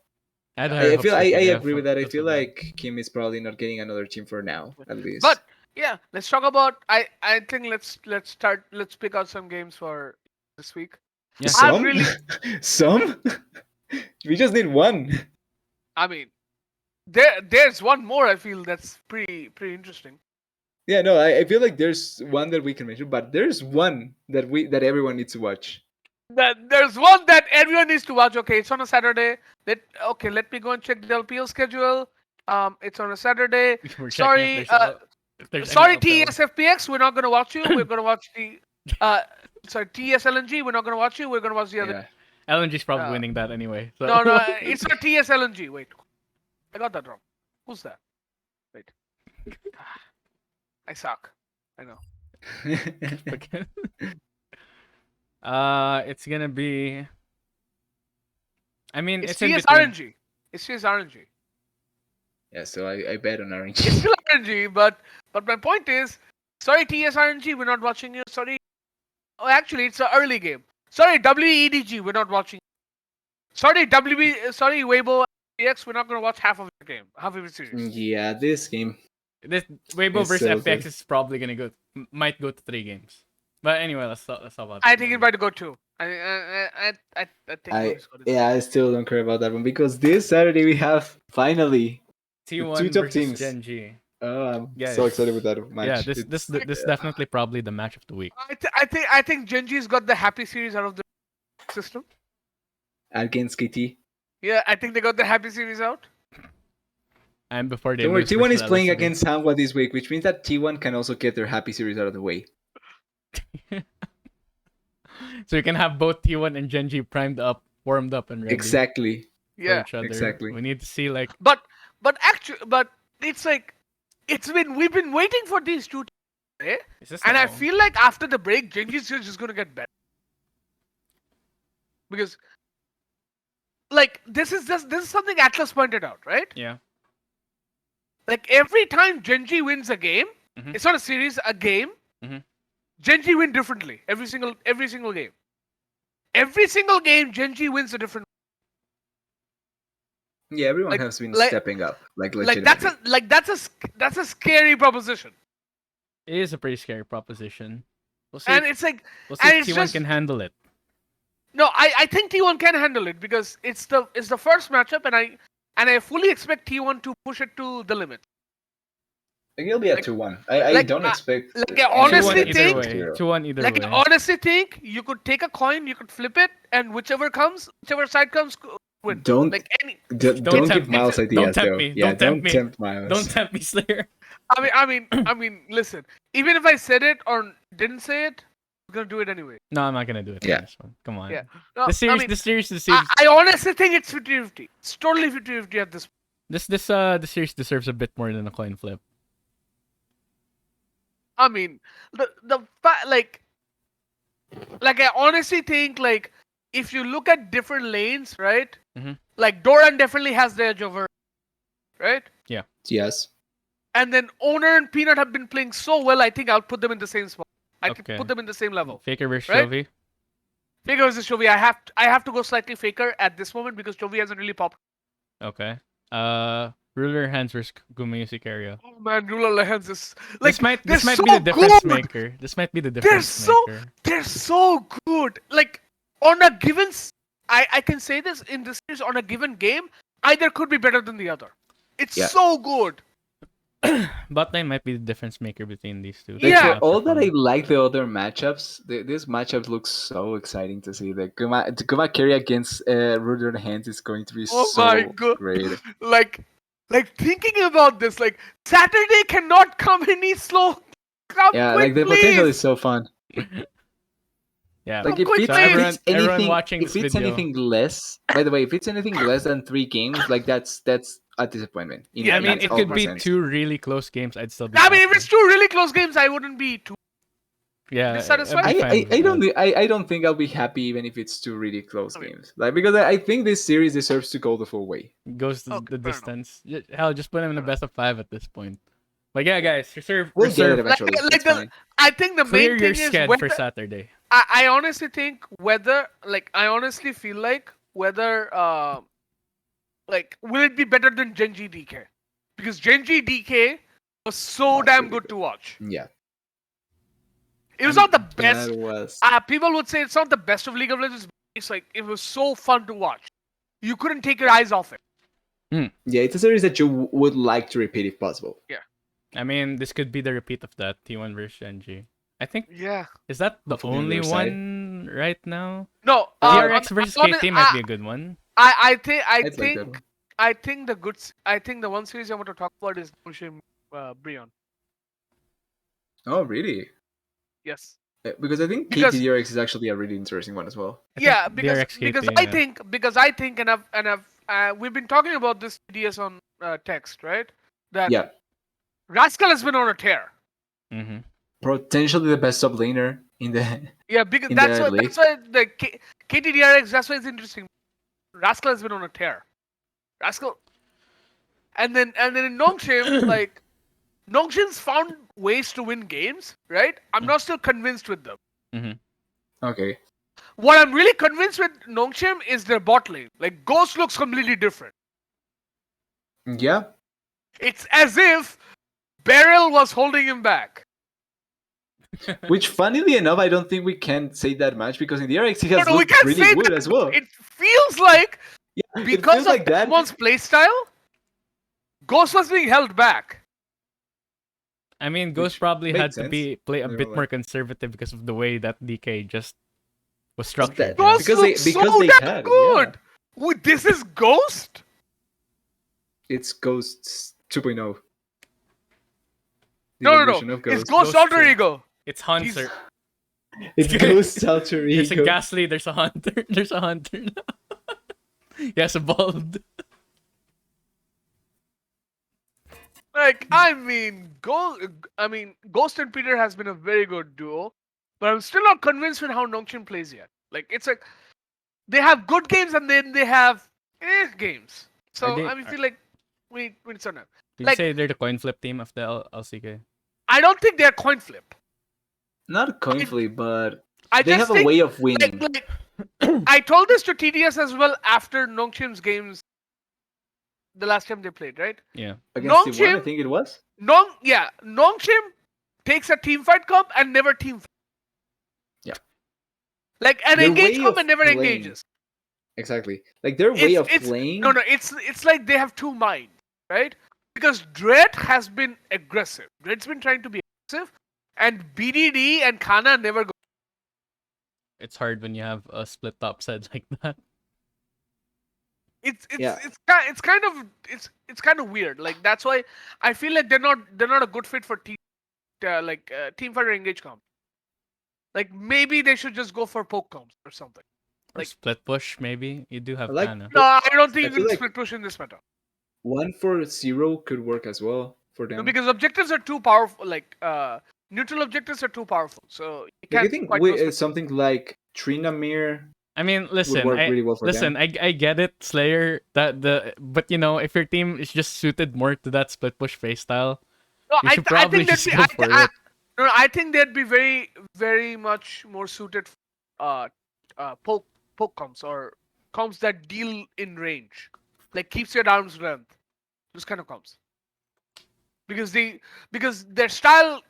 I had higher
I
hopes
feel
for
I
KDF.
agree with that. I
That's
feel
so bad.
like Kim is probably not getting another team for now, at least.
But yeah, let's talk about. I think let's pick out some games for this week.
Yeah.
I'm
some,
really.
some, we just need one.
I mean, there's one more. I feel that's pretty interesting.
Yeah, no, I feel like there's one that we can mention, but there's one that everyone needs to watch.
There's one that everyone needs to watch. Okay, it's on a Saturday. Let me go and check the LPL schedule. It's on a Saturday.
We're checking
Sorry,
if there's
sorry,
any
TSFPX. We're not gonna watch you. We're gonna watch the. Sorry, TSLNG. We're not gonna watch you. We're gonna watch the other.
Yeah.
LNG's probably winning that anyway. So.
No, it's not TSLNG. Wait, I got that wrong. Who's that? Wait, I suck. I know.
Okay. It's gonna be. I mean,
It's
it's in between.
TSRNG. It's TSRNG.
Yeah, so I bet on Orange.
It's still RNG, but my point is, sorry TSRNG, we're not watching you. Sorry. Oh, actually, it's an early game. Sorry WEDG, we're not watching you. Sorry sorry Weibo FPX, we're not gonna watch half of the game, half of the series.
Yeah, this game.
This Weibo
It's
versus
so
FPX
good.
is probably gonna might go to 3 games. But anyway, let's talk about.
I think it might go 2. I think it's gonna go.
I still don't care about that one because this Saturday we have finally
T1
two top
versus
teams.
Gen G.
Oh, I'm
Yeah,
so excited with that match.
Yeah,
It's-
this definitely probably the match of the week.
I think Genji's got the happy series out of the system.
against KT.
Yeah, I think they got the happy series out.
And before they
Don't worry,
lose
T1 is
versus
playing
LSD.
against Hanwha this week, which means that T1 can also get their happy series out of the way.
So you can have both T1 and Gen G primed up, warmed up, and ready
Exactly.
for
Yeah,
each other.
exactly.
We need to see like
but it's like we've been waiting for these two, eh?
is this
And I
now?
feel like after the break, Genji's just gonna get better because, like, this is something Atlas pointed out, right?
Yeah.
Like every time Genji wins a game,
Mhm.
it's not a series, a game.
Mhm.
Genji win differently every single game. Every single game, Genji wins a different.
Yeah, everyone
Like-
has been
like-
stepping up. Like
Like that's
legitimately.
a scary proposition,
It is a pretty scary proposition. We'll see.
and
If,
it's like
we'll see
and
if
it's
T1
just-
can handle it.
no, I think T1 can handle it because it's the first matchup, and I fully expect T1 to push it to the limit.
Like, it'll be a
like-
2-1. I
like,
don't expect.
like, I
anyone
honestly
to
either
think-
way.
0.
2-1 either
Like
way.
I honestly think you could take a coin, you could flip it, and whichever side comes, win.
Don't
Like any.
don't
tempt
give
me.
Miles
Don't
ideas
tempt
though.
me.
Yeah,
Don't tempt me.
tempt Miles.
Don't tempt me, Slayer.
I mean, listen. Even if I said it or didn't say it, I'm gonna do it anyway.
No, I'm not gonna do it.
Yeah.
On this one. Come on.
Yeah. No,
The series,
I mean,
the series,
I honestly think it's 50-50. It's totally 50-50 at this point.
the series deserves a bit more than a coin flip.
I mean, like I honestly think like if you look at different lanes, right?
Mhm.
Like Doran definitely has the edge over, right?
Yes.
And then Owner and Peanut have been playing so well. I think I'll put them in the same spot. I
Okay.
can put them in the same level.
Faker versus
Right?
Chovy.
Faker versus Chovy. I have to go slightly Faker at this moment because Chovy hasn't really popped.
Okay. Ruler Hands versus Gumayusi Carrier.
Oh man, Ruler Hands is like
This might
they're
be
so
the difference
good.
maker. This might be the difference
so-
maker.
They're so good. Like on a given, I can say this in this series on a given game, either could be better than the other. It's
Yeah.
so good.
Bot lane might be the difference maker between these two.
Like,
Yeah.
for all that I like the other matchups, this matchup looks so exciting to see. The Guma carry against Ruder Hands is going to be
Oh
so
my God.
great.
Like thinking about this, like Saturday cannot come any slow. Come
Yeah,
quick,
like the
please.
potential is so fun.
Yeah.
Like
Come
if
quick,
it's,
please.
if
everyone,
it's
everyone
anything,
watching
if
this
it's
video.
anything less, by the way, if it's anything less than 3 games, like that's a disappointment.
Yeah,
I mean,
in
it
all
could be
sense.
2 really close games. I'd still be.
I mean, if
happy.
it's 2 really close games, I wouldn't be too.
Yeah,
dissatisfied?
I'd be fine with that.
I don't think I'll be happy even if it's two really close
Okay.
games. Like because I think this series deserves to go the full way.
Goes
Okay,
the
fair enough.
distance. Hell, just put him in a
Fair
best of 5 at this point. But yeah, guys,
We'll get it
reserve,
eventually.
Like
It's fine.
I think the
clear
main
your
thing is
sched for
whether
Saturday.
I honestly think whether I honestly feel like whether like will it be better than Genji DK? Because Genji DK was so
Was
damn
really
good
good.
to watch.
Yeah.
It was
And
not the best.
That was
People would say it's not the best of League of Legends. But it's like it was so fun to watch. You couldn't take your eyes off it.
yeah, it's a series that you would like to repeat if possible.
I mean, this could be the repeat of that T1 versus Genji. I think
Yeah.
is that the
Hopefully on
only
their side.
one right now?
No.
DRX versus KT might be a good one.
I think
I'd like that one.
I think the one series I want to talk about is Noshim Brion.
Oh really?
Yes.
Because I think
Because-
KTDRX is actually a really interesting one as well.
I
Yeah,
think
because
DRX
because
KT,
I
yeah.
think and I've we've been talking about this TDS on text, right? That
Yeah.
Rascal has been on a tear.
Mm-hmm.
Potentially the best sub laner in the
Yeah, because
In
that's
the
why
league?
the KTDRX, that's why it's interesting. Rascal has been on a tear. Rascal, and then in Nongshim, like Nongshim's found ways to win games, right? I'm not still convinced with them.
Okay.
What I'm really convinced with Nongshim is their bot lane. Like Ghost looks completely different.
Yeah.
It's as if Beryl was holding him back.
Which funnily enough I don't think we can say that much because in the RX he has
No, we
looked
can't
really
say
good
that.
as well.
It feels like
Yeah, it
because
feels
of
like that.
Damon's playstyle, Ghost was being held back.
I mean, Ghost
Which
probably
made
had to
sense.
play a
Never
bit
mind.
more conservative because of the way that DK just was structured.
that-
you know?
Ghost
Because they-
looks
because
so
they
damn
had,
good. Wait, this is Ghost?
It's Ghosts 2.0. The
No.
evolution of
It's
Ghost.
Ghost
Ghost
alter
two.
ego.
It's Hunter.
It's Ghost alter
There's a
ego.
Ghastly, there's a Hunter, there's a Hunter now. Yes, evolved.
Like, Ghost and Peter has been a very good duo, but I'm still not convinced with how Nongshim plays yet. Like, it's like they have good games and then they have games. So
they-
I feel like we need to know.
Did
Like-
you say they're the coin flip team of the LCK?
I don't think they're coin flip.
Not coin flip, but
I
they
just
have a
think,
way of winning.
like I told this to TDS as well after Nongshim's games the last time they played, right?
Yeah.
Against the one, I
Nongshim-
think it was.
Nongshim takes a team fight comp and never team fight.
Yeah.
Like an
Their
engage
way
comp
of
and never
playing.
engages.
Exactly. Like their way of playing.
No, it's like they have two minds, right? Because Dread has been aggressive. Dread's been trying to be aggressive, and BDD and Kana never go.
It's hard when you have a split top side like that.
It's
Yeah.
it's kind of weird. Like that's why I feel like they're not a good fit for team team fight or engage comp. Like maybe they should just go for poke comps or something.
Or
Like-
split push, maybe. You do have
I like-
Kana.
No, I don't think
I
you
feel
can
like-
split push in this meta.
1-4-0 could work as well for
No,
them.
because objectives are too powerful. Like neutral objectives are too powerful, so you
Like, I
can't.
think
quite go split
something like Trinamir
I mean, listen,
work really well for them.
I get it, Slayer. But you know, if your team is just suited more to that split push face style,
No,
you should probably just go for it.
No, I think they'd be very, very much more suited for poke comps or comps that deal in range, like keeps your arm's length. Those kind of comps. Because their style,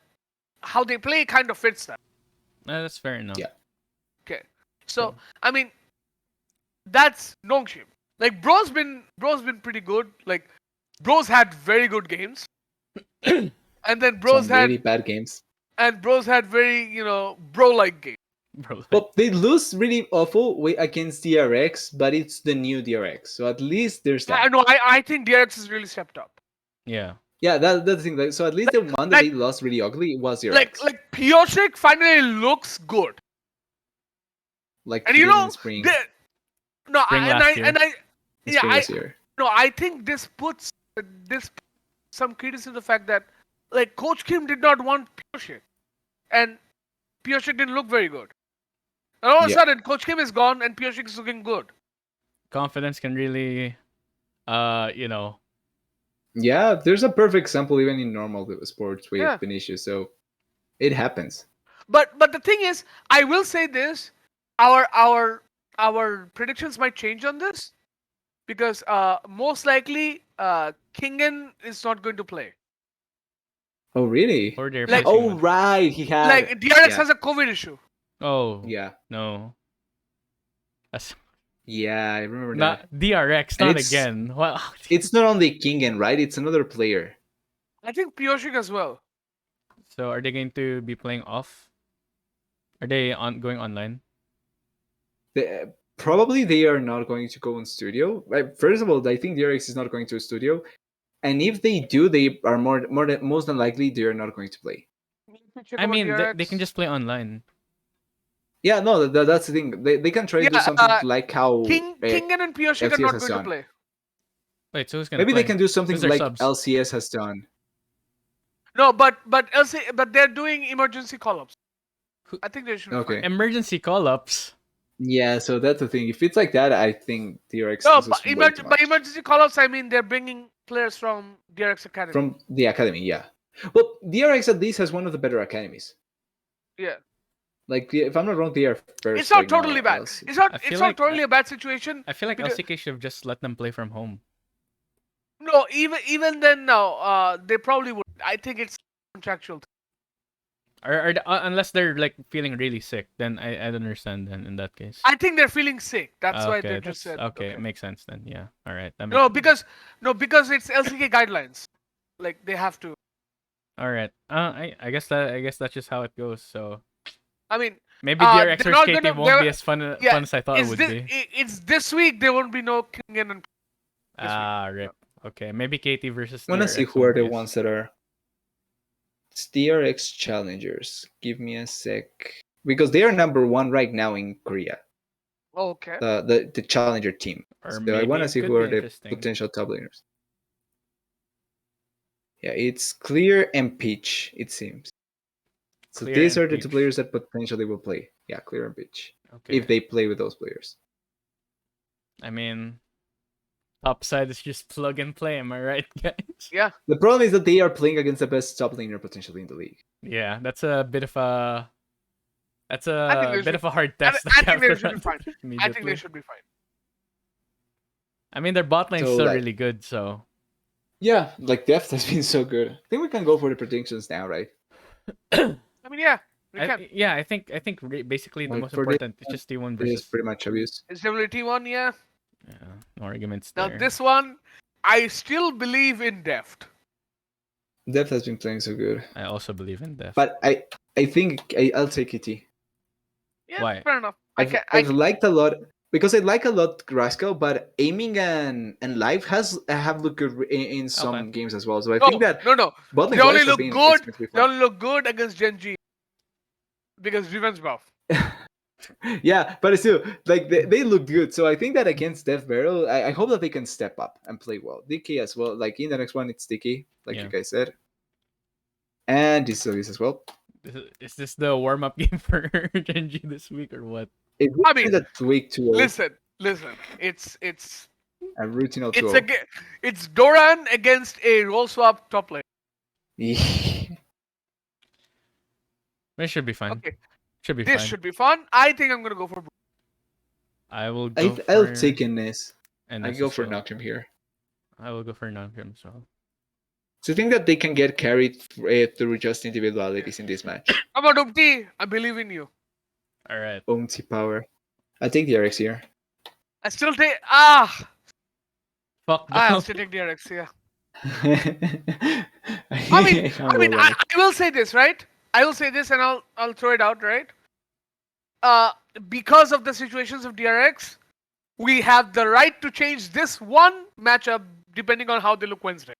how they play, kind of fits that.
That's fair enough.
Yeah.
Okay, so I mean, that's Nongshim. Like Bro's been pretty good. Like Bro's had very good games, and then Bro's
Some
had
really bad games.
very bro-like games.
Bro, like,
But they lose really awful way against DRX, but it's the new DRX, so at least there's
I
that.
know. I think DRX has really stepped up.
yeah.
Yeah, that's the thing. Like, so at least the one that they lost really ugly was DRX.
Like Piotrek finally looks good.
Like
And you
Peter in
know,
spring,
Spring last year.
in spring this year.
I think this puts some credence in the fact that like Coach Kim did not want Piotrek, and Piotr didn't look very good. And all of a
Yeah.
sudden, Coach Kim is gone and Piotr is looking good.
Confidence can really, you know,
Yeah, there's a perfect example even in normal sports with
Yeah.
Vinicius. So it happens.
But the thing is, I will say this: our predictions might change on this because most likely Kingen is not going to play.
Oh, really?
or they're
Like-
placing
Oh,
with.
right. He had.
Like DRX
yeah.
has a COVID issue.
Oh,
Yeah.
no. That's
Yeah, I remember that.
not DRX,
And
not
it's-
again. Well,
It's not only Kingen, right? It's another player.
I think Piotr as well.
so are they going to be playing off? Are they going online?
Probably they are not going to go in studio. First of all, I think DRX is not going to a studio, and if they do, they are most than likely they are not going to play.
Check
I
about
mean, they
DRX.
can just play online.
Yeah, no, that's the thing. They can try to do
Yeah,
something like how
Kingen and Piotr are
LCS
not
has
going to
done.
play.
Wait, so who's gonna
Maybe
play?
they can do something
Who's their
like
subs?
LCS has done.
No, but they're doing emergency call-ups.
Who-
I think they should. Be
Okay.
fine.
Emergency call-ups.
Yeah, so that's the thing. If it's like that, I think DRX
No,
loses
but
way too
by
much.
emergency call-ups, I mean they're bringing players from DRX Academy.
From the academy, yeah. Well, DRX at least has one of the better academies.
Yeah,
Like, if I'm not wrong, they are first.
it's not
right now,
totally bad.
LC.
It's not.
I
It's
feel
not
like-
totally a bad situation.
I feel like
Because-
LCK should have just let them play from home.
No, even then, no. They probably would. I think it's contractual.
Unless they're like feeling really sick, then I don't understand. Then in that case,
I think they're feeling sick. That's
Ah,
why
okay,
they just said.
okay. It makes sense then. Yeah, all right. That
No,
makes
because it's LCK guidelines. Like they have to.
all right. I guess that's just how it goes. So
I mean,
maybe
they're
DRX
not
versus KT
gonna-
won't
they're-
be as fun
yeah,
as I thought it would be.
It's this week. There won't be no Kingen and.
Ah, rip. Okay, maybe KT versus.
I want to see
DRX
who are the
won't be as-
ones that are. It's DRX challengers. Give me a sec. Because they are number one right now in Korea.
Okay.
The challenger team.
Or
So I
maybe
want to
it
see
could
who
be
are the
interesting.
potential top laners. Yeah, it's Clear and Peach, it seems. So
Clear
these
and
are the two
Peach.
players that potentially will play. Yeah, Clear and Peach.
Okay.
If they play with those players.
I mean, top side is just plug and play. Am I right, guys?
Yeah.
The problem is that they are playing against the best top laner potentially in the league.
Yeah, that's a bit of a. That's
I think
a
they
bit
should-
of a hard
I
test.
I
to
think they
capture
should be
that
fine. I think
immediately.
they should be fine.
I mean, their bot lane's
So,
still
like-
really good, so
Yeah, like Deft has been so good. I think we can go for the predictions now, right?
I mean, yeah, we can.
yeah, I think basically the
Like,
most
for this
important is just T1
It is
versus.
pretty much obvious.
It's definitely T1, yeah.
Yeah, no arguments
Now
there.
this one, I still believe in Deft.
Deft has been playing so good.
I also believe in Def.
But I think I'll take ET.
Yeah,
Why?
fair enough.
I've liked a lot because I like a lot Grasko, but aiming and life have looked good in some
Okay.
games as well. So I
no,
think that
no.
bot lane
They only
wise has
look
been
good.
extremely
They
fun.
only look good against Genji. Because revenge buff.
Yeah, but still, like they look good. So I think that against Death Barrel, I hope that they can step up and play well. DK as well. Like in the next one, it's DK, like
Yeah.
you guys said, and this as well.
Is this the warm up game for Genji this week or what?
It
I
would be
mean,
that week 2
Listen. It's
a routine of
it's
2
it's Doran against a role swap top lane.
It should be fine.
Okay,
Should be
this
fine.
should be fun. I think I'm gonna go for.
I will go
I'll
for
take Ines.
and
I
this
go
as
for
well.
Nocturne here.
I will go for Nocturne as well.
So I think that they can get carried through just individualities in this match.
How about Umti? I believe in you.
All right.
Omti power. I take the RX here.
I still take
Fuck
I'll
no.
still take DRX. Yeah.
I
I mean, I will say this, right? I will say this, and I'll throw it out, right? Because of the situations of DRX, we have the right to change this one matchup depending on how they look Wednesday.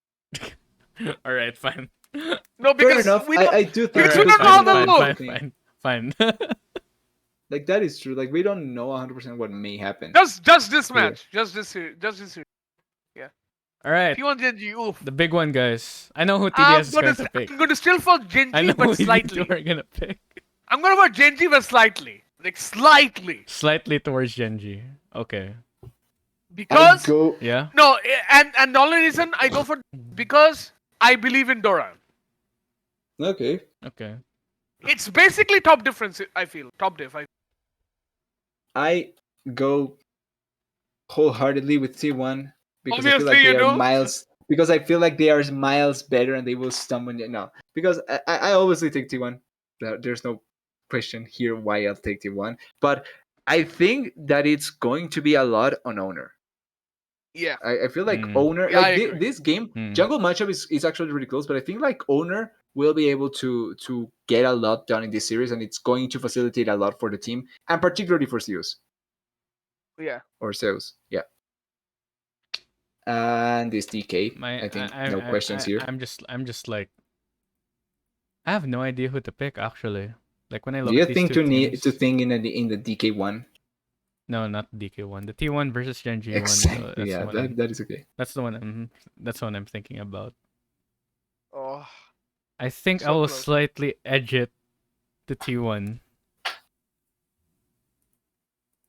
All right, fine.
No,
Fair
because
enough.
we don't,
I do think
because
All
we
right,
don't know how
fine,
they
fine,
look.
fine, fine.
like that is true. Like we don't know 100% what may happen.
Just this
Yeah.
match, just this series.
All right.
If you want Genji, oof.
The big one, guys. I know who
I'm
TDS is going to pick.
going to still fuck
I
Genji,
know
but
who
slightly.
you two are going to pick.
I'm gonna vote Genji, but slightly, like slightly,
Slightly towards Genji. Okay.
I
because
go.
Yeah.
no, and the only reason I go for because I believe in Doran.
Okay.
Okay.
It's basically top difference. I feel top diff.
I go wholeheartedly with T1 because I feel
Obviously,
like
you
they are
do.
miles. Because I feel like they are miles better and they will stumble. No, because I obviously take T1. There's no question here why I'll take T1. But I think that it's going to be a lot on owner.
Yeah,
I feel like
Mm.
owner,
yeah, I
like
agree.
this game,
Mm.
jungle matchup is actually really close. But I think like owner will be able to get a lot done in this series, and it's going to facilitate a lot for the team, and particularly for Zeus
Yeah.
or Zeus. Yeah. And this DK,
My
I think no questions here.
I'm just like I have no idea who to pick actually. Like when I
Do
look
you
at these
think
two
to need to
teams.
think in the DK one?
No, not the DK1. The T1 versus Genji one.
Exactly.
That's the
Yeah,
one I'm.
that is okay.
That's the one. That's the one I'm thinking about.
Oh,
I think I
so
will
close.
slightly edge it to T1.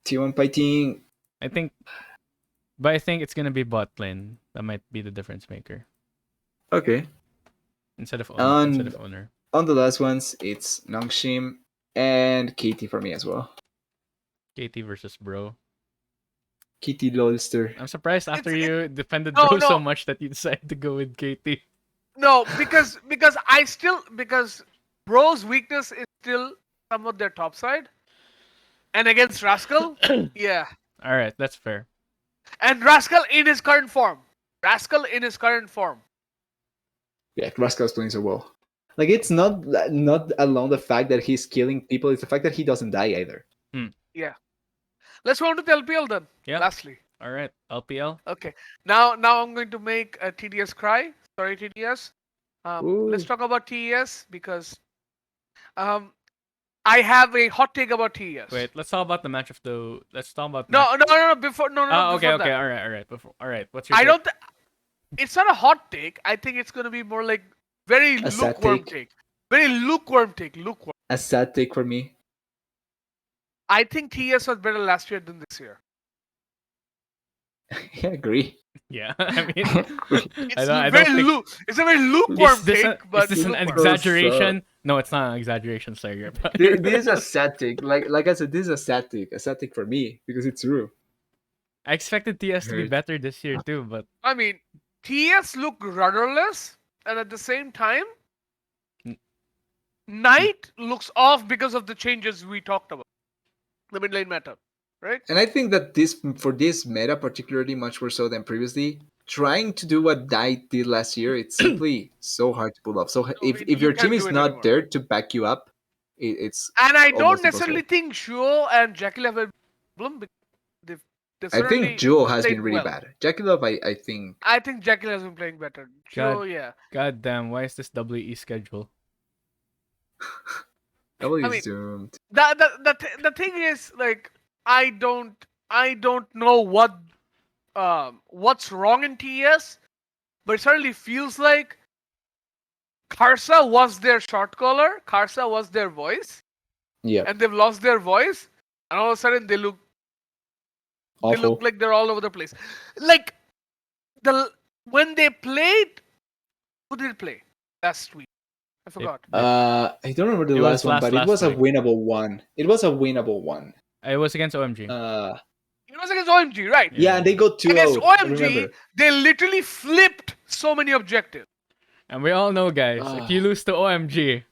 T1 fighting.
I think, but I think it's gonna be bot lane. That might be the difference maker
Okay.
instead of owner. Instead
And
of owner.
on the last ones, it's Nongshim and Katie for me as well.
KT versus Bro.
Kitty Lolster.
I'm surprised after
It
you defended
no
Bro so
no
much that you decided to go with KT.
no because I still because Bro's weakness is still somewhat their top side, and against Rascal, yeah,
All right, that's fair.
and Rascal in his current form. Rascal in his current form.
Yeah, Rascal's playing so well. Like it's not alone the fact that he's killing people; it's the fact that he doesn't die either.
Yeah. Let's go on to the LPL then.
Yeah.
Lastly.
All right, LPL.
Okay. Now I'm going to make a TDS cry. Sorry, TDS. Let's
Ooh.
talk about TES because um I have a hot take about TES.
Wait, let's talk about the match of the. Let's talk about.
No. Before no no no
Oh, okay,
before
okay.
that.
All right. Before, all right. What's your?
I
Take?
don't. It's not a hot take. I think it's gonna be more like very
A sad
lukewarm
take.
take. Very lukewarm take. Lukewarm.
A sad take for me.
I think TES was better last year than this year.
I agree.
Yeah, I mean,
It's
I don't think.
It's a very lukewarm
Is this,
take,
is
but
this an
lukewarm.
exaggeration? No, it's not an exaggeration, Slayer. But
This is a sad take. Like I said, this is a sad take. A sad take for me because it's true.
I expected TS to be
Heard.
better this year too, but
I mean, TS look rudderless, and at the same time,
N-
Knight looks off because of the changes we talked about. The mid lane meta, right?
And I think that for this meta, particularly much more so than previously, trying to do what Knight did last year, it's simply so hard to pull off. So if
You
your team
can't do
is
it
not
anymore.
there to back you up, it's
And I don't
almost
necessarily
impossible.
think Shuo and Jackie have a problem because they've
I think
certainly
Jewel has
played
been really
well.
bad. Jackie Love, I think.
I think Jackie has been playing better. Shuo, yeah.
god damn, why is this WE schedule?
W
I
is
mean,
doomed.
The thing is like I don't know what's wrong in TS, but it certainly feels like Karsa was their shot caller, Karsa was their voice,
Yeah,
and they've lost their voice, and all of a sudden they look
awful.
like they're all over the place. Like when they played, who did they play last week? I forgot.
I don't remember the
It was
last one, but it
last
was a
week.
winnable one. It was a winnable one.
It was against OMG.
It was against OMG, right?
Yeah, and they got 2-0.
Against
I
OMG,
remember.
they literally flipped so many objectives.
And we all know, guys, if you lose to OMG,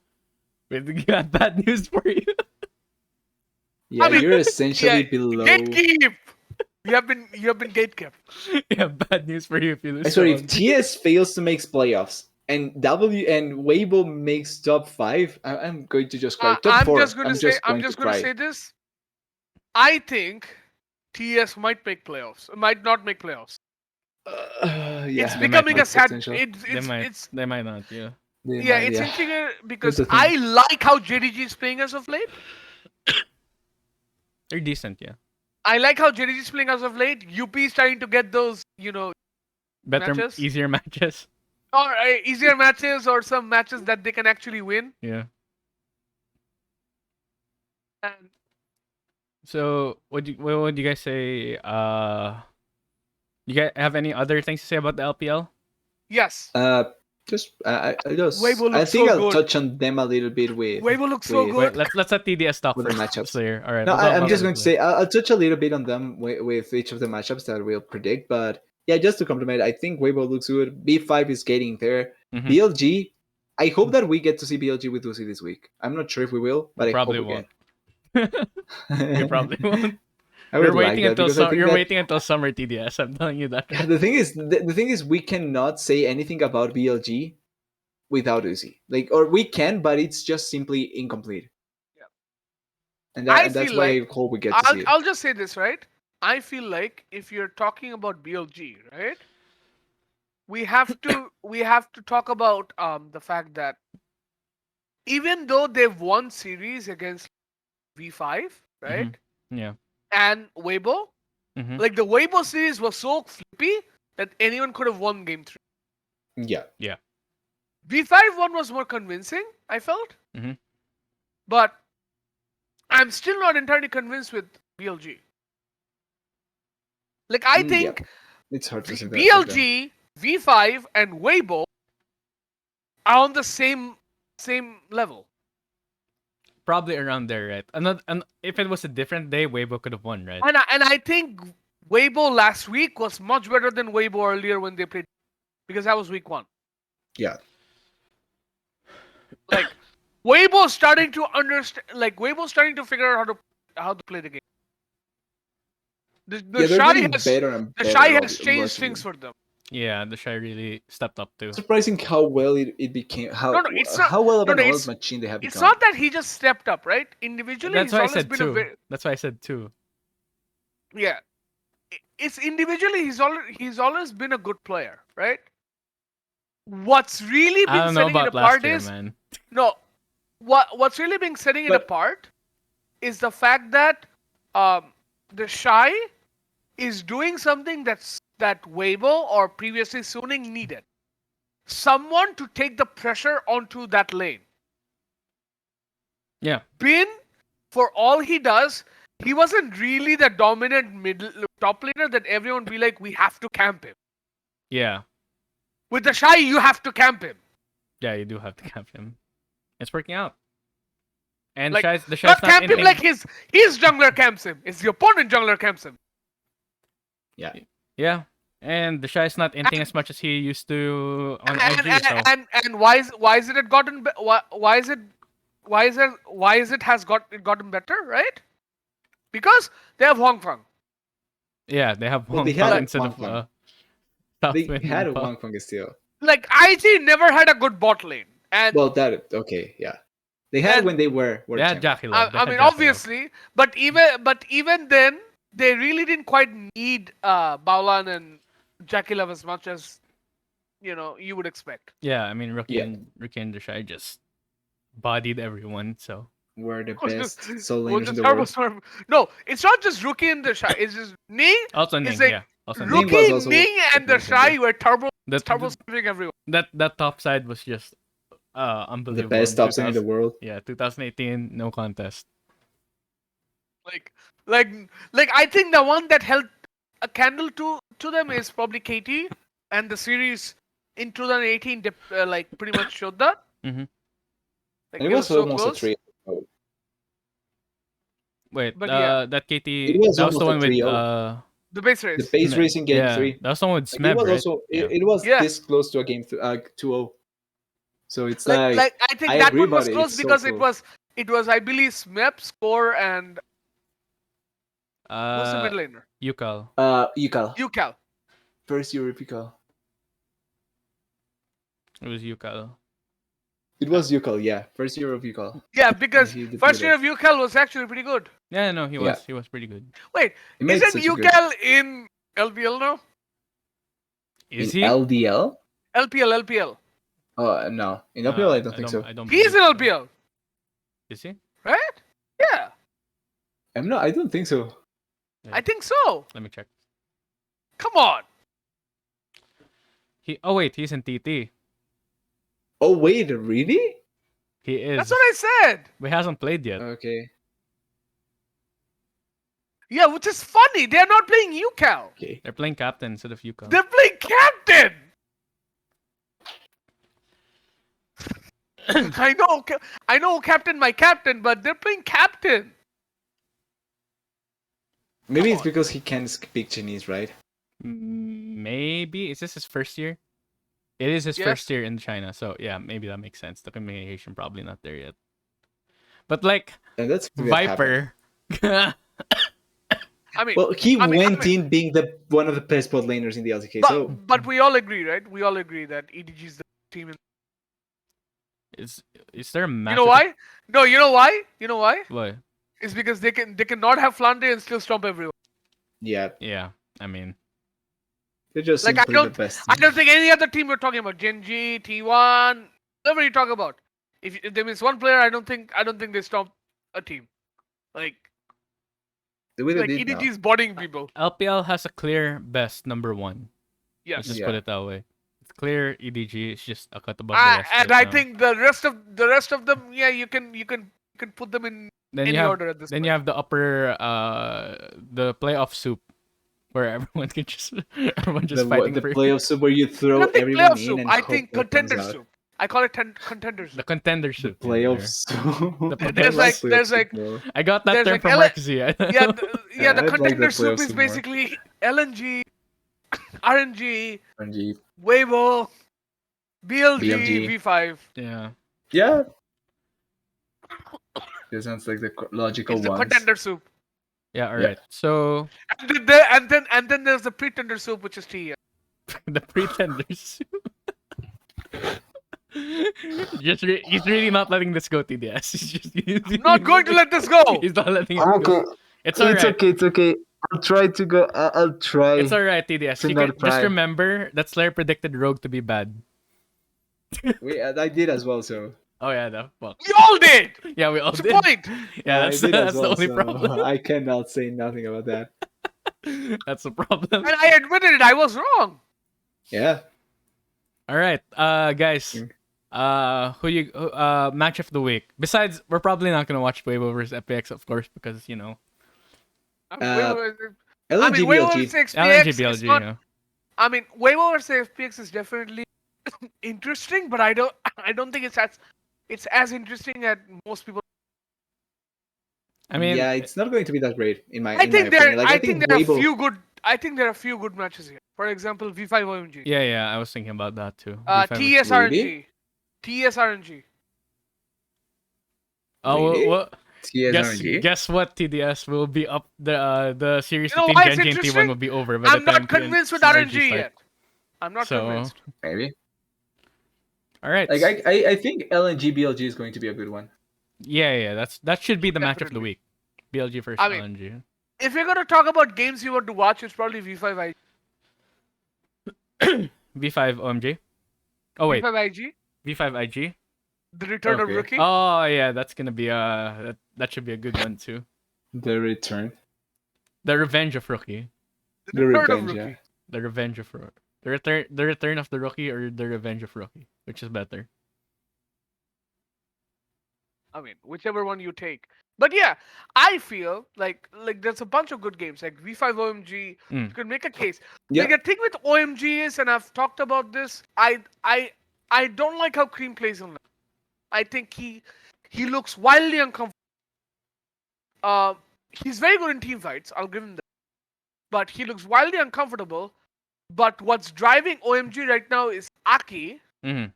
we got bad news for you.
Yeah,
I mean,
you're essentially
yeah,
below.
Gatekeep. You have been gatekept.
Yeah, bad news for you if you lose.
I swear,
to
if
OMG.
TS fails to make playoffs and Weibo makes top 5, I'm going to just cry. Top
I'm
4.
just gonna say. I'm
going
just
to
gonna
cry.
say this. I think TS might make playoffs. Might not make playoffs.
Yeah,
It's
they might
becoming
not.
a sad.
Potential.
They might not. Yeah.
Yeah, it's interesting because
That's the
I
thing.
like how JDG is playing as of late.
They're decent. Yeah.
I like how JDG is playing as of late. UP is trying to get those,
Better,
matches?
easier matches.
or easier matches or some matches that they can actually win.
Yeah.
And
So, what would you guys say? You guys have any other things to say about the LPL?
yes, Weibo
I
looks
think
so
I'll
good.
touch on them a little bit with
Weibo looks so
with
good.
Wait, let's let TDS talk
with the
first.
matchups.
Slayer. All right.
No,
we'll talk
I'm
about
just
that
going to
later.
say I'll touch a little bit on them with each of the matchups that we'll predict. But yeah, just to compliment, I think Weibo looks good. B5 is getting there.
Mhm.
BLG, I hope that we get to see BLG with Uzi this week. I'm not sure if we will, but
We
I hope
probably
we
won't.
get.
We probably won't.
I
You're
would like
waiting
that
until
because I think
you're
that
waiting until summer TDS. I'm telling you that.
the thing is the thing is we cannot say anything about BLG without Uzi. Like, or we can, but it's just simply incomplete.
Yeah.
And
I
that's
feel
why
like
I hope we get to see it.
I'll just say this, right? I feel like if you're talking about BLG, right? We have to talk about the fact that even though they've won series against V5, right?
Yeah.
And Weibo,
Mm-hmm.
like the Weibo series was so flippy that anyone could have won game 3.
Yeah.
Yeah.
V5 one was more convincing, I felt.
Mhm.
But I'm still not entirely convinced with BLG. Like I
Yeah.
think
It's hard to say that.
BLG, V5, and Weibo are on the same level.
Probably around there, right? And if it was a different day, Weibo could have won, right?
And I think Weibo last week was much better than Weibo earlier when they played, because that was week 1.
Yeah.
Like Weibo's starting to understand. Like Weibo's starting to figure out how to play the game. The
Yeah, they're
Shy
getting
has
better and
the
better.
Shy has changed
logically.
things for them.
Yeah, the Shy really stepped up too.
Surprising how well it became.
No, it's not.
How well of
No,
an
no,
old machine they have
it's
become.
not that he just stepped up, right? Individually,
That's
he's
why I
always
said
been a
two.
very,
That's why I said two.
yeah. It's individually he's always been a good player, right? What's really
I
been
don't know
setting it
about last
apart
year,
is
man.
no. What's really been setting it
But-
apart is the fact that the Shy is doing something that Weibo or previously Suning needed. Someone to take the pressure onto that lane.
Yeah.
Bin, for all he does, he wasn't really the dominant top laner that everyone be like, we have to camp him.
Yeah.
With the Shy, you have to camp him.
Yeah, you do have to camp him. It's working out. And
Like,
the Shy's
not
not
camp him
inting.
like his jungler camps him. It's the opponent jungler camps him.
Yeah.
Yeah. And the Shy's not inting as much as he used to on IG. So
And why is it gotten why is it has gotten better, right? Because they have Hong Feng.
yeah, they have
Well,
Wong
they
Fang
had
instead
Wong
of
Fang.
South
They
Wind
had
and
a
Puff.
Wang Feng still.
Like IG never had a good bot lane, and
Well, that okay, yeah. They had
And-
when they were
They had
champions.
Jackie Love.
I mean obviously, but even then they really didn't quite need Baolan and Jackie Love as much as you would expect.
Yeah, I mean Rookie
Yeah.
and the Shy just bodied everyone. So
Were the
Was
best
just-
soul
was
laners in
just
the
Turbo
world.
Storm. No, it's not just Rookie and the Shy. It's just Ning.
also Ning,
It's like
yeah, also
Ning
Ning.
was
Rookie,
also
Ning, and the
a
Shy were turbo
That
serving everyone.
that top side was just
The
unbelievable.
best
in
top side in the
2000
world.
Yeah, 2018, no contest.
Like, like I think the one that held a candle to them is probably KT, and the series in 2018 like pretty much showed that.
Mhm.
Like
And
it
it
was
was
so
almost
close.
a 3.
Wait,
But yeah.
that KT,
It was
that was the
almost a
one with
3-0.
The base
The
race.
base racing game
yeah,
3.
that was the one with
Like,
Smeb,
it was
right?
also
Yeah.
it was
Yeah.
this close to a game 2-0. So it's
Like I think
I
that
agree
one was
about it,
close
it's so
because
close.
it was I believe Smep, Score, and who's the middle laner?
Yukal.
Yukal.
UCal.
First Yukal.
It was Yukal.
It was Yukal, yeah. First year of Yukal.
Yeah, because
He did
first
good.
year of UCal was actually pretty good.
Yeah, no, he
Yeah.
was pretty good.
Wait,
He made
isn't
such a good-
UCal in LPL now?
Is
in
he?
LDL?
LPL.
Oh no. In LPL I don't think so.
I don't
He's in
believe so.
LPL,
Is he?
right? Yeah,
I don't think so.
I think so.
Let me check.
Come on.
Oh wait, he's in TT.
Oh wait, really?
He is.
That's what I said.
But he hasn't played yet.
Okay.
Yeah, which is funny. They're not playing UCal.
Okay.
They're playing captain instead of Yukon.
They're playing captain. I know, captain, my captain, but they're playing captain.
Maybe it's because he can't speak Chinese, right?
Maybe. Is this his first year? It is his
Yes.
first year in China, so yeah, maybe that makes sense. The communication probably not there yet. But like
And that's what happened.
Viper,
I mean,
Well, he
I mean-
went in being one of the best bot laners in the LCK. So
but we all agree, right? We all agree that EDG is the team.
is there a match?
You know why? No, you know why? You know why?
Why?
It's because they cannot have Flandre and still stomp everyone.
yeah,
Yeah, I mean,
they're just
Like, I
simply the
don't-
best.
I
team.
don't think any other team we're talking about, Genji, T1, whatever you talk about. If they miss one player, I don't think they stomp a team. Like
The way they
like
did
EDG
now.
is bodying people.
LPL has a clear best number one. Let's
Yes.
just
Yeah.
put it that way. It's clear EDG. It's just a cut above the rest.
And
right
I
now.
think the rest of them, yeah, you can put them in
then
any
you have
order at this
then
point.
you have the upper the playoff soup where everyone can just everyone just fighting
the
for
playoffs where you
I
throw
don't think
everyone
playoff
in
soup.
and
I
hope
think
what comes
contender
out.
soup. I call it contender
the
soup.
contender
The
soup.
playoffs.
There's like-
I got that
there's
term
like
from
L-
Mark Z.
Yeah,
Yeah,
the
I'd like the
contender soup
playoff
is
soup more.
basically LNG, RNG,
RNG.
Weibo, BLG,
BLG.
V5.
yeah.
Yeah. That sounds like the logical
It's the
ones.
contender soup.
Yeah, all
Yeah.
right. So
And then there's the pretender soup, which is tea.
the pretenders. He's really not letting this go, TDS.
I'm not going to let this go.
He's not letting it go.
Okay.
It's alright.
It's okay. I'll try to go. I'll try.
It's alright, TDS.
To
You
not
can, just
try.
remember that Slayer predicted Rogue to be bad.
I did as well, so.
Oh yeah, the fuck.
You all did.
Yeah, we all
What's
did.
the point?
Yeah,
I
that's,
did as
that's the
well,
only
so
problem.
I cannot say nothing about that.
That's the problem.
And I admitted it. I was wrong.
Yeah.
All right, guys. Match of the week. Besides, we're probably not gonna watch Weibo versus FPX, of course, because you know
LNG
Weibo
BLG.
versus
LNG
XPX is
BLG.
not.
You know.
I mean, Weibo versus FPX is definitely interesting, but I don't think it's as interesting as most people.
I mean,
yeah, it's not going to be that great in my.
I
in
think
my
there.
opinion. Like,
I think there are
Weibo-
a few good. I think there are a few good matches here. For example, V5 OMG.
yeah, I was thinking about that too.
TSRNG. TSRNG.
Oh,
Really?
what?
TSRNG.
Guess what? TDS will be up. The series
You know
between
why it's
Genji and T1
interesting?
will be over. By
I'm
the time
not convinced with
RNG
RNG
start.
yet. I'm not
So-
convinced.
Maybe.
All right.
Like I think LNG BLG is going to be a good one.
Yeah. That should be the match of the
Definitely.
week. BLG versus
I mean-
LNG.
If you're gonna talk about games you want to watch, it's probably V5 IG.
V5 OMG. Oh wait,
V5 IG.
V5 IG.
The return of
Okay.
Rookie.
Oh yeah, that's gonna be that should be a good one too.
The return.
The Revenge of Rookie.
The
return of
revenge.
Rookie.
Yeah.
The Revenge of Rookie. The return of the Rookie or the Revenge of Rookie, which is better.
I mean, whichever one you take. But yeah, I feel like there's a bunch of good games like V5 OMG.
Mm.
You can make a case.
Yeah.
Like the thing with OMG is, and I've talked about this. I don't like how Cream plays on. I think he looks wildly uncomfortable. He's very good in team fights. I'll give him that. But he looks wildly uncomfortable. But what's driving OMG right now is Aki
Mm-hmm.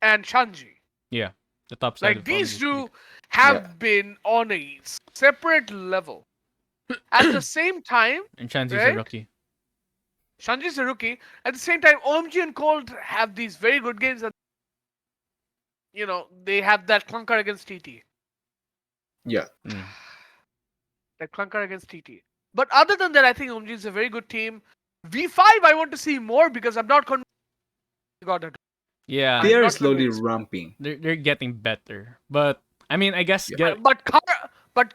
and Shanji.
Yeah, the top side.
Like
of
these
OMG.
two have been on a separate level. At the same time,
And Chanzi's
right?
a rookie.
Shanji's a rookie. At the same time, OMG and Cold have these very good games that they have that clunker against TT.
Yeah.
Mm.
That clunker against TT. But other than that, I think OMG is a very good team. V5 I want to see more because I'm not convinced they got it.
Yeah,
They are
not
slowly
convinced.
ramping.
they're getting better, but I mean, I guess
Yeah.
get
But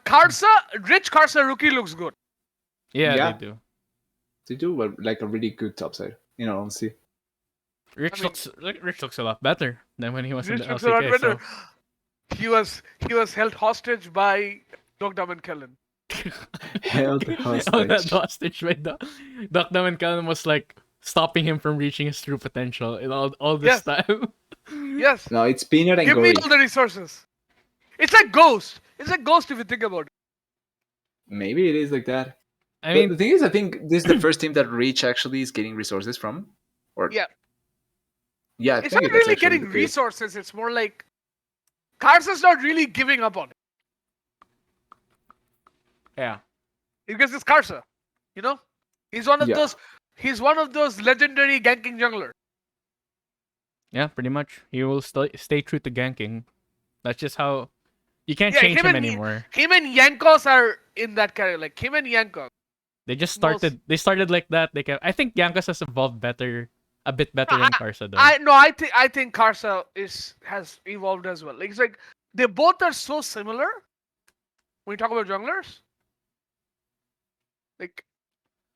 Karsa, Rich Karsa rookie looks good.
they do.
They do like a really good topside. Honestly.
Rich
I mean-
Rich looks a lot better than when he was in
Rich
the
looks a lot
LCK.
better.
So.
He was held hostage by Dogdom and Kellen.
Held
Oh, that
hostage.
hostage by Doc and Calum was like stopping him from reaching his true potential in all this
Yes.
time.
Yes.
No, it's Peanut and
Give me
Gory.
all the resources. It's like Ghost. It's like Ghost if you think about it.
Maybe it is like that.
I
But
mean,
the thing is, I think this is the first team that Reach actually is getting resources from. Or
Yeah.
yeah, I
It's
think
not
that's
really
actually
getting
the case.
resources. It's more like Carsa's not really giving up on it
yeah.
because it's Karsa. You know, he's one of
Yeah.
those. He's one of those legendary ganking junglers.
Yeah, pretty much. He will stay true to ganking. That's just how you can't
Yeah,
change him
and
anymore.
him and Yankos are in that category. Like him and Yankos.
They just
most-
started. They started like that. I think Yankas has evolved better, a bit better than Karsa though.
I think Karsa has evolved as well. Like, it's like they both are so similar when you talk about junglers. Like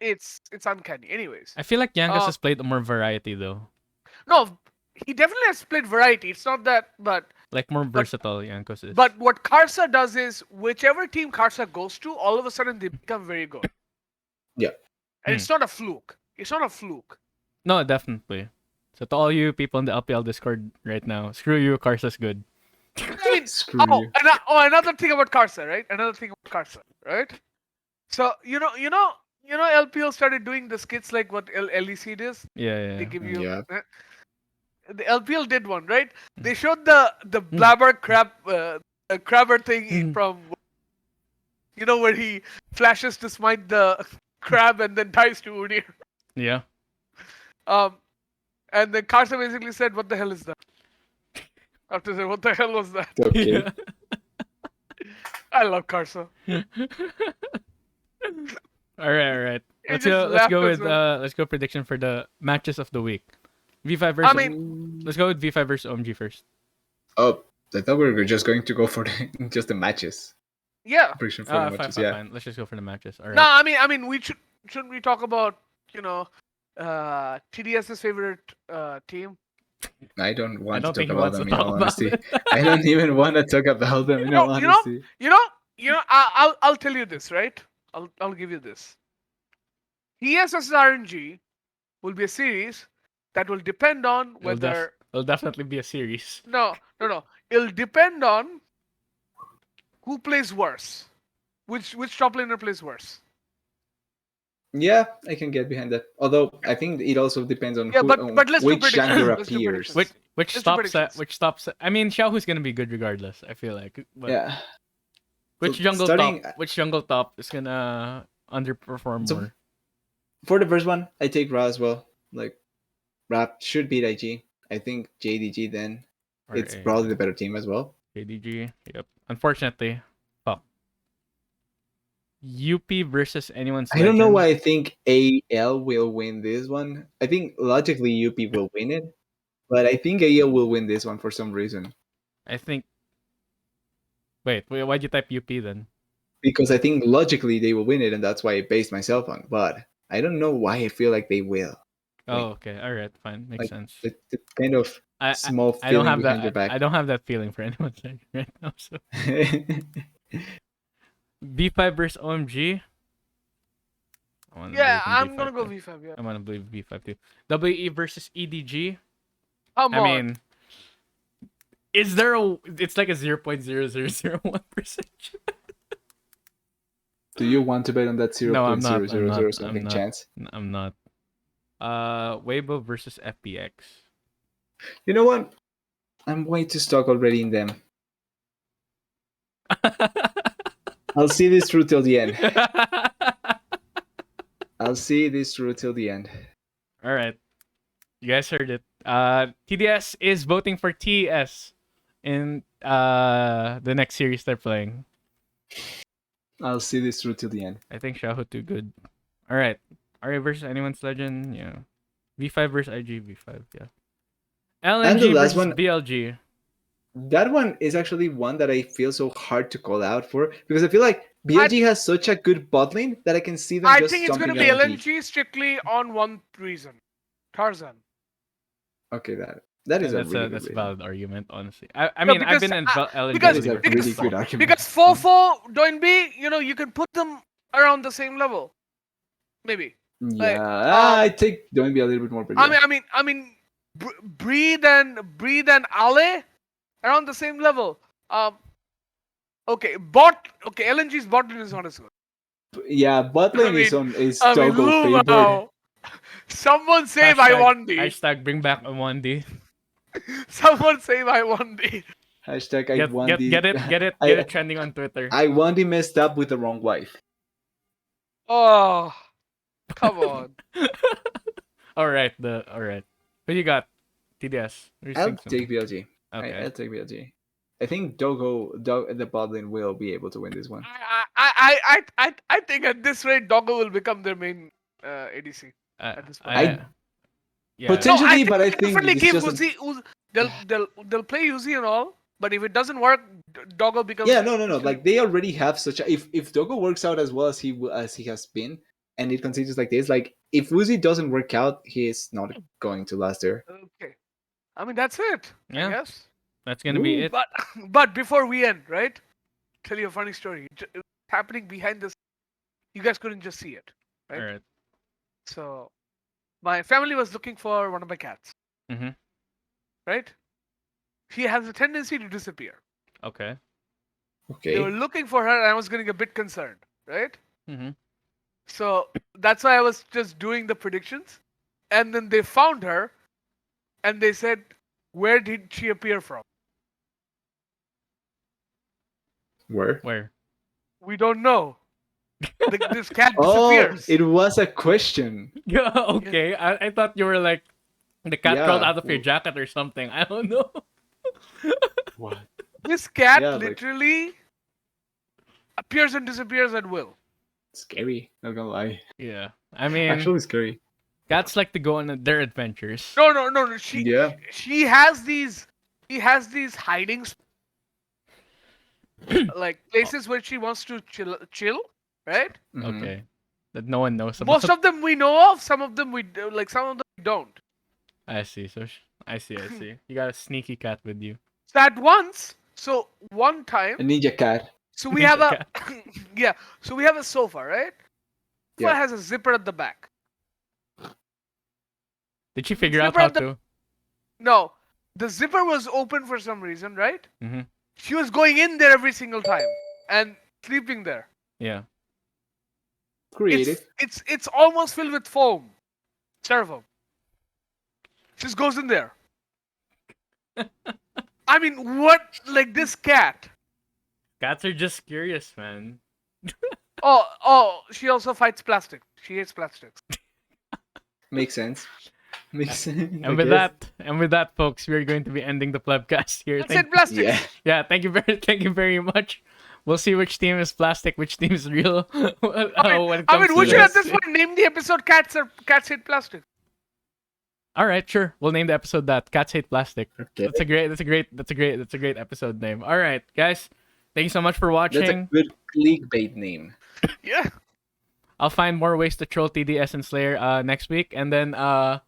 it's uncanny. Anyways,
I feel like Yankas
Uh,
has played more variety though,
no, he definitely has played variety. It's not that, but
like more versatile. Yankas is.
but what Karsa does is whichever team Karsa goes to, all of a sudden they become very good.
Yeah.
And it's not a fluke. It's not a fluke.
No, definitely. So to all you people in the LPL Discord right now, screw you, Karsa's good.
I mean,
Screw you.
another thing about Karsa, right? Another thing about Karsa, right? So LPL started doing the skits like what LEC does.
Yeah.
They give you.
Yeah.
The LPL did one, right? They showed the blabber crabber thing from, where he flashes to smite the crab and then dies to Udyr.
Yeah.
And then Karsa basically said, "What the hell is that?" After saying, "What the hell was that?"
Okay.
Yeah.
I love Karsa.
All right.
I
Let's
just
go. Let's
laughed
go
as
with
well.
let's go prediction for the matches of the week. V5 versus.
I mean,
let's go with V5 versus OMG first.
Oh, I thought we were just going to go for just the matches.
yeah.
Prediction for the matches, yeah.
Fine. Let's just go for the matches. All right.
No, I mean, shouldn't we talk about TDS's favorite team?
I don't want
don't
to
think
talk
he
about
wants to
them in all
talk about
honesty.
it.
I don't even want to talk about them in all honesty.
I'll tell you this, right? I'll give you this. TS versus RNG will be a series that will depend on whether
It'll definitely be a series.
no. It'll depend on who plays worse. Which top laner plays worse.
Yeah, I can get behind that. Although I think it also depends on
Yeah,
who,
but let's do
which
predictions.
jungler
Let's do
appears.
predictions.
Which
Let's do
stops?
predictions.
I mean, Xiaohu's gonna be good regardless. I feel like. But
Yeah.
Which
So
jungle
starting-
top? Which jungle top is gonna underperform
So-
more?
For the first one, I take Ra as well. Like, Ra should beat IG. I think JDG then. It's
Or,
probably the better team as well.
JDG. Yep. Unfortunately, fuck. UP versus anyone's.
I don't know
Legend.
why I think AL will win this one. I think logically UP will win it, but I think AL will win this one for some reason.
I think. Wait, why'd you type UP then?
Because I think logically they will win it, and that's why I based myself on. But I don't know why I feel like they will.
Oh, okay. All right, fine. Makes
Like,
sense.
It's kind of
I
small
I don't
feeling
have
behind
that.
your back.
I don't have that feeling for anyone's Legend right now. So V5 versus OMG.
Yeah, I'm gonna go V5. Yeah.
I'm gonna believe V5 too. WE versus EDG.
Come
I
on.
mean, is there a? It's like a 0.0001%.
Do you want to bet on that
No, I'm not.
0.000 something chance?
I'm not. Weibo versus FPX.
You know what? I'm way too stuck already in them. I'll see this through till the end. I'll see this through till the end.
All right, you guys heard it. TDS is voting for TS in the next series they're playing.
I'll see this through till the end.
I think Xiaohu too good. All right, RA versus anyone's Legend. Yeah, V5 versus IG. V5. Yeah.
And the
LNG
last
versus
one-
BLG.
That one is actually one that I feel so hard to call out for because I feel like BLG has such a good bot lane that I can see them
I
just
think it's
stomping
gonna be
LNG.
LNG strictly on one reason. Tarzan.
Okay, that
That is a
That's
really
a
good
that's a
reason.
valid argument, honestly. I
No,
mean, I've been in
That
because
is a
LNW for
really
so
good
long.
argument.
because Fofo Doinb, you can put them around the same level, maybe.
Yeah,
Like
I take don't be a little bit more, but
I
yeah.
mean, I mean, I mean, Breathe and Ale around the same level. Okay, LNG's bot lane is not as good.
Yeah, bot
I
lane is
mean,
on is
I mean,
Doggo favored.
Lumao. Someone save I1D.
Hashtag bring back a 1D.
Someone save I1D.
Hashtag I
Get
won
get
the
get it get it get
I
it trending on Twitter.
I won the messed up with the wrong wife.
Oh, come on.
all right. Who you got? TDS. What do you
I'll
think,
take
Simon?
BLG.
Okay.
I'll take BLG. I think the bot lane will be able to win this one.
I think at this rate, Doggo will become their main ADC at this point.
I yeah.
Potentially,
No,
but I
they'll
think
definitely
it's
give
just
Uzi. They'll play Uzi and all. But if it doesn't work, Doggo becomes.
yeah, no. Like they already have such a if Doggo works out as well as he has been, and it continues like this, like if Uzi doesn't work out, he is not going to last there.
Okay. I mean that's it.
Yeah.
I guess.
That's gonna be
Ooh.
it.
But before we end, right? Tell you a funny story. It's happening behind this. You guys couldn't just see it, right?
All right.
So, my family was looking for one of my cats,
Mhm.
right? She has a tendency to disappear.
Okay.
They were
Okay.
looking for her, and I was getting a bit concerned, right?
Mhm.
So that's why I was just doing the predictions, and then they found her, and they said, "Where did she appear from?"
Where?
Where?
We don't know. This cat
Oh,
disappears.
it was a question.
Yeah. Okay. I thought you were like the cat crawled
Yeah.
out of your jacket or something. I don't know.
What?
This cat
Yeah, like-
literally appears and disappears at will.
Scary. Not gonna lie.
Yeah. I mean,
Actually, scary.
cats like to go on their adventures.
No.
Yeah.
She has these hiding like places where she wants to chill, right?
Mhm.
Okay. That no one knows about.
Most of them we know of, some of them we some of them we don't.
I see. So I see. You got a sneaky cat with you.
So at once, so one time,
A ninja cat.
so we have a
Cat.
yeah, so we have a sofa, right? Sofa
Yeah.
has a zipper at the back.
Did she figure out
Zipper
how
at the-
to?
No, the zipper was open for some reason, right?
Mm-hmm.
She was going in there every single time and sleeping there.
Yeah.
Creative.
It's almost filled with foam, styrofoam. Just goes in there. I mean, what? Like this cat?
Cats are just curious, man.
Oh, she also fights plastic. She hates plastics.
Makes sense. Makes sense.
And with that, folks, we're going to be ending the Plebcast here.
I said plastics.
Yeah.
Yeah, thank you very much. We'll see which team is plastic, which team is real. When it comes to
We should at
this.
this point name the episode "Cats Hate Plastic."
All right, sure. We'll name the episode that Cats Hate Plastic.
Okay.
That's a great episode name. All right, guys. Thank you so much for
That's a
watching.
good clickbait name.
Yeah.
I'll find more ways to troll TDS and Slayer next week, and then of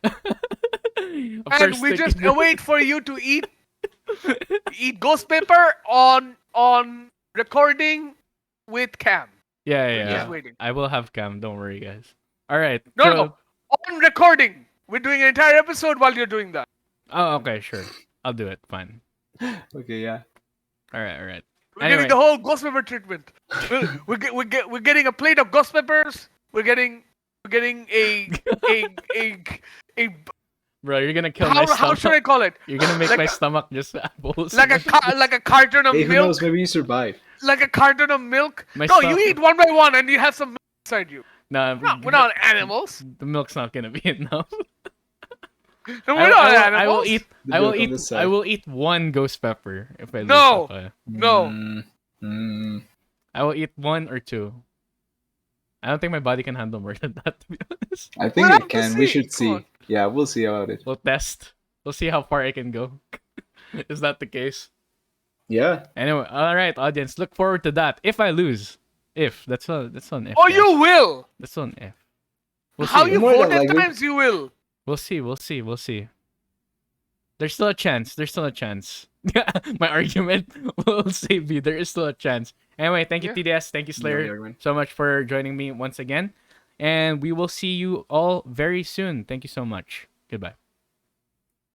And
course,
we just await for you to eat ghost pepper on recording with Cam.
yeah.
Just waiting.
I will have Cam. Don't worry, guys. All right.
No. On recording. We're doing an entire episode while you're doing that.
Oh, okay, sure. I'll do it. Fine.
Okay, yeah.
All right.
We're
Anyway.
getting the whole ghost pepper treatment. We're getting a plate of ghost peppers. We're getting a
Bro, you're gonna kill my
how
stomach.
should I call it?
You're gonna make
Like
my
a-
stomach just apples.
Like a carton of
Hey, who
milk.
knows? Maybe you survive.
Like a carton of milk.
My
No,
stomach-
you eat one by one and you have some milk inside you.
No,
We're not animals.
The milk's not gonna be enough.
No, we're not animals.
I will eat.
The milk on the side.
I will eat one ghost pepper if I lose.
No.
Okay.
No.
I will eat one or two. I don't think my body can handle more than that. To be honest,
I think
We'll
it
have to
can. We
see.
should
Come
see.
on.
Yeah, we'll see about it.
we'll test. We'll see how far I can go. Is that the case?
Yeah.
Anyway, all right, audience. Look forward to that. If I lose, that's on F.
Oh,
guys.
you will.
That's on F. We'll
How
see.
you
More than
voted
likely.
times you will.
We'll see. There's still a chance. There's still a chance. My argument will say B. There is still a chance. Anyway, thank you,
Yeah.
TDS. Thank you,
You know the
Slayer,
argument.
so much for joining me once again. And we will see you all very soon. Thank you so much. Goodbye.